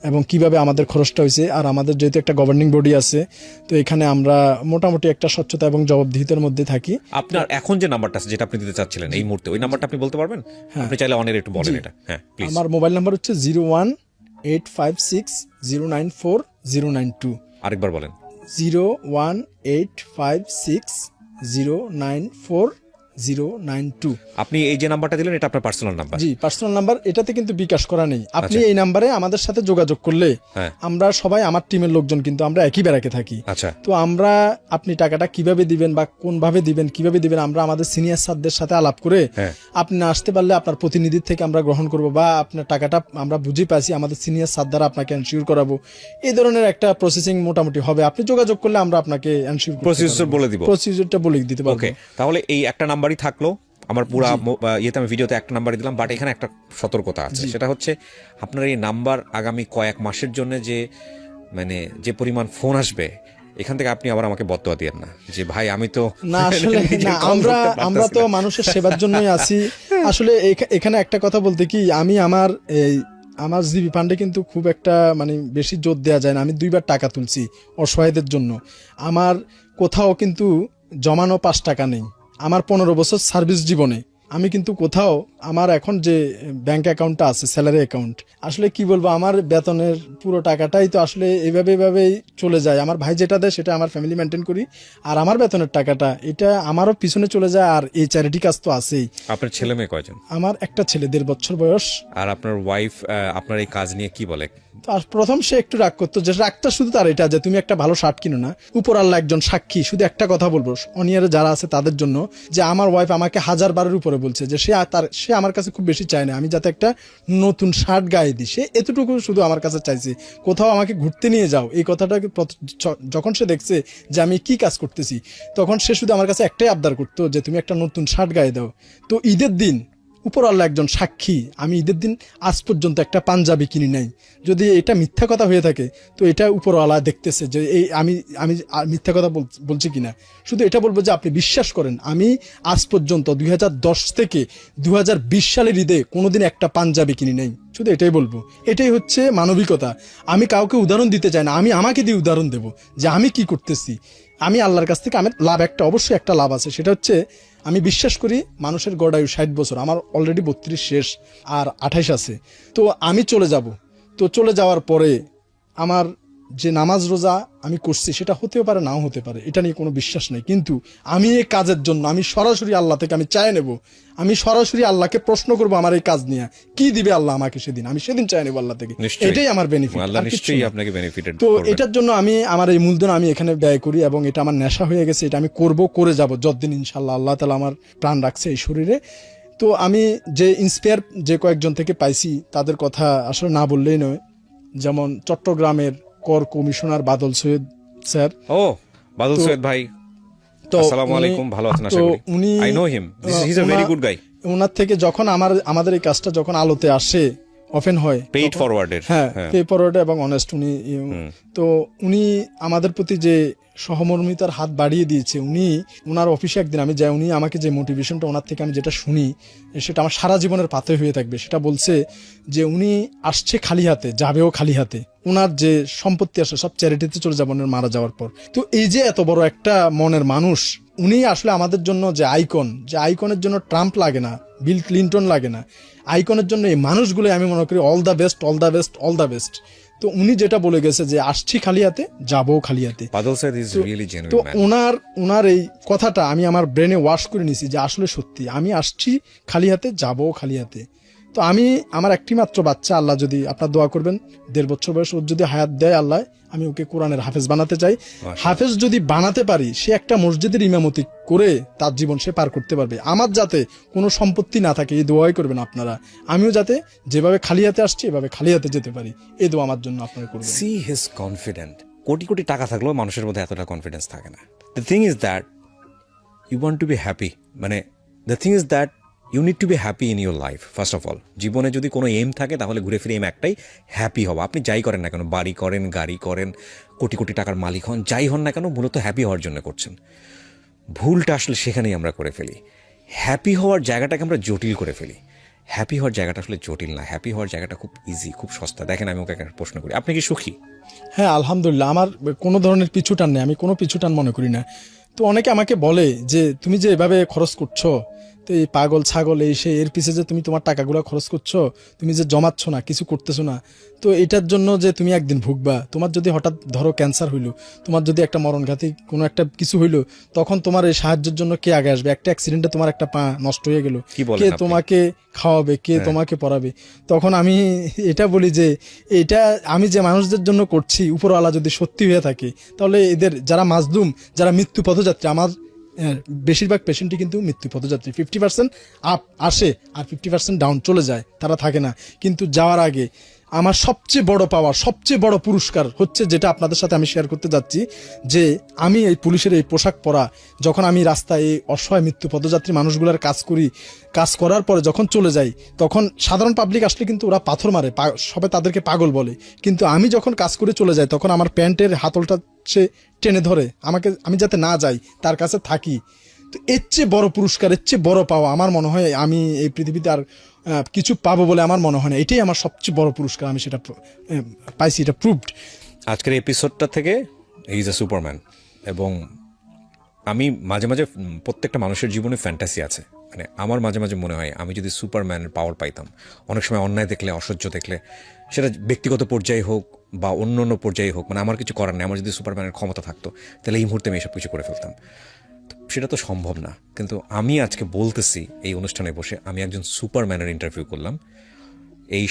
এবং কিভাবে আমাদের খরচটা হয়েছে। আর আমাদের যেহেতু একটা গভর্নিং বডি আছে, তো এখানে আমরা মোটামুটি একটা স্বচ্ছতা এবং জবাবদিহিতার মধ্যে থাকি। আপনার এখন যে নাম্বারটা আছে, যেটা আপনি দিতে চাচ্ছিলেন এই মুহূর্তে, ওই নাম্বারটা আপনি বলতে পারবেন? আপনি চাইলে অনেক একটু বলেন এটা। হ্যাঁ, প্লিজ। আমার মোবাইল নাম্বার হচ্ছে 01856094092। আরেকবার বলেন। 01856094092। আপনি এই যে নাম্বারটা দিলেন, এটা আপনার পার্সোনাল নাম্বার? জি, পার্সোনাল নাম্বার। এটাতে কিন্তু বিকাশ করা নেই। আপনি এই নাম্বারে আমাদের সাথে যোগাযোগ করলে, আমরা সবাই আমার টিমের লোকজন কিন্তু আমরা একই ব্যারাকে থাকি। আচ্ছা। তো আমরা আপনি টাকাটা কিভাবে দিবেন বা কোনভাবে দিবেন, কিভাবে দিবেন, আমরা আমাদের সিনিয়র স্যারদের সাথে আলাপ করে, আপনি না আসতে পারলে আপনার প্রতিনিধির থেকে আমরা গ্রহণ করব বা আপনার টাকাটা আমরা বুঝে পাচ্ছি আমাদের সিনিয়র স্যার দ্বারা আপনাকে এনশিওর করাবো। এই ধরনের একটা প্রসেসিং মোটামুটি হবে। আপনি যোগাযোগ করলে আমরা আপনাকে এনশিওর প্রসিডিউর বলে দিব, প্রসিডিউরটা বলে দিতে পারবো। ওকে, তাহলে এই একটা নাম্বারই থাকলো আমার পুরা ইয়েতে। আমি ভিডিওতে একটা নাম্বারই দিলাম, বাট এখানে একটা সতর্কতা আছে। সেটা হচ্ছে আপনার এই নাম্বার আগামী কয়েক মাসের জন্য যে পরিমাণ ফোন আসবে, এখান থেকে আপনি আবার আমাকে বদদোয়া দিয়েন না যে ভাই আমি তো না, আসলে না, আমরা তো মানুষের সেবার জন্যই আছি। আসলে এখানে একটা কথা বলতে কি, আমি আমার জিবি ফান্ডে কিন্তু খুব একটা মানে বেশি জোর দেওয়া যায় না। আমি 2বার টাকা তুলছি অসহায়দের জন্য। আমার কোথাও কিন্তু জমানো 5 টাকা নেই। আমার 15 বছর সার্ভিস জীবনে আমি কিন্তু কোথাও আমার এখন যে ব্যাংক অ্যাকাউন্টটা আছে, স্যালারি অ্যাকাউন্ট, আসলে কি বলবো, আমার বেতনের পুরো টাকাটাই তো আসলে এভাবেই চলে যায়। আমার ভাই যেটা দেয় সেটা আমার ফ্যামিলি মেনটেন করি, আর আমার বেতনের টাকাটা এটা আমারও পিছনে চলে যায়। আর এই চ্যারিটি কাজ তো আছেই। আপনার ছেলে মেয়ে কয়জন? আমার একটা ছেলে, 1.5 বছর বয়স। আর আপনার ওয়াইফ আপনার এই কাজ নিয়ে কি বলে? তো আর প্রথম সে একটু রাগ করতো, যে রাগটা শুধু তার এটা যে তুমি একটা ভালো শার্ট কিনো না, উপর আল্লাহ একজন সাক্ষী, শুধু একটা কথা বলবো অনিয়ারে যারা আছে তাদের জন্য, যে আমার ওয়াইফ আমাকে 1000 বারের উপরে বলছে যে সে আমার কাছে খুব বেশি চায় না আমি যাতে একটা নতুন শার্ট গায়ে দিই, সে এতটুকু শুধু আমার কাছে চাইছে, কোথাও আমাকে ঘুরতে নিয়ে যাও, এই কথাটাকে যখন সে দেখছে যে আমি কি কাজ করতেছি, তখন সে শুধু আমার কাছে একটাই আবদার করতো যে তুমি একটা নতুন শার্ট গায়ে দাও। তো ঈদের দিন উপর আল্লাহ একজন সাক্ষী, আমি ঈদের দিন আজ পর্যন্ত একটা পাঞ্জাবি কিনি নাই। যদি এটা মিথ্যা কথা হয়ে থাকে তো এটা উপর আল্লাহ দেখতেছে যে এই আমি আমি মিথ্যা কথা বলছি কিনা। শুধু এটা বলবো যে আপনি বিশ্বাস করেন আমি আজ পর্যন্ত 2010 থেকে 2020 সালের ঈদে কোনোদিন একটা পাঞ্জাবি কিনি নাই। শুধু এটাই বলবো, এটাই হচ্ছে মানবিকতা। আমি কাউকে উদাহরণ দিতে চাই না, আমি আমাকে দিয়ে উদাহরণ দেবো যে আমি কি করতেছি। আমি আল্লাহর কাছ থেকে আমার লাভ অবশ্যই একটা লাভ আছে, সেটা হচ্ছে আমি বিশ্বাস করি মানুষের গড়ায়ু 60 বছর, আমার অলরেডি 32 শেষ আর 28 আছে। তো আমি চলে যাব, তো চলে যাওয়ার পরে আমার যে নামাজ রোজা আমি করছি সেটা হতেও পারে নাও হতে পারে, এটা নিয়ে কোনো বিশ্বাস নেই। কিন্তু আমি এই কাজের জন্য আমি সরাসরি আল্লাহ থেকে আমি চাই নেব, আমি সরাসরি আল্লাহকে প্রশ্ন করব আমার এই কাজ নিয়ে কি দিবে আল্লাহ আমাকে সেদিন, আমি সেদিন চাই নেব আল্লাহ থেকে, এটাই আমার বেনিফিট। তো এটার জন্য আমি আমার এই মূলধন আমি এখানে ব্যয় করি এবং এটা আমার নেশা হয়ে গেছে, এটা আমি করে যাব যতদিন ইনশাল্লাহ আল্লাহ তাআলা আমার প্রাণ রাখছে এই শরীরে। তো আমি যে ইন্সপায়ার যে কয়েকজন থেকে পাইছি তাদের কথা আসলে না বললেই নয়, যেমন চট্টগ্রামের কর কমিশনার বাদল সৈয়দ স্যার। ও বাদল সৈয়দ ভাই, আসসালামু আলাইকুম, ভালো আছেন আশা করি? উনি, I know him, he is a very good guy. ওনার থেকে যখন আমাদের এই কাজটা যখন আলোতে আসে ওপেন হয়, পেইড ফরওয়ার্ডের, হ্যাঁ পে ফরওয়ার্ড এবং অনেস্ট উনি, তো উনি আমাদের প্রতি যে সহমর্মিতার হাত বাড়িয়ে দিয়েছে, ওনার অফিসে একদিন আমি যাই, উনি আমাকে যে মোটিভেশনটা ওনার থেকে আমি যেটা শুনি সেটা আমার সারা জীবনের পাথে হয়ে থাকবে। সেটা বলছে যে উনি আসছে খালি হাতে, যাবেও খালি হাতে, ওনার যে সম্পত্তি আসে সব চ্যারিটিতে চলে যাবে ওনার মারা যাওয়ার পর। তো এই যে এত বড় একটা মনের মানুষ, উনি আসলে আমাদের জন্য যে আইকনের জন্য ট্রাম্প লাগে না, বিল ক্লিন্টন লাগে না, আইকনের জন্য এই মানুষগুলো আমি মনে করি all the best, all the best, all the best. তো উনি যেটা বলে গেছে যে আসছি খালি হাতে যাবো খালি হাতে, তো ওনার এই কথাটা আমি আমার ব্রেনে ওয়াশ করে নিছি যে আসলে সত্যি আমি আসছি খালি হাতে যাবো খালি হাতে। তো আমি আমার একটি মাত্র বাচ্চা, আল্লাহ যদি আপনার দোয়া করবেন 1.5 বছর বয়স, ওর যদি হায়াত দেয় আল্লাহ, আমি ওকে কোরআনের হাফেজ বানাতে চাই। হাফেজ যদি বানাতে পারি, সে একটা মসজিদের ইমামতি করে তার জীবন সে পার করতে পারবে। আমার যাতে কোনো সম্পত্তি না থাকে এই দোয়াই করবেন আপনারা, আমিও যাতে যেভাবে খালি হাতে আসছি এভাবে খালি হাতে যেতে পারি, এই দোয়া আমার জন্য আপনারা করবেন। See he is confident. কোটি কোটি টাকা থাকলেও মানুষের মধ্যে এতটা কনফিডেন্স থাকে না। The thing is that you want to be happy, মানে the thing is that you need to be happy in your life. First of all, জীবনে যদি কোনো এম থাকে তাহলে ঘুরে ফিরে এম একটাই, হ্যাপি হওয়া। আপনি যাই করেন না কেন, বাড়ি করেন, গাড়ি করেন, কোটি কোটি টাকার মালিক হন, যাই হন না কেন, মূলত হ্যাপি হওয়ার জন্য করছেন। ভুলটা আসলে সেখানেই আমরা করে ফেলি, হ্যাপি হওয়ার জায়গাটাকে আমরা জটিল করে ফেলি। হ্যাপি হওয়ার জায়গাটা আসলে জটিল না, হ্যাপি হওয়ার জায়গাটা খুব ইজি, খুব সস্তা। দেখেন আমি ওকে একটা প্রশ্ন করি, আপনি কি সুখী? হ্যাঁ আলহামদুলিল্লাহ, আমার কোনো ধরনের পিছুটান নেই, আমি কোনো পিছুটান মনে করি না। তো অনেকে আমাকে বলে যে তুমি যে এভাবে খরচ করছো, তো এই পাগল ছাগল এই সে এর পিছে যে তুমি তোমার টাকাগুলো খরচ করছো, তুমি যে জমাচ্ছ না, কিছু করতেছো না, তো এটার জন্য যে তুমি একদিন ভুগবা। তোমার যদি হঠাৎ ধরো ক্যান্সার হইলো, তোমার যদি একটা মরণঘাতী কোনো একটা কিছু হইলো, তখন তোমার এই সাহায্যের জন্য কে আগে আসবে? একটা অ্যাক্সিডেন্টে তোমার একটা পা নষ্ট হয়ে গেল, কে তোমাকে খাওয়াবে, কে তোমাকে পড়াবে? তখন আমি এটা বলি যে এটা আমি যে মানুষদের জন্য করছি, উপরওয়ালা যদি সত্যি হয়ে থাকে, তাহলে এদের যারা মাজলুম, যারা মৃত্যু পথযাত্রী, আমার বেশিরভাগ পেশেন্টই কিন্তু মৃত্যু পথযাত্রী। 50% আপ আসে আর 50% ডাউন চলে যায়, তারা থাকে না। কিন্তু যাওয়ার আগে আমার সবচেয়ে বড় পাওয়া, সবচেয়ে বড় পুরস্কার হচ্ছে যেটা আপনাদের সাথে আমি শেয়ার করতে যাচ্ছি, যে আমি এই পুলিশের এই পোশাক পরা, যখন আমি রাস্তায় এই অসহায় মৃত্যু পথযাত্রী মানুষগুলোর কাজ করি, কাজ করার পরে যখন চলে যাই, তখন সাধারণ পাবলিক আসলে কিন্তু ওরা পাথর মারে, সবাই তাদেরকে পাগল বলে। কিন্তু আমি যখন কাজ করে চলে যাই, তখন আমার প্যান্টের হাতলটা সে টেনে ধরে আমাকে, আমি যাতে না যাই, তার কাছে থাকি। তো এর চেয়ে বড় পুরস্কার, এর চেয়ে বড় পাওয়া আমার মনে হয় আমি এই পৃথিবীতে আর কিছু পাবো বলে আমার মনে হয় না। এটাই আমার সবচেয়ে বড় পুরস্কার, আমি সেটা পাইছি, এটা প্রুভড। আজকের এপিসোডটা থেকে হি ইজ আ সুপারম্যান। এবং আমি মাঝে মাঝে, প্রত্যেকটা মানুষের জীবনে ফ্যান্টাসি আছে, মানে আমার মাঝে মাঝে মনে হয় আমি যদি সুপারম্যানের পাওয়ার পাইতাম, অনেক সময় অন্যায় দেখলে, অসহ্য দেখলে, সেটা ব্যক্তিগত পর্যায়ে হোক বা অন্য অন্য পর্যায়ে হোক, মানে আমার কিছু করার নেই, আমার যদি সুপারম্যানের ক্ষমতা থাকতো তাহলে এই মুহূর্তে আমি এসব কিছু করে ফেলতাম। সেটা তো সম্ভব না। কিন্তু আমি আজকে বলতেছি এই অনুষ্ঠানে বসে, আমি একজন সুপারম্যানের ইন্টারভিউ করলাম, এই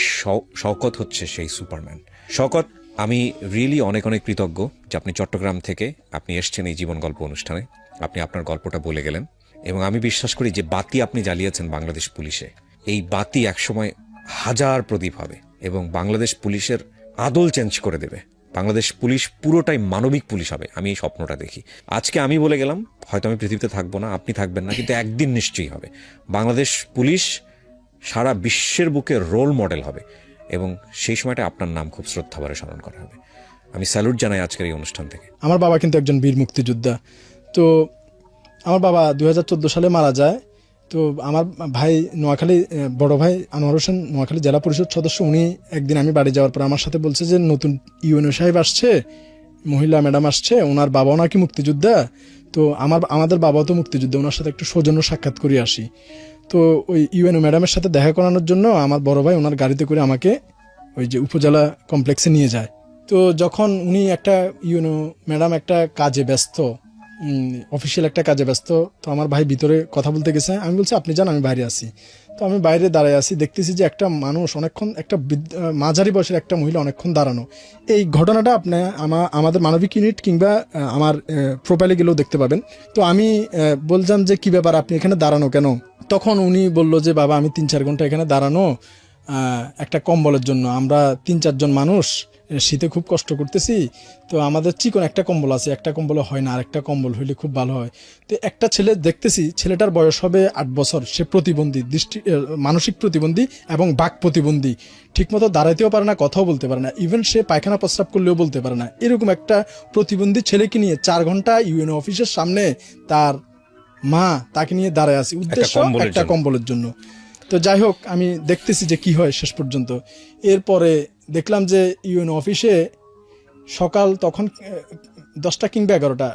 শওকত হচ্ছে সেই সুপারম্যান। শওকত, আমি রিয়েলি অনেক অনেক কৃতজ্ঞ যে আপনি চট্টগ্রাম থেকে আপনি এসছেন এই জীবন গল্প অনুষ্ঠানে, আপনি আপনার গল্পটা বলে গেলেন। এবং আমি বিশ্বাস করি যে বাতি আপনি জ্বালিয়েছেন বাংলাদেশ পুলিশে, এই বাতি একসময় হাজার প্রদীপ হবে এবং বাংলাদেশ পুলিশের আদল চেঞ্জ করে দেবে। বাংলাদেশ পুলিশ পুরোটাই মানবিক পুলিশ হবে, আমি এই স্বপ্নটা দেখি। আজকে আমি বলে গেলাম, হয়তো আমি পৃথিবীতে থাকবো না, আপনি থাকবেন না, কিন্তু একদিন নিশ্চয়ই হবে। বাংলাদেশ পুলিশ সারা বিশ্বের বুকে রোল মডেল হবে এবং সেই সময়টা আপনার নাম খুব শ্রদ্ধাভরে স্মরণ করা হবে। আমি স্যালুট জানাই আজকের এই অনুষ্ঠান থেকে। আমার বাবা কিন্তু একজন বীর মুক্তিযোদ্ধা। তো আমার বাবা 2014 সালে মারা যায়। তো আমার ভাই নোয়াখালী, বড় ভাই আনোয়ার হোসেন নোয়াখালী জেলা পরিষদ সদস্য, উনি একদিন আমি বাড়ি যাওয়ার পর আমার সাথে বলছে যে নতুন ইউএনও সাহেব আসছে, মহিলা ম্যাডাম আসছে, ওনার বাবাও নাকি মুক্তিযোদ্ধা। তো আমাদের বাবাও তো মুক্তিযোদ্ধা, ওনার সাথে একটু সৌজন্য সাক্ষাৎ করে আসি। তো ওই ইউএনও ম্যাডামের সাথে দেখা করানোর জন্য আমার বড় ভাই ওনার গাড়িতে করে আমাকে ওই যে উপজেলা কমপ্লেক্সে নিয়ে যায়। তো যখন উনি একটা ইউএনও ম্যাডাম একটা কাজে ব্যস্ত, অফিসিয়াল একটা কাজে ব্যস্ত, তো আমার ভাই ভিতরে কথা বলতে গেছে। আমি বলছি আপনি যান, আমি বাইরে আছি। তো আমি বাইরে দাঁড়ায় আছি, দেখতেছি যে একটা মানুষ অনেকক্ষণ, একটা মাঝারি বয়সের একটা মহিলা অনেকক্ষণ দাঁড়ানো। এই ঘটনাটা আপনি আমাদের মানবিক ইউনিট কিংবা আমার প্রোফাইলে গেলেও দেখতে পাবেন। তো আমি বললাম যে কি ব্যাপার, আপনি এখানে দাঁড়ানো কেন? তখন উনি বলল যে বাবা আমি 3-4 ঘন্টা এখানে দাঁড়ানো একটা কম্বলের জন্য। আমরা 3-4 জন মানুষ শীতে খুব কষ্ট করতেছি, তো আমাদের চিকন একটা কম্বল আছে, একটা কম্বলে হয় না, আরেকটা কম্বল হইলে খুব ভালো হয়। তো একটা ছেলে দেখতেছি, ছেলেটার বয়স হবে 8 বছর, সে প্রতিবন্ধী, মানসিক প্রতিবন্ধী এবং বাক প্রতিবন্ধী, ঠিকমতো দাঁড়াইতেও পারে না, কথাও বলতে পারে না, ইভেন সে পায়খানা প্রস্রাব করলেও বলতে পারে না। এরকম একটা প্রতিবন্ধী ছেলেকে নিয়ে 4 ঘন্টা ইউএনও অফিসের সামনে তার মা তাকে নিয়ে দাঁড়ায় আছে, উদ্দেশ্য একটা কম্বলের জন্য। তো যাই হোক, আমি দেখতেছি যে কি হয় শেষ পর্যন্ত। এরপরে দেখলাম যে ইউএনও অফিসে সকাল তখন 10টা কিংবা 11টা,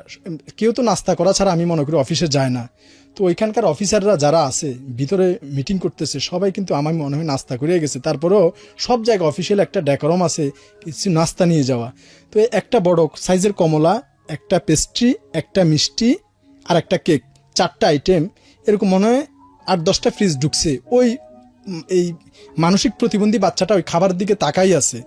কেউ তো নাস্তা করা ছাড়া আমি মনে করি অফিসে যায় না। তো ওইখানকার অফিসাররা যারা আছে ভিতরে মিটিং করতেছে, সবাই কিন্তু আমার মনে হয় নাস্তা করে গেছে। তারপরেও সব জায়গায় অফিসিয়াল একটা ডেকোরাম আছে কিছু নাস্তা নিয়ে যাওয়া। তো একটা বড় সাইজের কমলা, একটা পেস্ট্রি, একটা মিষ্টি আর একটা কেক, 4টা আইটেম, এরকম মনে হয় 8-10টা ফ্রিজ ঢুকছে। ওই এই মানসিক প্রতিবন্ধী বাচ্চাটা ওই খাবার দিকে তাকাই আছে।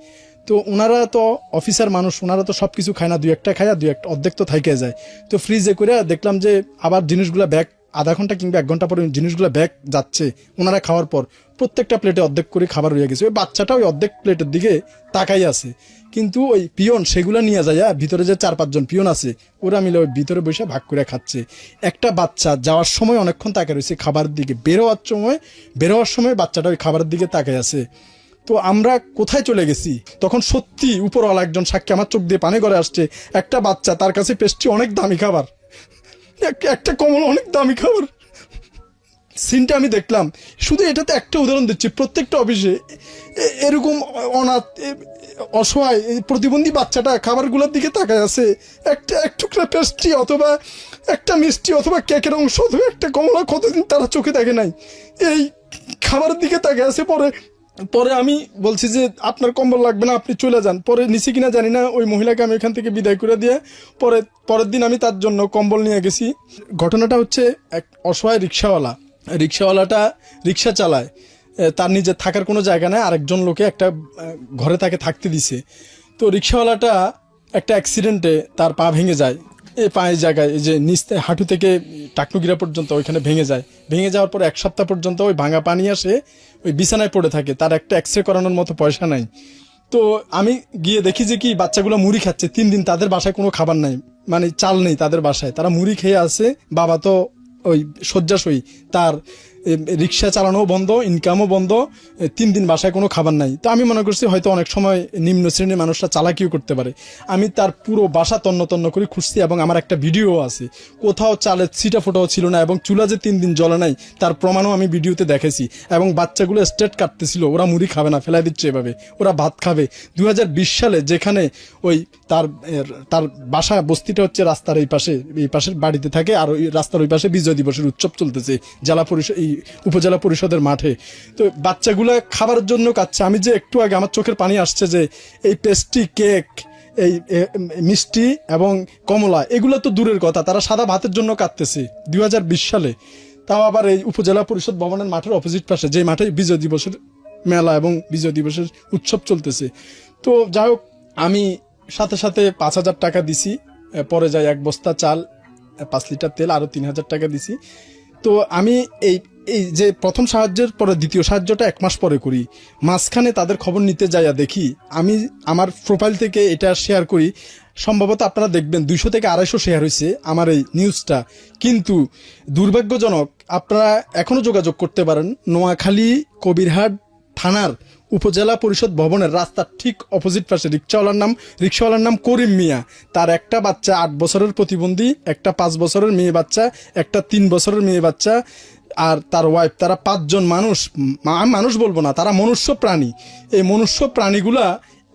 তো ওনারা তো অফিসার মানুষ, ওনারা তো সব কিছু খায় না, 2-1টা খায়, 2-1 অর্ধেক তো থাইকে যায়। তো ফ্রিজে করে দেখলাম যে আবার জিনিসগুলো ব্যাগ, আধা ঘন্টা কিংবা 1 ঘন্টা পরে জিনিসগুলো ব্যাগ যাচ্ছে। ওনারা খাওয়ার পর প্রত্যেকটা প্লেটে অর্ধেক করে খাবার রয়ে গেছে। ওই বাচ্চাটা ওই অর্ধেক প্লেটের দিকে তাকাই আছে, কিন্তু ওই পিয়ন সেগুলো নিয়ে যায়, ভিতরে যে 4-5 জন পিয়ন আছে ওরা মিলে ওই ভিতরে বসে ভাগ করে খাচ্ছে। একটা বাচ্চা যাওয়ার সময় অনেকক্ষণ তাকায় রয়েছে খাবার দিকে, বেরোয়ার সময় বাচ্চাটা ওই খাবারের দিকে তাকায় আছে। তো আমরা কোথায় চলে গেছি? তখন সত্যি উপরওয়ালা একজন সাক্ষী, আমার চোখ দিয়ে পানি করে আসছে। একটা বাচ্চা, তার কাছে পেস্ট্রি অনেক দামি খাবার, একটা কমল অনেক দামি খাবার, সিনটা আমি দেখলাম। শুধু এটাতে একটা উদাহরণ দিচ্ছি, প্রত্যেকটা অফিসে এরকম অনাথ অসহায় প্রতিবন্ধী বাচ্চাটা খাবারগুলোর দিকে তাকায় আছে। একটা এক টুকরা পেস্ট্রি অথবা একটা মিষ্টি অথবা কেকের অংশ অথবা একটা কমলা কতদিন তারা চোখে দেখে নাই, এই খাবারের দিকে তাকায় আছে। পরে আমি বলছি যে আপনার কম্বল লাগবে না, আপনি চলে যান। পরে নিচে কিনা জানি না, ওই মহিলাকে আমি এখান থেকে বিদায় করে দিয়ে পরের দিন আমি তার জন্য কম্বল নিয়ে গেছি। ঘটনাটা হচ্ছে, এক অসহায় রিক্সাওয়ালাটা রিক্সা চালায়, তার নিজের থাকার কোনো জায়গা নেই, আরেকজন লোকে একটা ঘরে তাকে থাকতে দিছে। তো রিক্সাওয়ালাটা একটা অ্যাক্সিডেন্টে তার পা ভেঙে যায়, এই পায়ের জায়গায়, এই যে নিচ হাঁটু থেকে টাকনুগিরা পর্যন্ত ওইখানে ভেঙে যাওয়ার পর 1 সপ্তাহ পর্যন্ত ওই ভাঙা পানি আসে, ওই বিছানায় পড়ে থাকে, তার একটা এক্সরে করানোর মতো পয়সা নাই। তো আমি গিয়ে দেখি যে কি বাচ্চাগুলো মুড়ি খাচ্ছে, 3 দিন তাদের বাসায় কোনো খাবার নাই, মানে চাল নেই তাদের বাসায়, তারা মুড়ি খেয়ে আছে। বাবা তো ওই শয্যাশয়ী, তার রিক্সা চালানো বন্ধ, ইনকামও বন্ধ, 3 দিন বাসায় কোনো খাবার নাই। তো আমি মনে করছি হয়তো অনেক সময় নিম্ন শ্রেণীর মানুষরা চালাকিও করতে পারে। আমি তার পুরো বাসা তন্ন করে খুঁজছি এবং আমার একটা ভিডিও আছে, কোথাও চালের ছিটা ফোটাও ছিল না এবং চুলা যে 3 দিন জ্বলে নাই তার প্রমাণও আমি ভিডিওতে দেখেছি। এবং বাচ্চাগুলো স্টেট কাটতেছিল, ওরা মুড়ি খাবে না, ফেলাই দিচ্ছে এভাবে, ওরা ভাত খাবে। 2020 সালে যেখানে ওই তার বাসা বস্তিটা হচ্ছে রাস্তার এই পাশের বাড়িতে থাকে, আর ওই রাস্তার ওই পাশে বিজয় দিবসের উৎসব চলতেছে জেলা পরিষদ, উপজেলা পরিষদের মাঠে। তো বাচ্চাগুলা খাবারের জন্য কাচ্ছে। আমি যে একটু আগে আমার চোখের পানি আসছে যে এই পেস্ট্রি, কেক, এই মিষ্টি এবং কমলা, এগুলো তো দূরের কথা, তারা সাদা ভাতের জন্য কাঁদতেছে 2020 সালে। তাও আবার এই উপজেলা পরিষদ ভবনের মাঠের অপোজিট পাশে, যে মাঠে বিজয় দিবসের মেলা এবং বিজয় দিবসের উৎসব চলতেছে। তো যাই হোক, আমি সাথে সাথে 5,000 টাকা দিছি, পরে যাই 1 বস্তা চাল, 5 লিটার তেল, আরো 3,000 টাকা দিছি। তো আমি এই এই যে প্রথম সাহায্যের পরে দ্বিতীয় সাহায্যটা 1 মাস পরে করি। মাঝখানে তাদের খবর নিতে যাইয়া দেখি, আমি আমার প্রোফাইল থেকে এটা শেয়ার করি, সম্ভবত আপনারা দেখবেন 200 থেকে 250 শেয়ার হয়েছে আমার এই নিউজটা। কিন্তু দুর্ভাগ্যজনক, আপনারা এখনো যোগাযোগ করতে পারেন নোয়াখালী কবিরহাট থানার উপজেলা পরিষদ ভবনের রাস্তার ঠিক অপোজিট পাশে রিক্সাওয়ালার নাম করিম মিয়া। তার একটা বাচ্চা 8 বছরের প্রতিবন্ধী, একটা 5 বছরের মেয়ে বাচ্চা, একটা 3 বছরের মেয়ে বাচ্চা, আর তার ওয়াইফ। তারা 5 জন মানুষ, মানুষ বলবো না, তারা মনুষ্য প্রাণী। এই মনুষ্য প্রাণীগুলা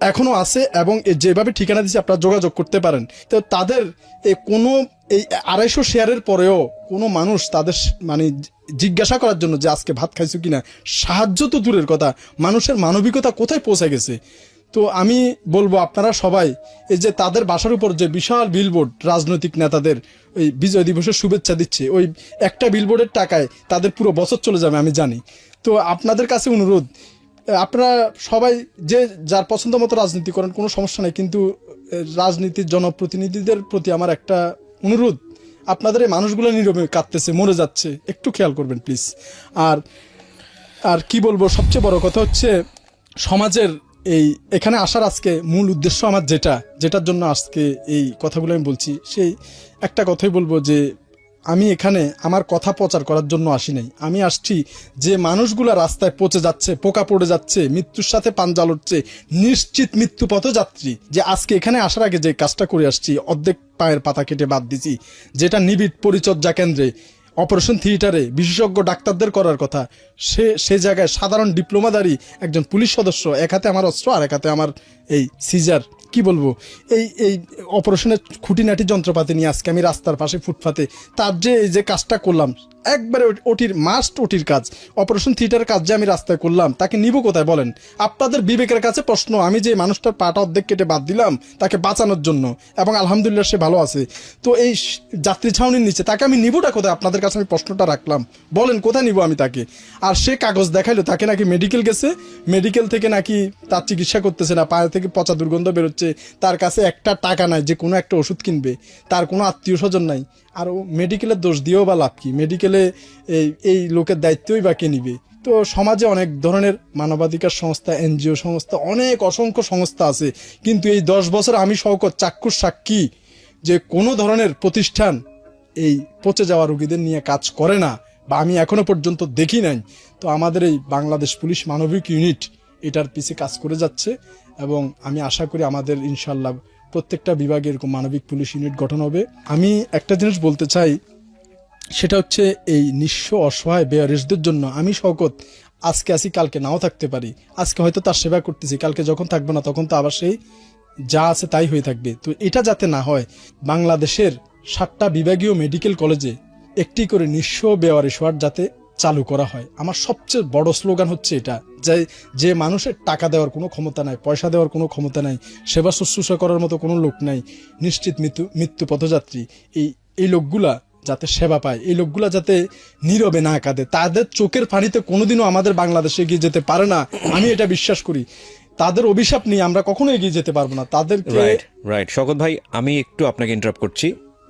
এখনো আছে এবং যেভাবে ঠিকানা দিচ্ছে আপনারা যোগাযোগ করতে পারেন। তো তাদের কোনো এই 250 শেয়ারের পরেও কোনো মানুষ তাদের মানে জিজ্ঞাসা করার জন্য যে আজকে ভাত খাইছো কিনা, সাহায্য তো দূরের কথা, মানুষের মানবিকতা কোথায় পৌঁছে গেছে। তো আমি বলবো আপনারা সবাই এই যে তাদের বাসার উপর যে বিশাল বিলবোর্ড রাজনৈতিক নেতাদের ওই বিজয় দিবসের শুভেচ্ছা দিচ্ছে, ওই একটা বিলবোর্ডের টাকায় তাদের পুরো বছর চলে যাবে আমি জানি। তো আপনাদের কাছে অনুরোধ, আপনারা সবাই যে যার পছন্দ মতো রাজনীতি করেন, কোনো সমস্যা নেই, কিন্তু রাজনীতির জনপ্রতিনিধিদের প্রতি আমার একটা অনুরোধ, আপনাদের এই মানুষগুলো নীরবে কাঁদতেছে, মরে যাচ্ছে, একটু খেয়াল করবেন প্লিজ। আর কি বলবো, সবচেয়ে বড় কথা হচ্ছে সমাজের এখানে আসার আজকে মূল উদ্দেশ্য আমার যেটার জন্য আজকে এই কথাগুলো আমি বলছি, সেই একটা কথাই বলবো যে আমি এখানে আমার কথা প্রচার করার জন্য আসি নাই। আমি আসছি যে মানুষগুলা রাস্তায় পচে যাচ্ছে, পোকা পড়ে যাচ্ছে, মৃত্যুর সাথে পাঞ্জা লড়ছে, নিশ্চিত মৃত্যু পথযাত্রী, যে আজকে এখানে আসার আগে যে কাজটা করে আসছি, অর্ধেক পায়ের পাতা কেটে বাদ দিছি, যেটা নিবিড় পরিচর্যা কেন্দ্রে অপারেশন থিয়েটারে বিশেষজ্ঞ ডাক্তারদের করার কথা, সে জায়গায় সাধারণ ডিপ্লোমাধারী একজন পুলিশ সদস্য, এক হাতে আমার অস্ত্র আর এক হাতে আমার এই সিজার, কি বলবো, এই অপারেশনের খুঁটিনাটি যন্ত্রপাতি নিয়ে আজকে আমি রাস্তার পাশে ফুটপাতে তার যে কাজটা করলাম, একবারে ওটির কাজ, অপারেশন থিয়েটারের কাজ যে আমি রাস্তায় করলাম, তাকে নিব কোথায় বলেন? আপনাদের বিবেকের কাছে প্রশ্ন। আমি যে মানুষটার পাটা অর্ধেক কেটে বাদ দিলাম তাকে বাঁচানোর জন্য, এবং আলহামদুলিল্লাহ সে ভালো আছে, তো এই যাত্রী ছাউনির নিচে তাকে আমি নিবটা কোথায়? আপনাদের কাছে আমি প্রশ্নটা রাখলাম, বলেন কোথায় নিব আমি তাকে? আর সে কাগজ দেখাইলো তাকে নাকি মেডিকেল গেছে, মেডিকেল থেকে নাকি তার চিকিৎসা করতেছে না, পায়ে থেকে পচা দুর্গন্ধ বেরোচ্ছে, তার কাছে একটা টাকা নাই যে কোনো একটা ওষুধ কিনবে, তার কোনো আত্মীয় স্বজন নাই। আর ও মেডিকেলের দোষ দিয়েও বা লাভ কি? মেডিকেলে এই লোকের দায়িত্বই বা কে নিবে? তো সমাজে অনেক ধরনের মানবাধিকার সংস্থা, এনজিও সংস্থা, অসংখ্য সংস্থা আছে, কিন্তু এই 10 বছর আমি শওকত চাক্ষুষ সাক্ষী যে কোনো ধরনের প্রতিষ্ঠান এই পচে যাওয়া রোগীদের নিয়ে কাজ করে না, বা আমি এখনো পর্যন্ত দেখি নাই। তো আমাদের এই বাংলাদেশ পুলিশ মানবিক ইউনিট এটার পিছে কাজ করে যাচ্ছে, এবং আমি আশা করি আমাদের ইনশাল্লাহ প্রত্যেকটা বিভাগে এরকম মানবিক পুলিশ ইউনিট গঠন হবে। আমি একটা জিনিস বলতে চাই, সেটা হচ্ছে এই নিঃস্ব অসহায় বেয়ারিশদের জন্য আমি শওকত আজকে আসি, কালকে নাও থাকতে পারি। আজকে হয়তো তার সেবা করতেছি, কালকে যখন থাকবে না তখন তো আবার সেই যা আছে তাই হয়ে থাকবে। তো এটা যাতে না হয়, বাংলাদেশের 7টা বিভাগীয় মেডিকেল কলেজে একটি করে নিঃস্ব বেওয়ারিশ ওয়ার্ড যাতে চালু করা হয়। আমার সবচেয়ে বড় স্লোগান হচ্ছে এটা, যে মানুষের টাকা দেওয়ার কোনো ক্ষমতা নাই, পয়সা দেওয়ার কোনো ক্ষমতা নাই, সেবা শুশ্রূষা করার মতো কোনো লোক নাই, নিশ্চিত মৃত্যু পথযাত্রী, এই লোকগুলা যাতে সেবা পায়, এই লোকগুলা যাতে নীরবে না কাঁদে, তাদের চোখের পানিতে কোনোদিনও আমাদের বাংলাদেশে এগিয়ে যেতে পারে না, আমি এটা বিশ্বাস করি। তাদের অভিশাপ নিয়ে আমরা কখনো এগিয়ে যেতে পারবো না। তাদেরকে রাইট শওকত ভাই, আমি একটু আপনাকে ইন্টারাপ্ট করছি।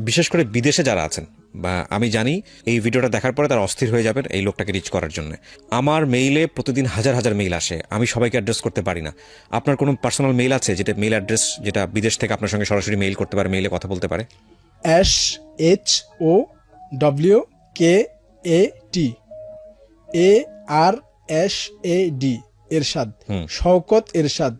বিশেষ করে বিদেশে যারা আছেন, বা আমি জানি এই ভিডিওটা দেখার পরে তারা অস্থির হয়ে যাবেন এই লোকটাকে রিচ করার জন্য। আমার মেইলে প্রতিদিন হাজার হাজার মেইল আসে, আমি সবাইকে অ্যাড্রেস করতে পারি না। আপনার কোনো পার্সোনাল মেইল আছে যেটা মেইল অ্যাড্রেস, যেটা বিদেশ থেকে আপনার সঙ্গে সরাসরি মেইল করতে পারে, মেইলে কথা বলতে পারে? SHOWKAT এরশাদ, শওকত এরশাদ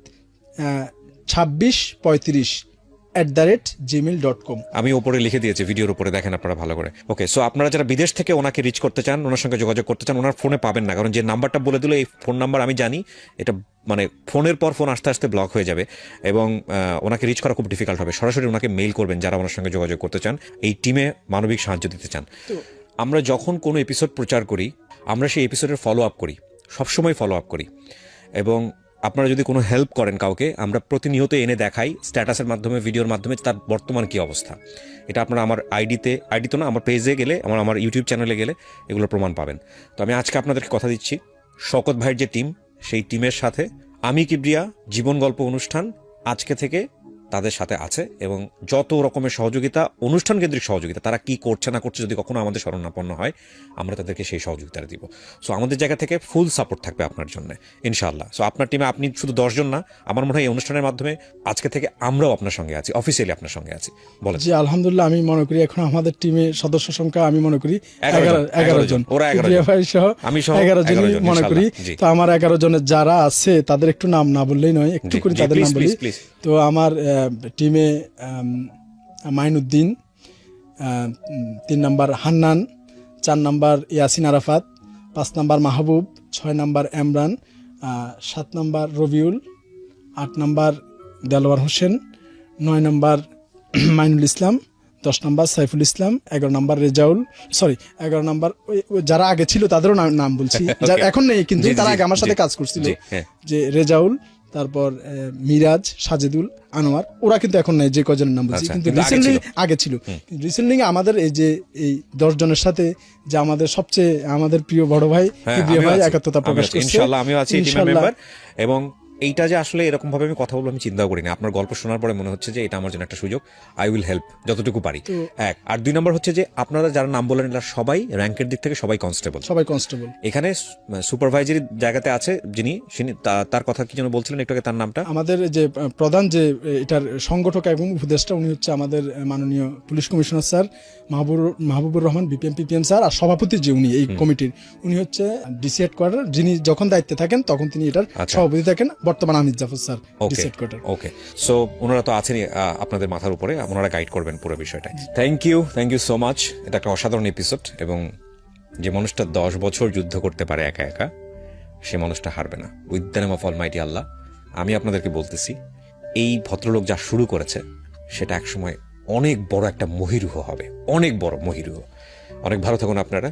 2635@gmail.com। আমি উপরে লিখে দিয়েছি, ভিডিওর উপরে দেখেন আপনারা ভালো করে। ওকে, সো আপনারা যারা বিদেশ থেকে ওনাকে রিচ করতে চান, ওনার সঙ্গে যোগাযোগ করতে চান, ওনার ফোনে পাবেন না, কারণ যে নাম্বারটা বলে দিল এই ফোন নাম্বার আমি জানি এটা মানে ফোনের পর ফোন আস্তে আস্তে ব্লক হয়ে যাবে, এবং ওনাকে রিচ করা খুব ডিফিকাল্ট হবে। সরাসরি ওনাকে মেইল করবেন যারা ওনার সঙ্গে যোগাযোগ করতে চান, এই টিমে মানবিক সাহায্য দিতে চান। আমরা যখন কোনো এপিসোড প্রচার করি, আমরা সেই এপিসোডের ফলো আপ করি, সবসময় ফলো আপ করি, এবং আপনারা যদি কোনো হেল্প করেন কাউকে, আমরা প্রতিনিয়ত এনে দেখাই স্ট্যাটাসের মাধ্যমে, ভিডিওর মাধ্যমে তার বর্তমান কী অবস্থা। এটা আপনারা আমার আইডি তো না, আমার পেজে গেলে, আমার ইউটিউব চ্যানেলে গেলে এগুলো প্রমাণ পাবেন। তো আমি আজকে আপনাদেরকে কথা দিচ্ছি, শওকত ভাইয়ের যে টিম সেই টিমের সাথে আমি কিবরিয়া জীবন গল্প অনুষ্ঠান আজকে থেকে তাদের সাথে আছে, এবং যত রকমের সহযোগিতা, অনুষ্ঠান কেন্দ্রিক সহযোগিতা, তারা কি করছে না করছে যদি কখনো আমাদের শরণাপন্ন হয়, আমরা তাদেরকে সেই সহযোগিতা দিব। সো আমাদের জায়গা থেকে ফুল সাপোর্ট থাকবে আপনার জন্য ইনশাআল্লাহ। সো আপনার টিমে আপনি শুধু 10 জন না, আমার মনে হয় এই অনুষ্ঠানের মাধ্যমে আজকে থেকে আমরাও আপনার সঙ্গে আছি, অফিসিয়ালি আপনার সঙ্গে আছি। বলেন। জি আলহামদুলিল্লাহ, আমি মনে করি এখন আমাদের টিমে সদস্য সংখ্যা আমি মনে করি 11 জন, ওরা 11 প্রিয়া ভাই সহ আমি সহ 11 জন 11 জন, মনে করি। জি। তো আমার 11 জনের যারা আছে তাদের একটু নাম না বললেই নয়, একটু করে তাদের নাম বলি। তো আমার টিমে Mainuddin, 3 number Hannan, 4 number Yasin Arafat, 5 number Mahbub, 6 number Emran, 7 number Rabiul, 8 number Delwar Hossain, 9 number Mainul Islam, 10 number Saiful Islam, 11 number Rezaul, 11 number যারা আগে ছিল তাদেরও নাম বলছি, এখন নেই কিন্তু তারা আগে আমার সাথে কাজ করছিল, যে রেজাউল, তারপর মিরাজ, সাজেদুল, আনোয়ার, ওরা কিন্তু এখন নাই, যে কজনের নাম বলছি, কিন্তু রিসেন্টলি আগে ছিল। রিসেন্টলি আমাদের এই যে এই 10 জনের সাথে যে আমাদের সবচেয়ে আমাদের প্রিয় বড় ভাই কিবরিয়া ভাই একাত্মতা প্রকাশ করছে, ইনশাআল্লাহ আমিও আছি টিমের মেম্বার। এবং এইটা যে আসলে এরকম ভাবে আমি কথা বলবো আমি চিন্তাও করি না। আপনার গল্প শোনার পরে মনে হচ্ছে যে এটা আমার জন্য একটা সুযোগ, আই উইল হেল্প যতটুকু পারি। এক আর 2 নম্বর হচ্ছে যে আপনারা যারা নাম বললেন এরা সবাই র্যাঙ্কের দিক থেকে সবাই কনস্টেবল। এখানে সুপারভাইজারি জায়গাতে আছে যিনি, তার কথা কি যেন বলছিলেন একটু আগে, তার নামটা? আমাদের যে প্রধান যে এটার সংগঠক এবং উপদেষ্টা উনি হচ্ছে আমাদের মাননীয় police commissioner sir Mahbubur Rahman PPM sir, আর সভাপতি যে উনি এই কমিটির, উনি হচ্ছে ডিসি হেডকোয়ার্টার, যিনি যখন দায়িত্বে থাকেন তখন তিনি এটার সভাপতি থাকেন, বর্তমান আমির জাফর স্যার ডিসি হেডকোয়ার্টার। ওকে, সো ওনারা তো আছেনই আপনাদের মাথার উপরে, ওনারা গাইড করবেন পুরো বিষয়টা। Thank you so much. এটা একটা অসাধারণ এপিসোড, এবং যে মানুষটা 10 বছর যুদ্ধ করতে পারে একা একা, সে মানুষটা হারবে না, with the name of almighty Allah. আমি আপনাদেরকে বলতেছি, এই ভদ্রলোক যা শুরু করেছে সেটা একসময় অনেক বড় একটা মহিরুহ হবে, অনেক বড় মহিরুহ। অনেক ভালো থাকুন আপনারা।